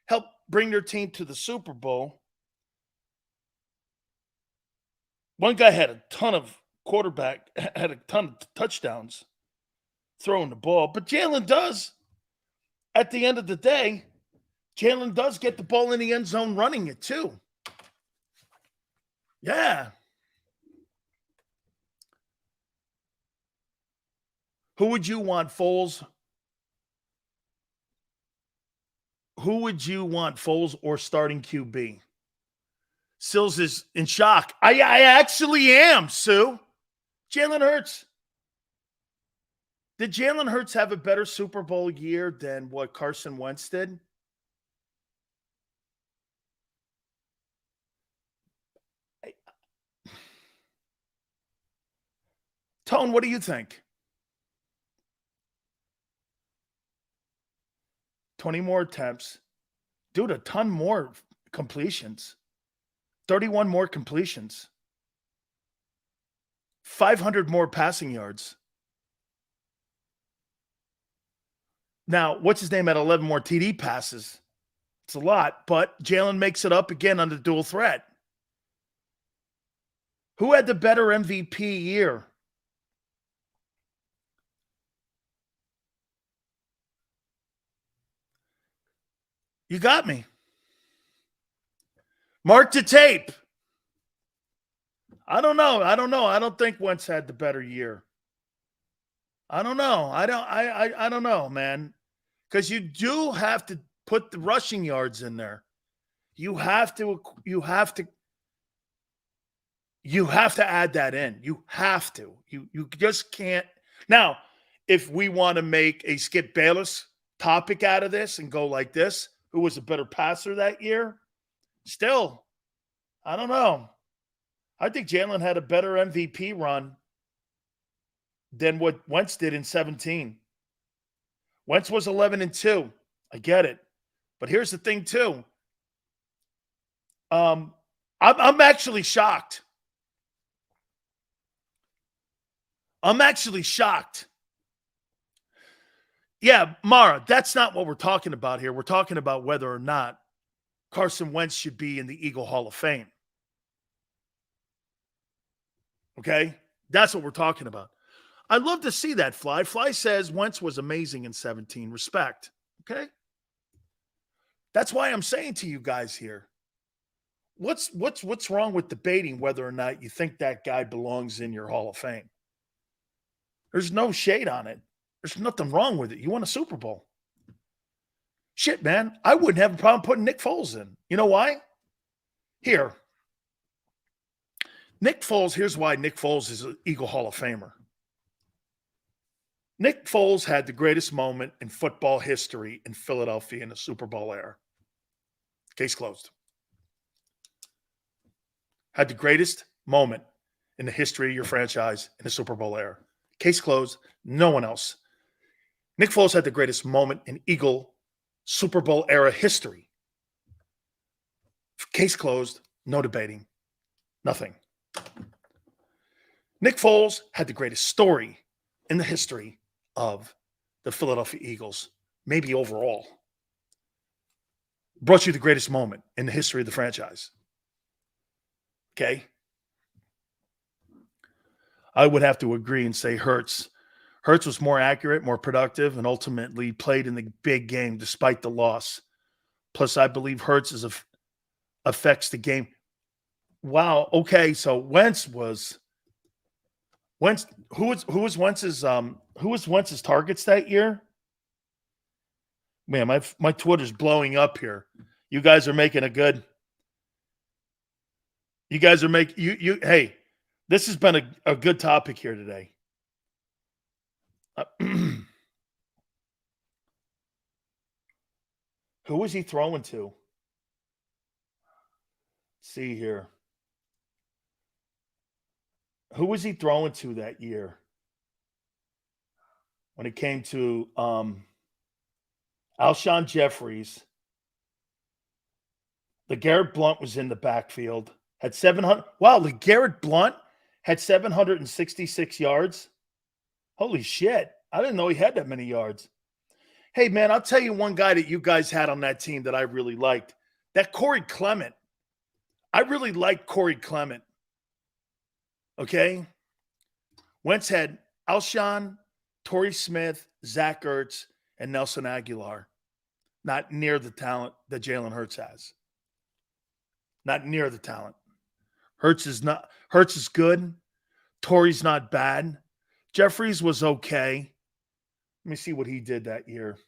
Speaker 1: helped bring their team to the Super Bowl. One guy had a ton of touchdowns throwing the ball. But Jalen does, at the end of the day, Jalen does get the ball in the end zone running it too. Yeah. Who would you want, Foles? Who would you want, Foles or starting QB? Sills is in shock. I actually am, Sue. Jalen Hurts. Did Jalen Hurts have a better Super Bowl year than what Carson Wentz did? Tone, what do you think? 20 more attempts. Dude, a ton more completions. 31 more completions. 500 more passing yards. Now, what's his name at 11 more TD passes? It's a lot, but Jalen makes it up again on the dual threat. Who had the better MVP year? You got me. Mark the tape. I don't know. I don't think Wentz had the better year. I don't know. I don't know, man. Because you do have to put the rushing yards in there. You have to add that in. You have to. You just can't. Now, if we want to make a Skip Bayless topic out of this and go like this, who was a better passer that year? Still, I don't know. I think Jalen had a better MVP run than what Wentz did in 17. Wentz was 11-2. I get it. But here's the thing, too. I'm actually shocked. I'm actually shocked. Yeah, Mara, that's not what we're talking about here. We're talking about whether or not Carson Wentz should be in the Eagle Hall of Fame. Okay? That's what we're talking about. I'd love to see that, Fly. Fly says Wentz was amazing in 17. Respect. Okay? That's why I'm saying to you guys here, what's wrong with debating whether or not you think that guy belongs in your Hall of Fame? There's no shade on it. There's nothing wrong with it. You won a Super Bowl. Shit, man. I wouldn't have a problem putting Nick Foles in. You know why? Here. Nick Foles, here's why Nick Foles is an Eagle Hall of Famer. Nick Foles had the greatest moment in football history in Philadelphia in the Super Bowl era. Case closed. Had the greatest moment in the history of your franchise in the Super Bowl era. Case closed. No one else. Nick Foles had the greatest moment in Eagle Super Bowl era history. Case closed. No debating. Nothing. Nick Foles had the greatest story in the history of the Philadelphia Eagles, maybe overall. Brought you the greatest moment in the history of the franchise. Okay? I would have to agree and say Hurts. Hurts was more accurate, more productive, and ultimately played in the big game despite the loss. Plus, I believe Hurts affects the game. Wow. Okay, so Wentz. Who was Wentz's targets that year? Man, my Twitter's blowing up here. You guys are making a good. You guys are making hey, this has been a good topic here today. Who was he throwing to? Let's see here. Who was he throwing to that year when it came to Alshon Jeffries? LeGarrette Blount was in the backfield. Had 700. Wow, LeGarrette Blount had 766 yards. Holy shit. I didn't know he had that many yards. Hey, man, I'll tell you one guy that you guys had on that team that I really liked. That Corey Clement. I really liked Corey Clement. Okay? Wentz had Alshon, Torrey Smith, Zach Ertz, and Nelson Aguilar. Not near the talent that Jalen Hurts has. Not near the talent. Hurts is good. Torrey's not bad. Jeffries was okay. Let me see what he did that year.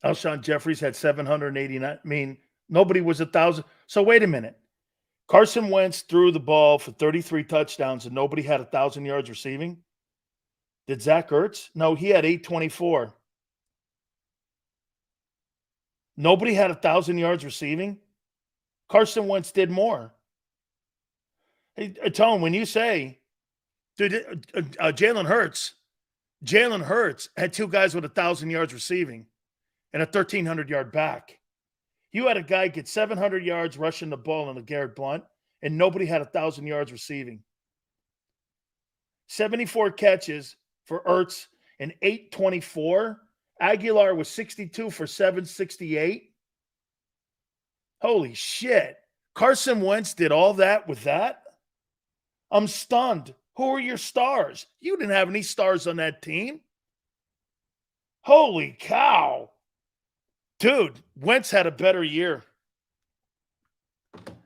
Speaker 1: Alshon Jeffries had 789. I mean, nobody was 1,000. So wait a minute. Carson Wentz threw the ball for 33 touchdowns and nobody had 1,000 yards receiving. Did Zach Ertz? No, he had 824. Nobody had 1,000 yards receiving. Carson Wentz did more. Hey, Tone, when you say, dude, Jalen Hurts had two guys with 1,000 yards receiving and a 1,300-yard back. You had a guy get 700 yards rushing the ball on LeGarrette Blount, and nobody had 1,000 yards receiving. 74 catches for Ertz and 824. Aguilar was 62 for 768. Holy shit. Carson Wentz did all that with that? I'm stunned. Who are your stars? You didn't have any stars on that team. Holy cow. Dude, Wentz had a better year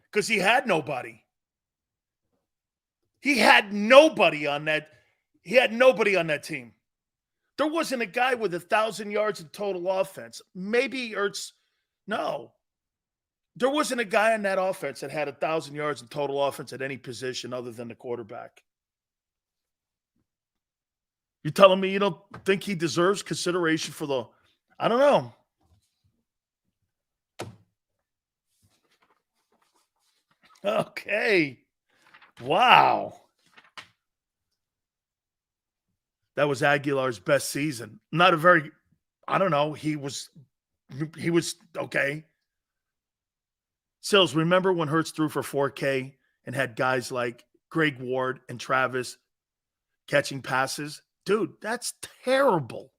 Speaker 1: because he had nobody. He had nobody on that. He had nobody on that team. There wasn't a guy with 1,000 yards in total offense. Maybe Ertz. No. There wasn't a guy on that offense that had 1,000 yards in total offense at any position other than the quarterback. You telling me you don't think he deserves consideration for the – I don't know. Okay. Wow. That was Aguilar's best season. Not a very – I don't know. He was okay. Sills, remember when Hurts threw for 4K and had guys like Greg Ward and Travis catching passes? Dude, that's terrible.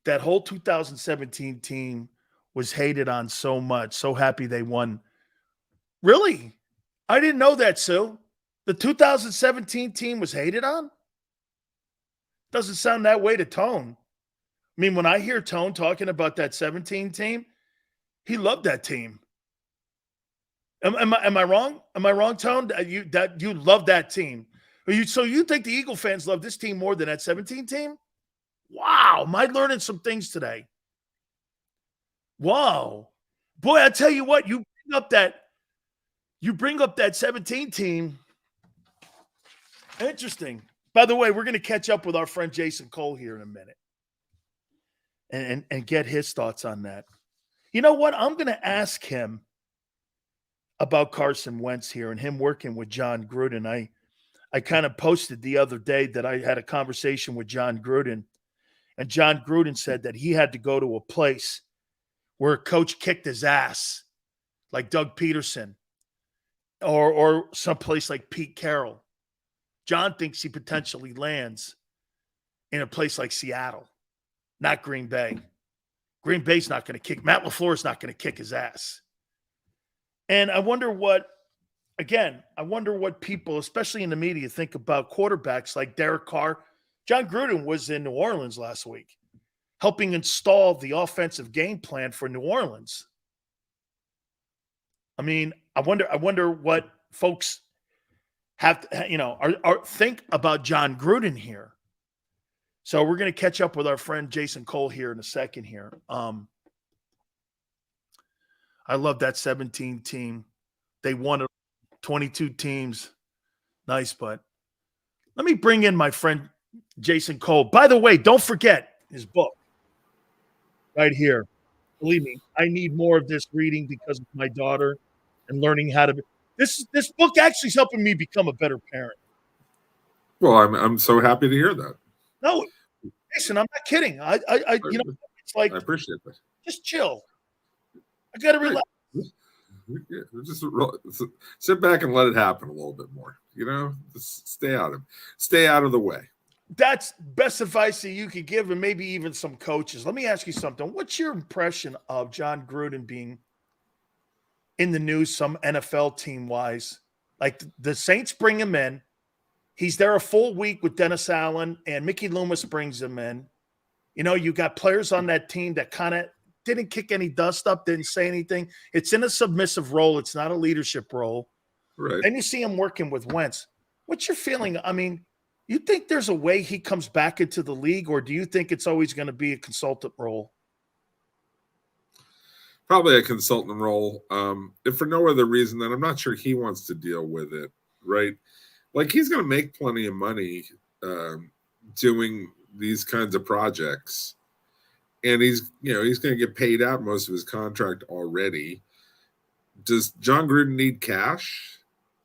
Speaker 1: That whole 2017 team was hated on so much. So happy they won. Really? I didn't know that, Sue. The 2017 team was hated on? Doesn't sound that way to Tone. I mean, when I hear Tone talking about that 17 team, he loved that team. Am I wrong? Am I wrong, Tone? You love that team. So you think the Eagle fans love this team more than that 17 team? Wow, am I learning some things today? Wow. Boy, I tell you what, you bring up that 17 team. Interesting. By the way, we're going to catch up with our friend Jason Cole here in a minute and get his thoughts on that. You know what? I'm going to ask him about Carson Wentz here and him working with John Gruden. I kind of posted the other day that I had a conversation with John Gruden, and John Gruden said that he had to go to a place where a coach kicked his ass, like Doug Peterson or someplace like Pete Carroll. John thinks he potentially lands in a place like Seattle, not Green Bay. Green Bay's not going to kick. Matt LaFleur's not going to kick his ass. And I wonder what people, especially in the media, think about quarterbacks like Derek Carr. John Gruden was in New Orleans last week, helping install the offensive game plan for New Orleans. I mean, I wonder what folks have to, think about John Gruden here. So we're going to catch up with our friend Jason Cole here in a second here. I love that 17 team. They won 22 teams. Nice, but let me bring in my friend Jason Cole. By the way, don't forget his book right here. Believe me, I need more of this reading because of my daughter and learning how to be. This book actually is helping me become a better parent.
Speaker 14: Well, I'm so happy to hear that.
Speaker 1: No, Jason, I'm not kidding. It's like
Speaker 14: I appreciate that.
Speaker 1: Just chill. I got to relax.
Speaker 14: Yeah, just sit back and let it happen a little bit more. Just stay out of the way.
Speaker 1: That's best advice that you could give, and maybe even some coaches. Let me ask you something. What's your impression of John Gruden being in the news, some NFL team-wise? Like the Saints bring him in. He's there a full week with Dennis Allen, and Mickey Loomis brings him in. You got players on that team that kind of didn't kick any dust up, didn't say anything. It's in a submissive role. It's not a leadership role.
Speaker 14: Right.
Speaker 1: And you see him working with Wentz. What's your feeling? I mean, you think there's a way he comes back into the league, or do you think it's always going to be a consultant role?
Speaker 14: Probably a consultant role. If for no other reason than I'm not sure he wants to deal with it, right? Like he's going to make plenty of money doing these kinds of projects. And he's going to get paid out most of his contract already. Does John Gruden need cash?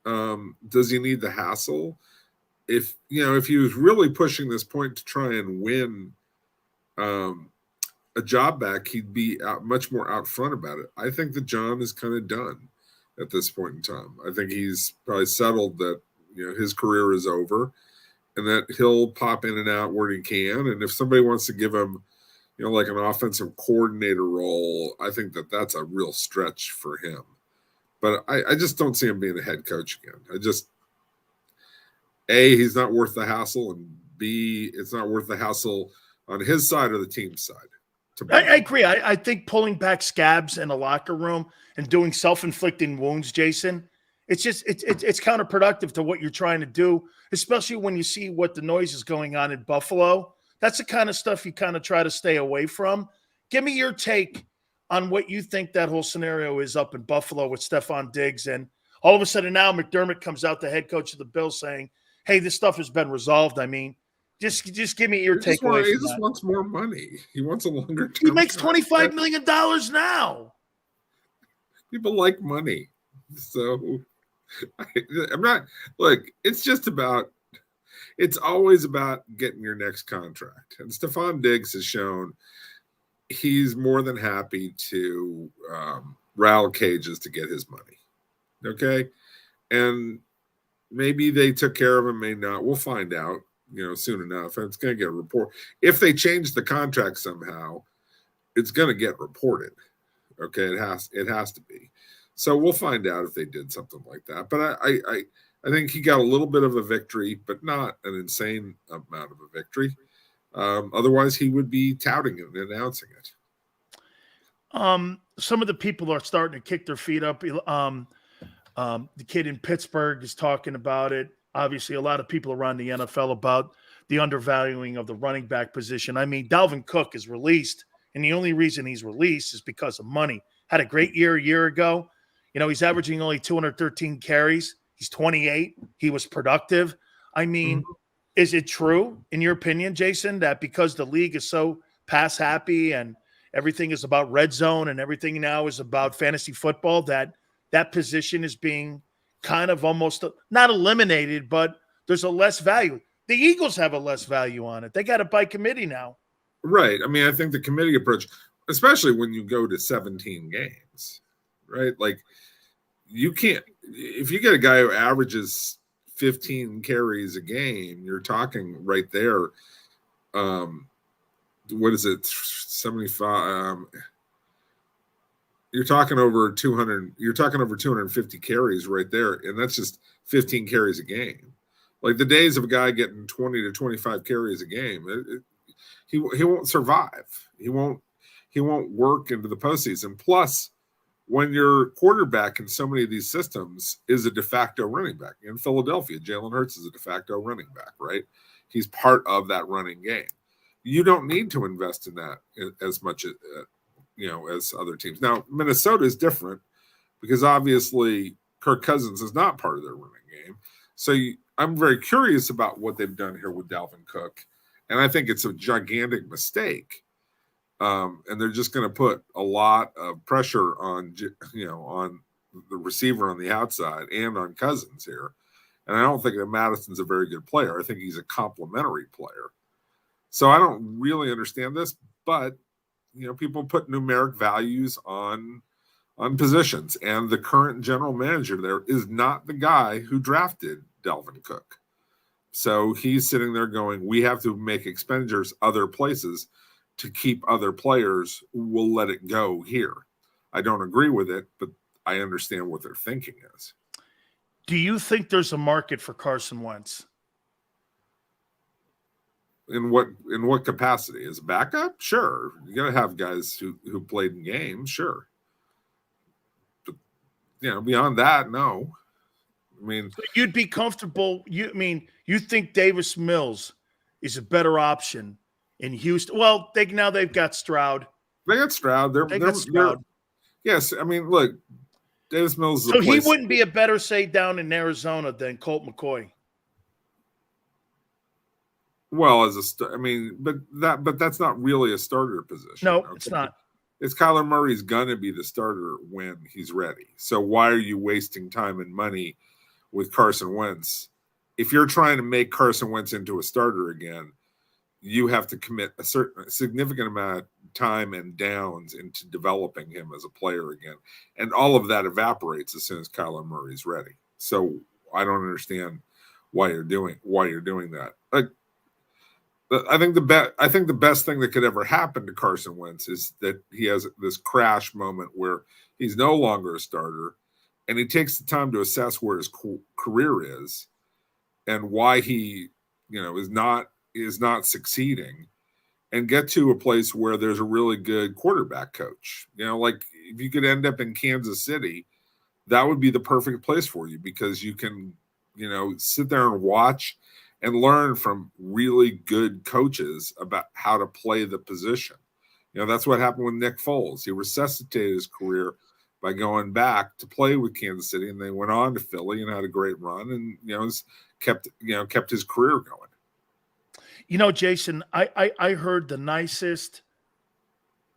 Speaker 14: Does he need the hassle? If he was really pushing this point to try and win a job back, he'd be much more out front about it. I think that John is kind of done at this point in time. I think he's probably settled that his career is over, and that he'll pop in and out where he can. And if somebody wants to give him like an offensive coordinator role, I think that that's a real stretch for him. But I just don't see him being a head coach again. A, he's not worth the hassle, and B, it's not worth the hassle on his side or the team's side.
Speaker 1: I agree. I think pulling back scabs in a locker room and doing self-inflicting wounds, Jason, it's counterproductive to what you're trying to do, especially when you see what the noise is going on in Buffalo. That's the kind of stuff you kind of try to stay away from. Give me your take on what you think that whole scenario is up in Buffalo with Stephon Diggs. And all of a sudden now McDermott comes out, the head coach of the Bills, saying, hey, this stuff has been resolved. I mean, just give me your takeaway.
Speaker 14: He just wants more money. He wants a longer term.
Speaker 1: He makes $25 million now.
Speaker 14: People like money. So I'm not, look, it's always about getting your next contract. And Stephon Diggs has shown he's more than happy to rattle cages to get his money. Okay. And maybe they took care of him, may not. We'll find out, soon enough. And it's going to get a report. If they change the contract somehow, it's going to get reported. Okay. It has to be. So we'll find out if they did something like that. But I think he got a little bit of a victory, but not an insane amount of a victory. Otherwise, he would be touting it and announcing it.
Speaker 1: Some of the people are starting to kick their feet up. The kid in Pittsburgh is talking about it. Obviously, a lot of people around the NFL about the undervaluing of the running back position. I mean, Dalvin Cook is released, and the only reason he's released is because of money. Had a great year a year ago. He's averaging only 213 carries. He's 28. He was productive. I mean, is it true, in your opinion, Jason, that because the league is so pass happy and everything is about red zone and everything now is about fantasy football, that position is being kind of almost not eliminated, but there's a less value. The Eagles have a less value on it. They got it by committee now.
Speaker 14: Right. I mean, I think the committee approach, especially when you go to 17 games, right? Like, you can't, if you get a guy who averages 15 carries a game, you're talking right there. What is it? 75. You're talking over 200. You're talking over 250 carries right there, and that's just 15 carries a game. Like, the days of a guy getting 20 to 25 carries a game, he won't survive. He won't work into the postseason. Plus, when your quarterback in so many of these systems is a de facto running back. In Philadelphia, Jalen Hurts is a de facto running back, right? He's part of that running game. You don't need to invest in that as much as as other teams. Now, Minnesota is different because obviously Kirk Cousins is not part of their running game. So I'm very curious about what they've done here with Dalvin Cook, and I think it's a gigantic mistake. And they're just going to put a lot of pressure on on the receiver on the outside and on Cousins here. And I don't think that Madison's a very good player. I think he's a complimentary player. So I don't really understand this, but people put numeric values on positions, and the current general manager there is not the guy who drafted Dalvin Cook. So he's sitting there going, we have to make expenditures other places to keep other players. We'll let it go here. I don't agree with it, but I understand what their thinking is.
Speaker 1: Do you think there's a market for Carson Wentz?
Speaker 14: In what capacity? As a backup? Sure. You got to have guys who played in games, sure. But beyond that, no. I mean,
Speaker 1: so you'd be comfortable. You think Davis Mills is a better option in Houston? Well, they've got Stroud.
Speaker 14: They got Stroud. They're Stroud. Yes, I mean, look, Davis Mills.
Speaker 1: So he wouldn't be a better say down in Arizona than Colt McCoy.
Speaker 14: Well, but that's not really a starter position.
Speaker 1: No, okay? It's not.
Speaker 14: It's Kyler Murray's gonna be the starter when he's ready. So why are you wasting time and money with Carson Wentz? If you're trying to make Carson Wentz into a starter again, you have to commit a significant amount of time and downs into developing him as a player again. And all of that evaporates as soon as Kyler Murray's ready. So I don't understand why you're doing that. Like, I think the best thing that could ever happen to Carson Wentz is that he has this crash moment where he's no longer a starter and he takes the time to assess where his career is and why he, is not succeeding, and get to a place where there's a really good quarterback coach. Like if you could end up in Kansas City, that would be the perfect place for you, because you can, sit there and watch and learn from really good coaches about how to play the position. That's what happened with Nick Foles. He resuscitated his career by going back to play with Kansas City, and they went on to Philly and had a great run, and kept his career going.
Speaker 1: Jason, I heard the nicest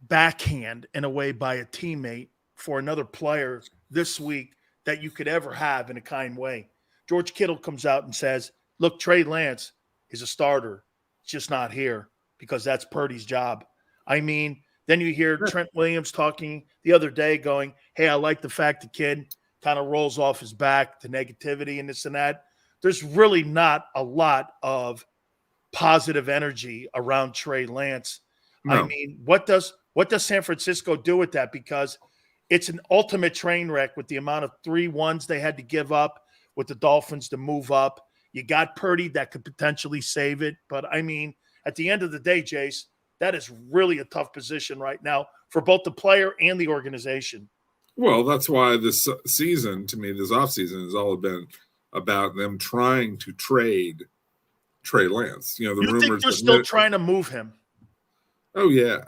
Speaker 1: backhand in a way by a teammate for another player this week that you could ever have in a kind way. George Kittle comes out and says, look, Trey Lance is a starter. It's just not here because that's Purdy's job. I mean, then you hear Trent Williams talking the other day going, hey, I like the fact the kid kind of rolls off his back, the negativity and this and that. There's really not a lot of positive energy around Trey Lance. No. I mean, what does San Francisco do with that? Because it's an ultimate train wreck with the amount of 3-1s they had to give up with the Dolphins to move up. You got Purdy that could potentially save it. But, I mean, at the end of the day, Jace, that is really a tough position right now for both the player and the organization.
Speaker 14: Well, that's why this season, to me, this offseason has all been about them trying to trade Trey Lance. The
Speaker 1: you
Speaker 14: rumors
Speaker 1: think they're still trying to move him?
Speaker 14: Oh, yeah.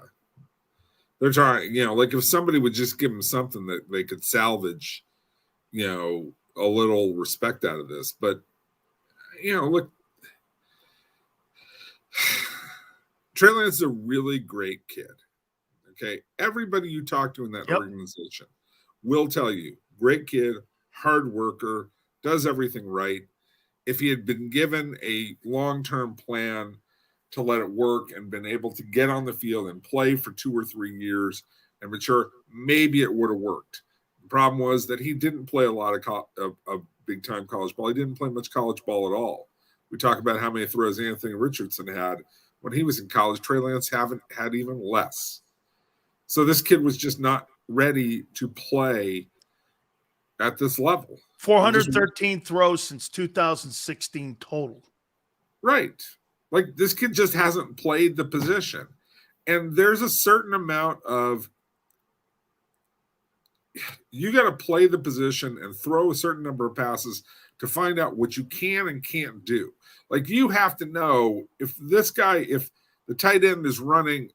Speaker 14: They're trying, like if somebody would just give him something that they could salvage, a little respect out of this. But, look, Trey Lance is a really great kid. Okay. Everybody you talk to in that organization will tell you, great kid, hard worker, does everything right. If he had been given a long-term plan to let it work and been able to get on the field and play for 2 or 3 years and mature, maybe it would have worked. The problem was that he didn't play a lot of big-time college ball. He didn't play much college ball at all. We talk about how many throws Anthony Richardson had when he was in college. Trey Lance had even less. So this kid was just not ready to play at this level.
Speaker 1: 413 throws since 2016 total.
Speaker 14: Right. Like this kid just hasn't played the position. And there's a certain amount of, you got to play the position and throw a certain number of passes to find out what you can and can't do. Like you have to know if the tight end is running,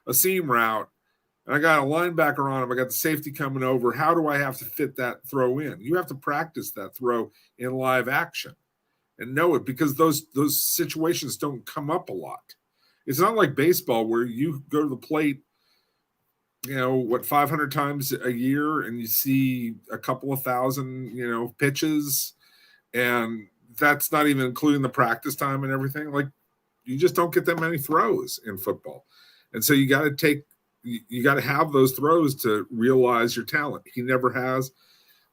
Speaker 14: a seam route, and I got a linebacker on him, I got the safety coming over, how do I have to fit that throw in? You have to practice that throw in live action and know it, because those situations don't come up a lot. It's not like baseball where you go to the plate, 500 times a year and you see a couple of thousand, pitches, and that's not even including the practice time and everything. Like you just don't get that many throws in football. And so you got to have those throws to realize your talent. He never has.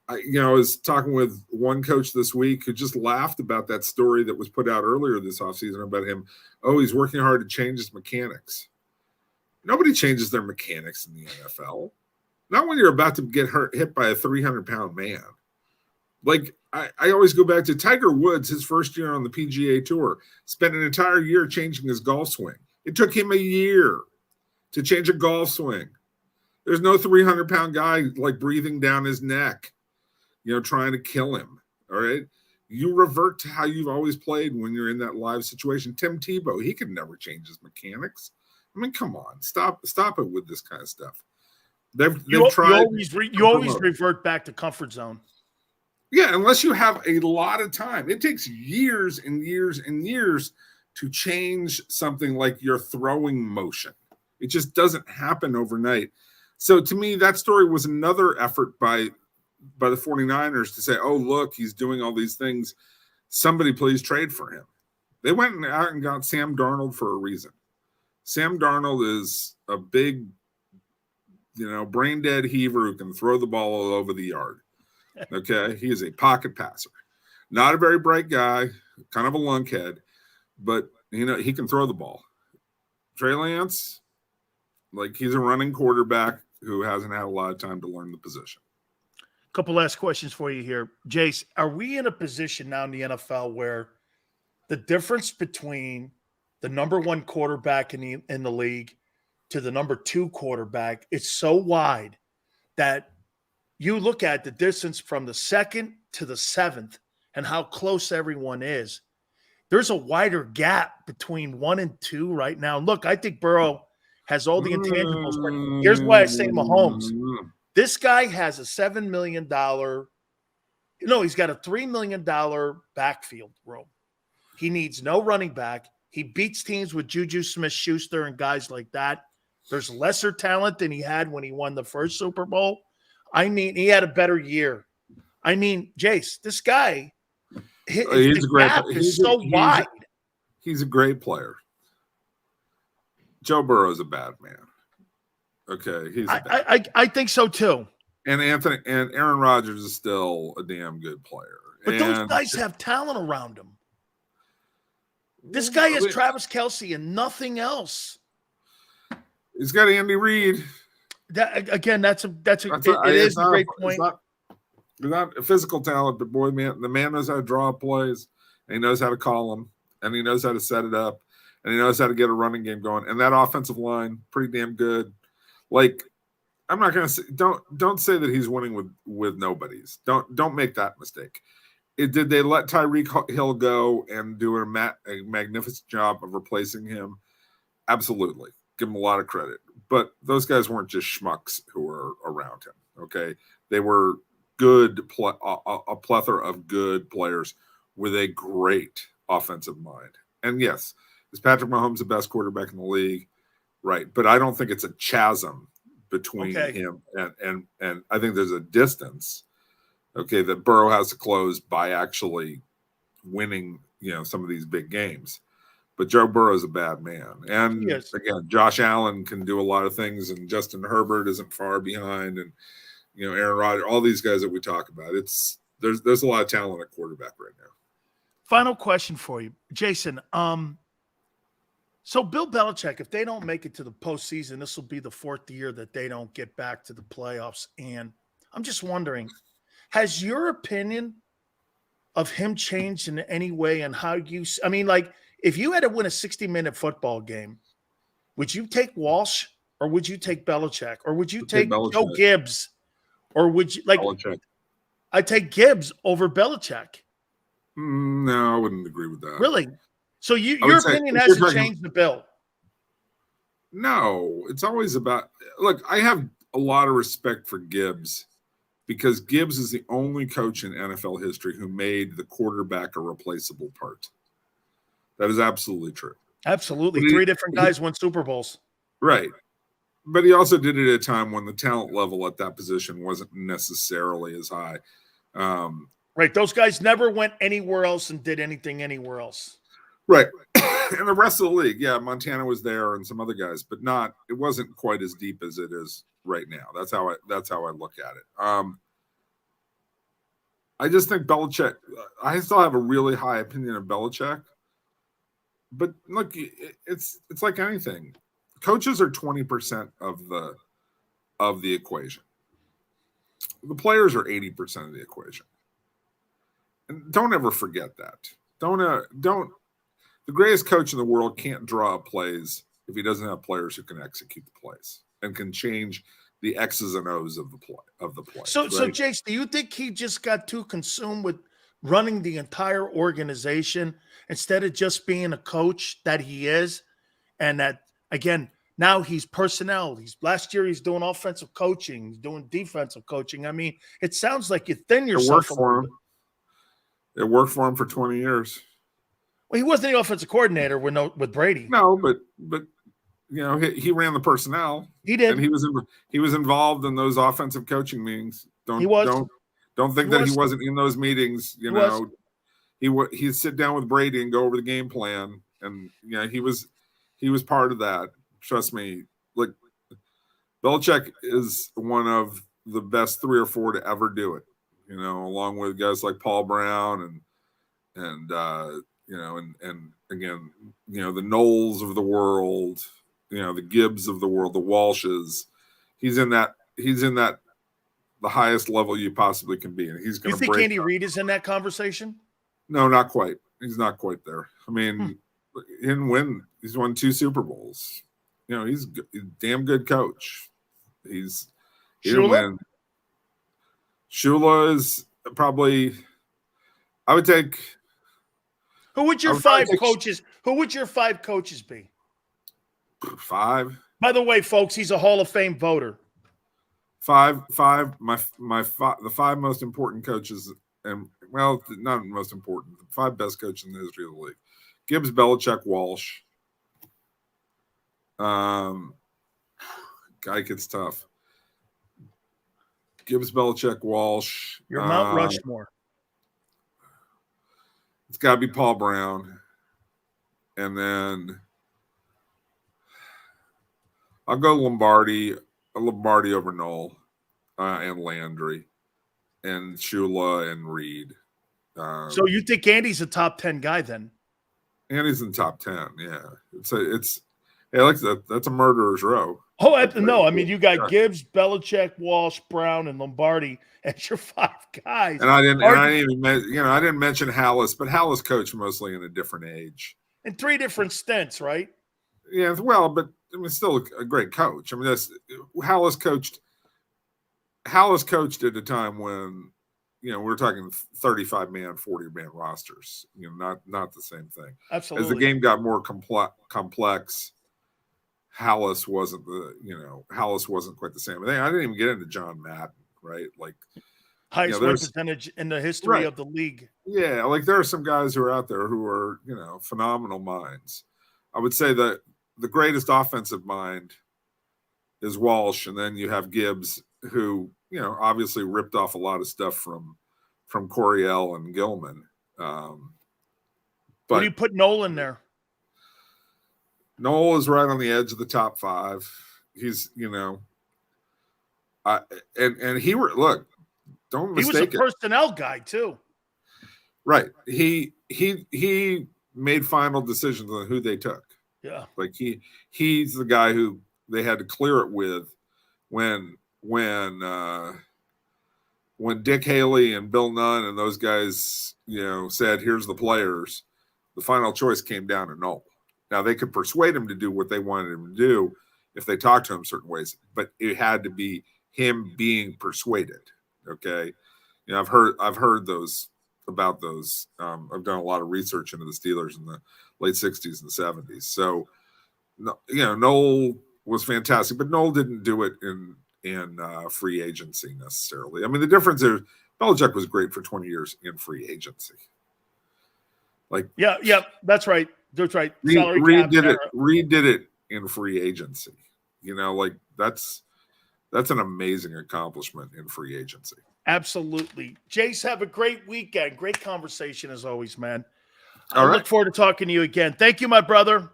Speaker 14: I was talking with one coach this week who just laughed about that story that was put out earlier this offseason about him. Oh, he's working hard to change his mechanics. Nobody changes their mechanics in the NFL. Not when you're about to get hit by a 300-pound man. Like, I always go back to Tiger Woods, his first year on the PGA Tour, spent an entire year changing his golf swing. It took him a year to change a golf swing. There's no 300-pound guy like breathing down his neck, trying to kill him. All right. You revert to how you've always played when you're in that live situation. Tim Tebow, he could never change his mechanics. I mean, come on, stop it with this kind of stuff. They've tried.
Speaker 1: You always revert back to comfort zone.
Speaker 14: Yeah, unless you have a lot of time. It takes years and years and years to change something like your throwing motion. It just doesn't happen overnight. So to me, that story was another effort by the 49ers to say, oh, look, he's doing all these things. Somebody please trade for him. They went out and got Sam Darnold for a reason. Sam Darnold is a big, brain dead heaver who can throw the ball all over the yard. Okay. He is a pocket passer. Not a very bright guy, kind of a lunkhead, but he can throw the ball. Trey Lance, like he's a running quarterback who hasn't had a lot of time to learn the position.
Speaker 1: Couple last questions for you here. Jace, are we in a position now in the NFL where the difference between the number one quarterback in the league to the number two quarterback is so wide that you look at the distance from the second to the seventh and how close everyone is? There's a wider gap between 1 and 2 right now. Look, I think Burrow has all the intangibles. But here's why I say Mahomes. This guy has a $7 million, he's got a $3 million backfield room. He needs no running back. He beats teams with Juju Smith-Schuster and guys like that. There's lesser talent than he had when he won the first Super Bowl. I mean, he had a better year. I mean, Jace, this guy,
Speaker 14: he's a great.
Speaker 1: He's so wide.
Speaker 14: He's a great player. Joe Burrow's a bad man. Okay,
Speaker 1: I think so too.
Speaker 14: And Aaron Rodgers is still a damn good player.
Speaker 1: But those guys have talent around them. This guy is Travis Kelce and nothing else.
Speaker 14: He's got Andy Reid.
Speaker 1: It is a great point.
Speaker 14: He's not a physical talent, but boy, man, the man knows how to draw up plays, and he knows how to call them, and he knows how to set it up, and he knows how to get a running game going. And that offensive line, pretty damn good. Like, I'm not going to say don't say that he's winning with nobodies. Don't make that mistake. Did they let Tyreek Hill go and do a magnificent job of replacing him? Absolutely. Give him a lot of credit. But those guys weren't just schmucks who were around him, okay? They were a plethora of good players with a great offensive mind. And yes, is Patrick Mahomes the best quarterback in the league? Right. But I don't think it's a chasm between him and I think there's a distance, okay, that Burrow has to close by actually winning, some of these big games. But Joe Burrow is a bad man. And again, Josh Allen can do a lot of things, and Justin Herbert isn't far behind, and Aaron Rodgers, all these guys that we talk about. There's a lot of talent at quarterback right now.
Speaker 1: Final question for you, Jason. So Bill Belichick, if they don't make it to the postseason, this will be the fourth year that they don't get back to the playoffs. And I'm just wondering, has your opinion of him changed in any way and how you – I mean, like, if you had to win a 60-minute football game, would you take Walsh or would you take Belichick? Or would you take Joe Gibbs? Or would you – like,
Speaker 14: Belichick.
Speaker 1: I'd take Gibbs over Belichick.
Speaker 14: No, I wouldn't agree with that.
Speaker 1: Really? So your opinion hasn't changed the Bill?
Speaker 14: No, it's always about – look, I have a lot of respect for Gibbs because Gibbs is the only coach in NFL history who made the quarterback a replaceable part. That is absolutely true.
Speaker 1: Absolutely. Three different guys won Super Bowls.
Speaker 14: Right. But he also did it at a time when the talent level at that position wasn't necessarily as high.
Speaker 1: Right. Those guys never went anywhere else and did anything anywhere else.
Speaker 14: Right. And the rest of the league, Montana was there and some other guys, but it wasn't quite as deep as it is right now. That's how I look at it. I just think Belichick, I still have a really high opinion of Belichick. But look, it's like anything. Coaches are 20% of the equation. The players are 80% of the equation. And don't ever forget that. The greatest coach in the world can't draw up plays if he doesn't have players who can execute the plays and can change the X's and O's of the play.
Speaker 1: So Jace, do you think he just got too consumed with running the entire organization instead of just being a coach that he is? And that, again, now he's personnel. Last year he's doing offensive coaching. He's doing defensive coaching. I mean, it sounds like you thin yourself.
Speaker 14: It worked for him for 20 years.
Speaker 1: Well, he wasn't the offensive coordinator with Brady.
Speaker 14: No, but he ran the personnel.
Speaker 1: He did.
Speaker 14: And he was involved in those offensive coaching meetings. Don't think that he wasn't in those meetings. He'd sit down with Brady and go over the game plan, and he was part of that. Trust me. Like, Belichick is one of the best 3 or 4 to ever do it. Along with guys like Paul Brown and again, the Knowles of the world, the Gibbs of the world, the Walshes. He's in that the highest level you possibly can be, and he's going
Speaker 1: You
Speaker 14: to
Speaker 1: think
Speaker 14: break.
Speaker 1: Andy Reid is in that conversation?
Speaker 14: No, not quite. He's not quite there. I mean, he didn't win. He's won 2 Super Bowls. You know, he's a damn good coach. He didn't win. Shula is probably. I would take.
Speaker 1: Who would your 5 coaches? Who would your 5 coaches be?
Speaker 14: 5.
Speaker 1: By the way, folks, he's a Hall of Fame voter.
Speaker 14: 5. The 5 most important coaches, and well, not most important. The 5 best coaches in the history of the league: Gibbs, Belichick, Walsh. Guy gets tough. Gibbs, Belichick, Walsh.
Speaker 1: Your Mount Rushmore.
Speaker 14: It's got to be Paul Brown, and then I'll go Lombardi over Knoll, and Landry, and Shula and Reed.
Speaker 1: So you think Andy's a top 10 guy then?
Speaker 14: Andy's in top 10. Yeah, that's a murderer's row.
Speaker 1: Oh, no. I mean, you got Gibbs, Belichick, Walsh, Brown, and Lombardi as your 5 guys.
Speaker 14: And I didn't mention Hallis, but Hallis coached mostly in a different age.
Speaker 1: In 3 different stints, right?
Speaker 14: Yeah, well, but I mean, still a great coach. I mean, Hallis coached at a time when, you know, we're talking 35-man, 40-man rosters. You know, not the same thing.
Speaker 1: Absolutely.
Speaker 14: As the game got more complex, Hallis wasn't quite the same. I didn't even get into John Madden, right? Like
Speaker 1: highest win percentage in the history of the league.
Speaker 14: Yeah, like there are some guys who are out there who are, you know, phenomenal minds. I would say that the greatest offensive mind is Walsh, and then you have Gibbs, who, you know, obviously ripped off a lot of stuff from Coryell and Gilman. But
Speaker 1: what do you put Nolan there?
Speaker 14: Noel is right on the edge of the top 5. He's, you know, and he look, don't mistake it.
Speaker 1: He was a personnel guy too.
Speaker 14: Right. He made final decisions on who they took.
Speaker 1: Yeah.
Speaker 14: Like he's the guy who they had to clear it with when Dick Haley and Bill Nunn and those guys, you know, said, here's the players, the final choice came down to Noel. Now, they could persuade him to do what they wanted him to do if they talked to him certain ways, but it had to be him being persuaded. Okay. You know, I've heard those about those. I've done a lot of research into the Steelers in the late 60s and 70s. So, you know, Noel was fantastic, but Noel didn't do it in free agency necessarily. I mean, the difference is Belichick was great for 20 years in free agency. Like,
Speaker 1: yeah, that's right. That's right.
Speaker 14: Reed did it in free agency. You know, like that's an amazing accomplishment in free agency.
Speaker 1: Absolutely. Jace, have a great weekend. Great conversation as always, man.
Speaker 14: All right.
Speaker 1: Look forward to talking to you again. Thank you, my brother.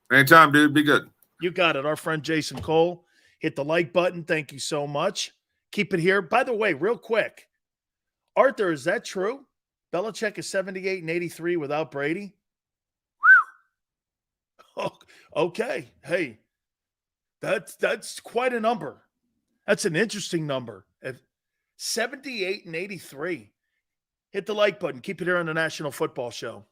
Speaker 14: Anytime, dude. Be good.
Speaker 1: You got it. Our friend Jason Cole. Hit the like button. Thank you so much. Keep it here. By the way, real quick, Arthur, is that true? Belichick is 78 and 83 without Brady? Oh, okay. Hey, that's quite a number. That's an interesting number. At 78 and 83. Hit the like button. Keep it here on the National Football Show.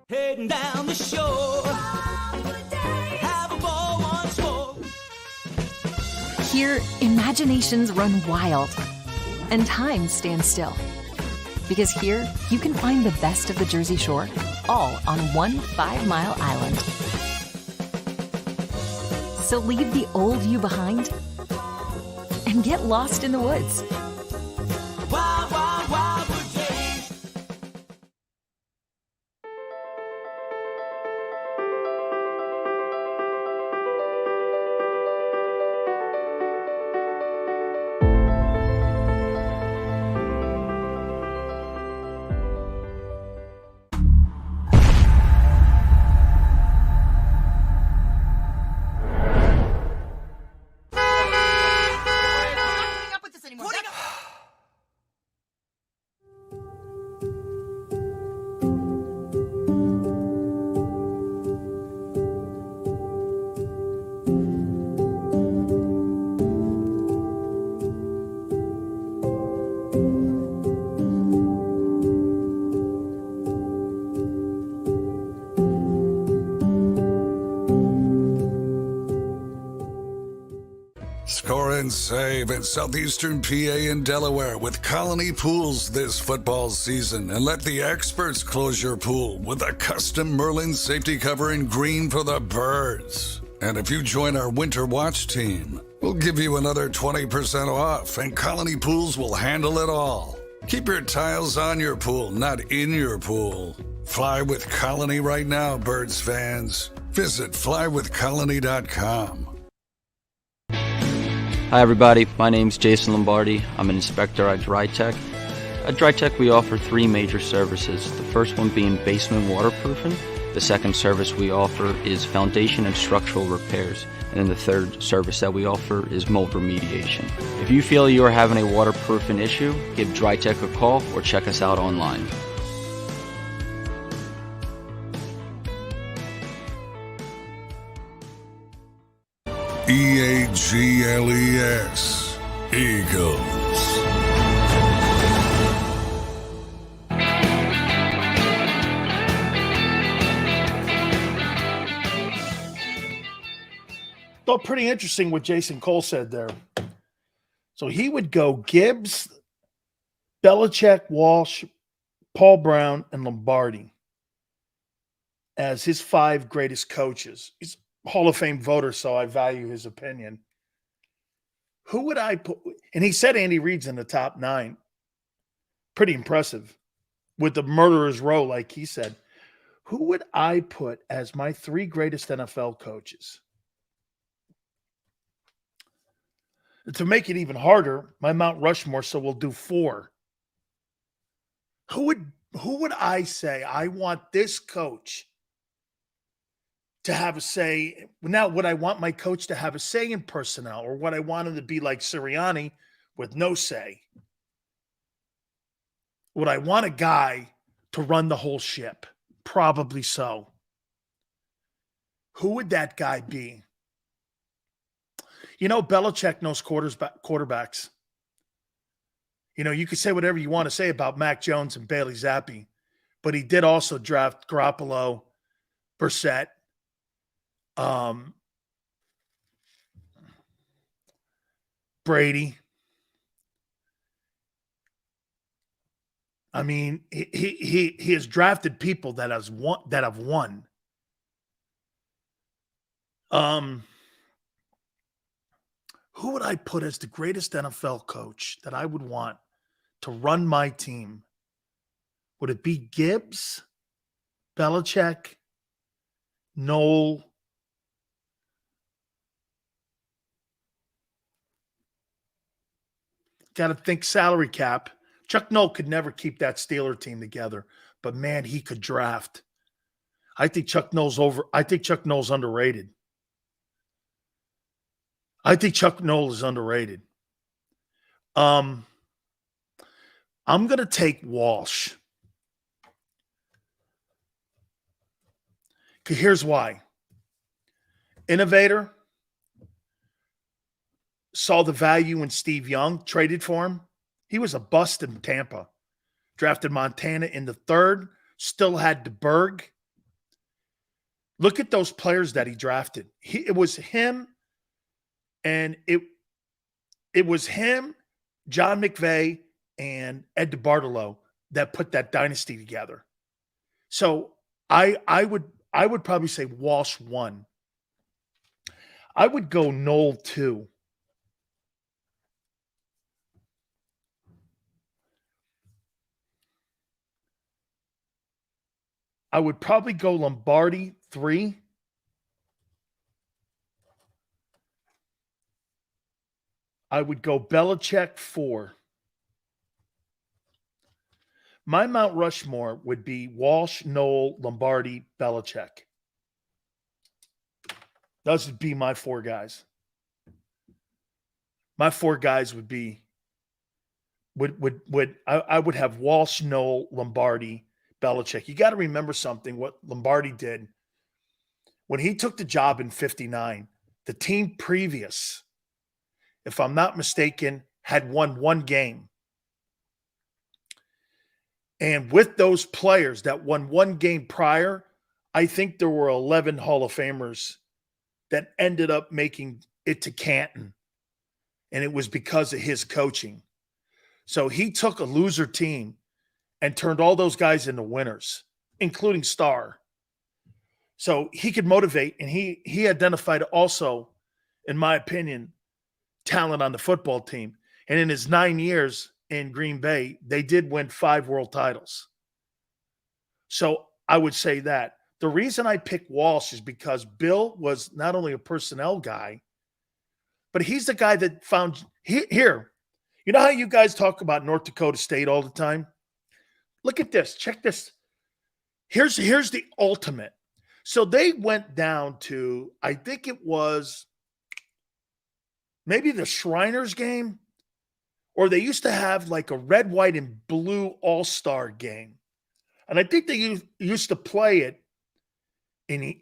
Speaker 2: Heading down the shore, have a ball once more.
Speaker 3: Here, imaginations run wild and time stands still. Because here, you can find the best of the Jersey Shore, all on one 5-mile island. So leave the old you behind and get lost in the woods.
Speaker 2: Wild, wild, wild wood days.
Speaker 4: Score and save in southeastern PA and Delaware with Colony Pools this football season, and let the experts close your pool with a custom Merlin safety cover in green for the birds. And if you join our Winter Watch team, we'll give you another 20% off, and Colony Pools will handle it all. Keep your tiles on your pool, not in your pool. Fly with Colony right now, Birds fans. Visit flywithcolony.com.
Speaker 5: Hi everybody, my name's Jason Lombardi. I'm an inspector at DryTech. At DryTech we offer three major services, the first one being basement waterproofing. The second service we offer is foundation and structural repairs. And then the third service that we offer is mold remediation. If you feel you are having a waterproofing issue, give DryTech a call or check us out online.
Speaker 4: EAGLES, Eagles.
Speaker 1: So pretty interesting what Jason Cole said there. So he would go Gibbs, Belichick, Walsh, Paul Brown, and Lombardi as his five greatest coaches. He's a Hall of Fame voter, so I value his opinion. Who would I put? And he said Andy Reid's in the top 9. Pretty impressive with the murderer's row, like he said. Who would I put as my 3 greatest NFL coaches? To make it even harder, my Mount Rushmore, so we'll do 4. Who would I say I want this coach to have a say? Now, would I want my coach to have a say in personnel, or would I want him to be like Sirianni with no say? Would I want a guy to run the whole ship? Probably so. Who would that guy be? You know, Belichick knows quarterbacks. You know, you could say whatever you want to say about Mac Jones and Bailey Zappi, but he did also draft Garoppolo, Brissett, Brady. I mean, he has drafted people that have won. Who would I put as the greatest NFL coach that I would want to run my team? Would it be Gibbs, Belichick, Noel? Got to think salary cap. Chuck Noll could never keep that Steeler team together, but man, he could draft. I think Chuck Noll's underrated. I think Chuck Noll is underrated. I'm going to take Walsh. Here's why. Innovator, saw the value in Steve Young, traded for him. He was a bust in Tampa. Drafted Montana in the 3rd, still had DeBerg. Look at those players that he drafted. It was him. And it was him, John McVay, and Ed DeBartolo that put that dynasty together. So I would probably say Walsh 1. I would go Noel 2. I would probably go Lombardi 3. I would go Belichick 4. My Mount Rushmore would be Walsh, Noel, Lombardi, Belichick. Those would be my 4 guys. My 4 guys would be I would have Walsh, Noel, Lombardi, Belichick. You got to remember something, what Lombardi did. When he took the job in 59, the team previous, if I'm not mistaken, had won 1 game. And with those players that won 1 game prior, I think there were 11 Hall of Famers that ended up making it to Canton and it was because of his coaching. So he took a loser team and turned all those guys into winners, including Starr. So he could motivate, and he identified also, in my opinion, talent on the football team. And in his 9 years in Green Bay, they did win 5 world titles. So I would say that. The reason I picked Walsh is because Bill was not only a personnel guy, but he's the guy that found here. You know how you guys talk about North Dakota State all the time? Look at this. Check this. Here's the ultimate. So they went down to, I think it was maybe the Shriners game, or they used to have like a red, white, and blue all-star game. And I think they used to play it.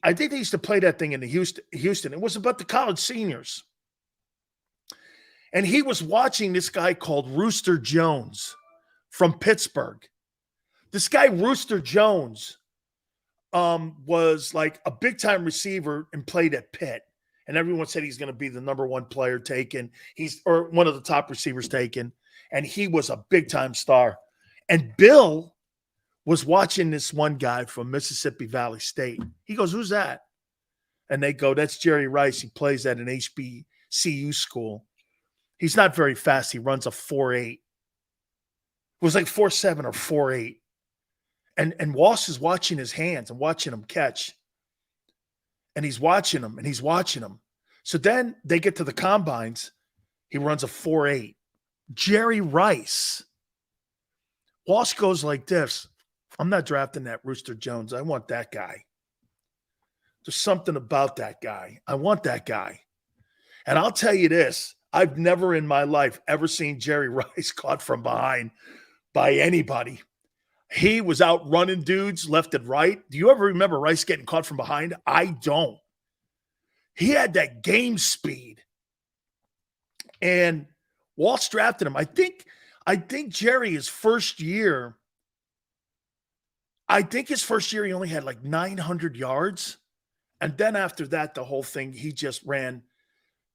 Speaker 1: I think they used to play that thing in Houston. It was about the college seniors. And he was watching this guy called Rooster Jones from Pittsburgh. This guy, Rooster Jones, was like a big-time receiver and played at Pitt. And everyone said he's going to be the number 1 player taken. Or one of the top receivers taken. And he was a big-time star. And Bill was watching this one guy from Mississippi Valley State. He goes, "Who's that?" And they go, "That's Jerry Rice. He plays at an HBCU school. He's not very fast. He runs a 4.8. It was like 4.7 or 4.8. And Walsh is watching his hands and watching him catch. And he's watching him and he's watching him. So then they get to the combines. He runs a 4.8. Jerry Rice. Walsh goes like this. "I'm not drafting that Rooster Jones. I want that guy. There's something about that guy. I want that guy." And I'll tell you this. I've never in my life ever seen Jerry Rice caught from behind by anybody. He was out running dudes left and right. Do you ever remember Rice getting caught from behind? I don't. He had that game speed. And Walsh drafted him. I think Jerry, his first year, he only had like 900 yards. And then after that, the whole thing, he just ran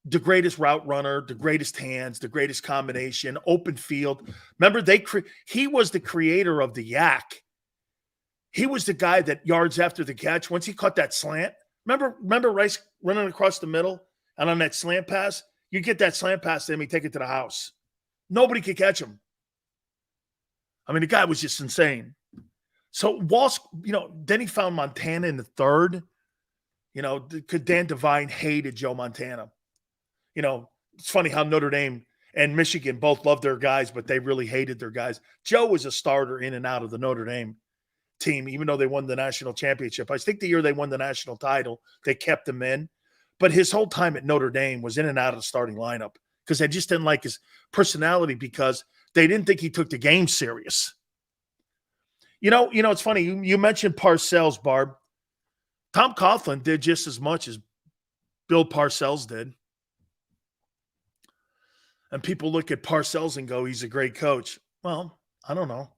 Speaker 1: the greatest route runner, the greatest hands, the greatest combination, open field. Remember, he was the creator of the yak. He was the guy that yards after the catch, once he caught that slant, remember Rice running across the middle and on that slant pass, you get that slant pass to him, he'd take it to the house. Nobody could catch him. I mean, the guy was just insane. So Walsh, then he found Montana in the 3rd. Could Dan Devine hated Joe Montana. It's funny how Notre Dame and Michigan both loved their guys, but they really hated their guys. Joe was a starter in and out of the Notre Dame team, even though they won the national championship. I think the year they won the national title, they kept him in. But his whole time at Notre Dame was in and out of the starting lineup because they just didn't like his personality because they didn't think he took the game serious. It's funny. You mentioned Parcells, Barb. Tom Coughlin did just as much as Bill Parcells did. And people look at Parcells and go, he's a great coach. Well, I don't know.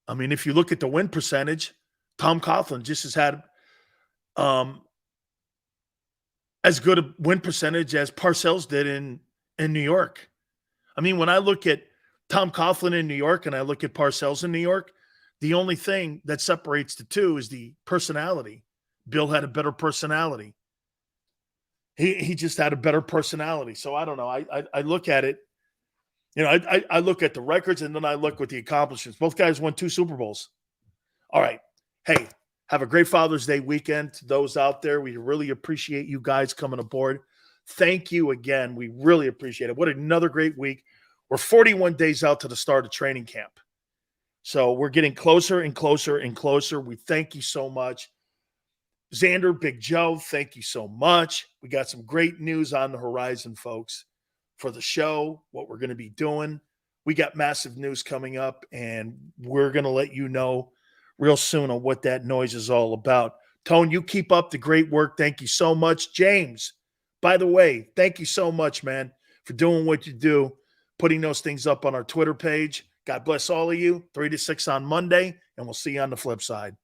Speaker 1: I mean, if you look at the win percentage, Tom Coughlin just has had as good a win percentage as Parcells did in New York. I mean, when I look at Tom Coughlin in New York and I look at Parcells in New York, the only thing that separates the two is the personality. Bill had a better personality. He just had a better personality. So I don't know. I look at it, I look at the records and then I look at the accomplishments. Both guys won 2 Super Bowls. All right. Hey, have a great Father's Day weekend to those out there. We really appreciate you guys coming aboard. Thank you again. We really appreciate it. What another great week. We're 41 days out to the start of training camp. So we're getting closer and closer and closer. We thank you so much. Xander, Big Joe, thank you so much. We got some great news on the horizon, folks, for the show, what we're going to be doing. We got massive news coming up, and we're going to let you know real soon on what that noise is all about. Tone, you keep up the great work. Thank you so much. James, by the way, thank you so much, man, for doing what you do, putting those things up on our Twitter page. God bless all of you. 3 to 6 on Monday, and we'll see you on the flip side.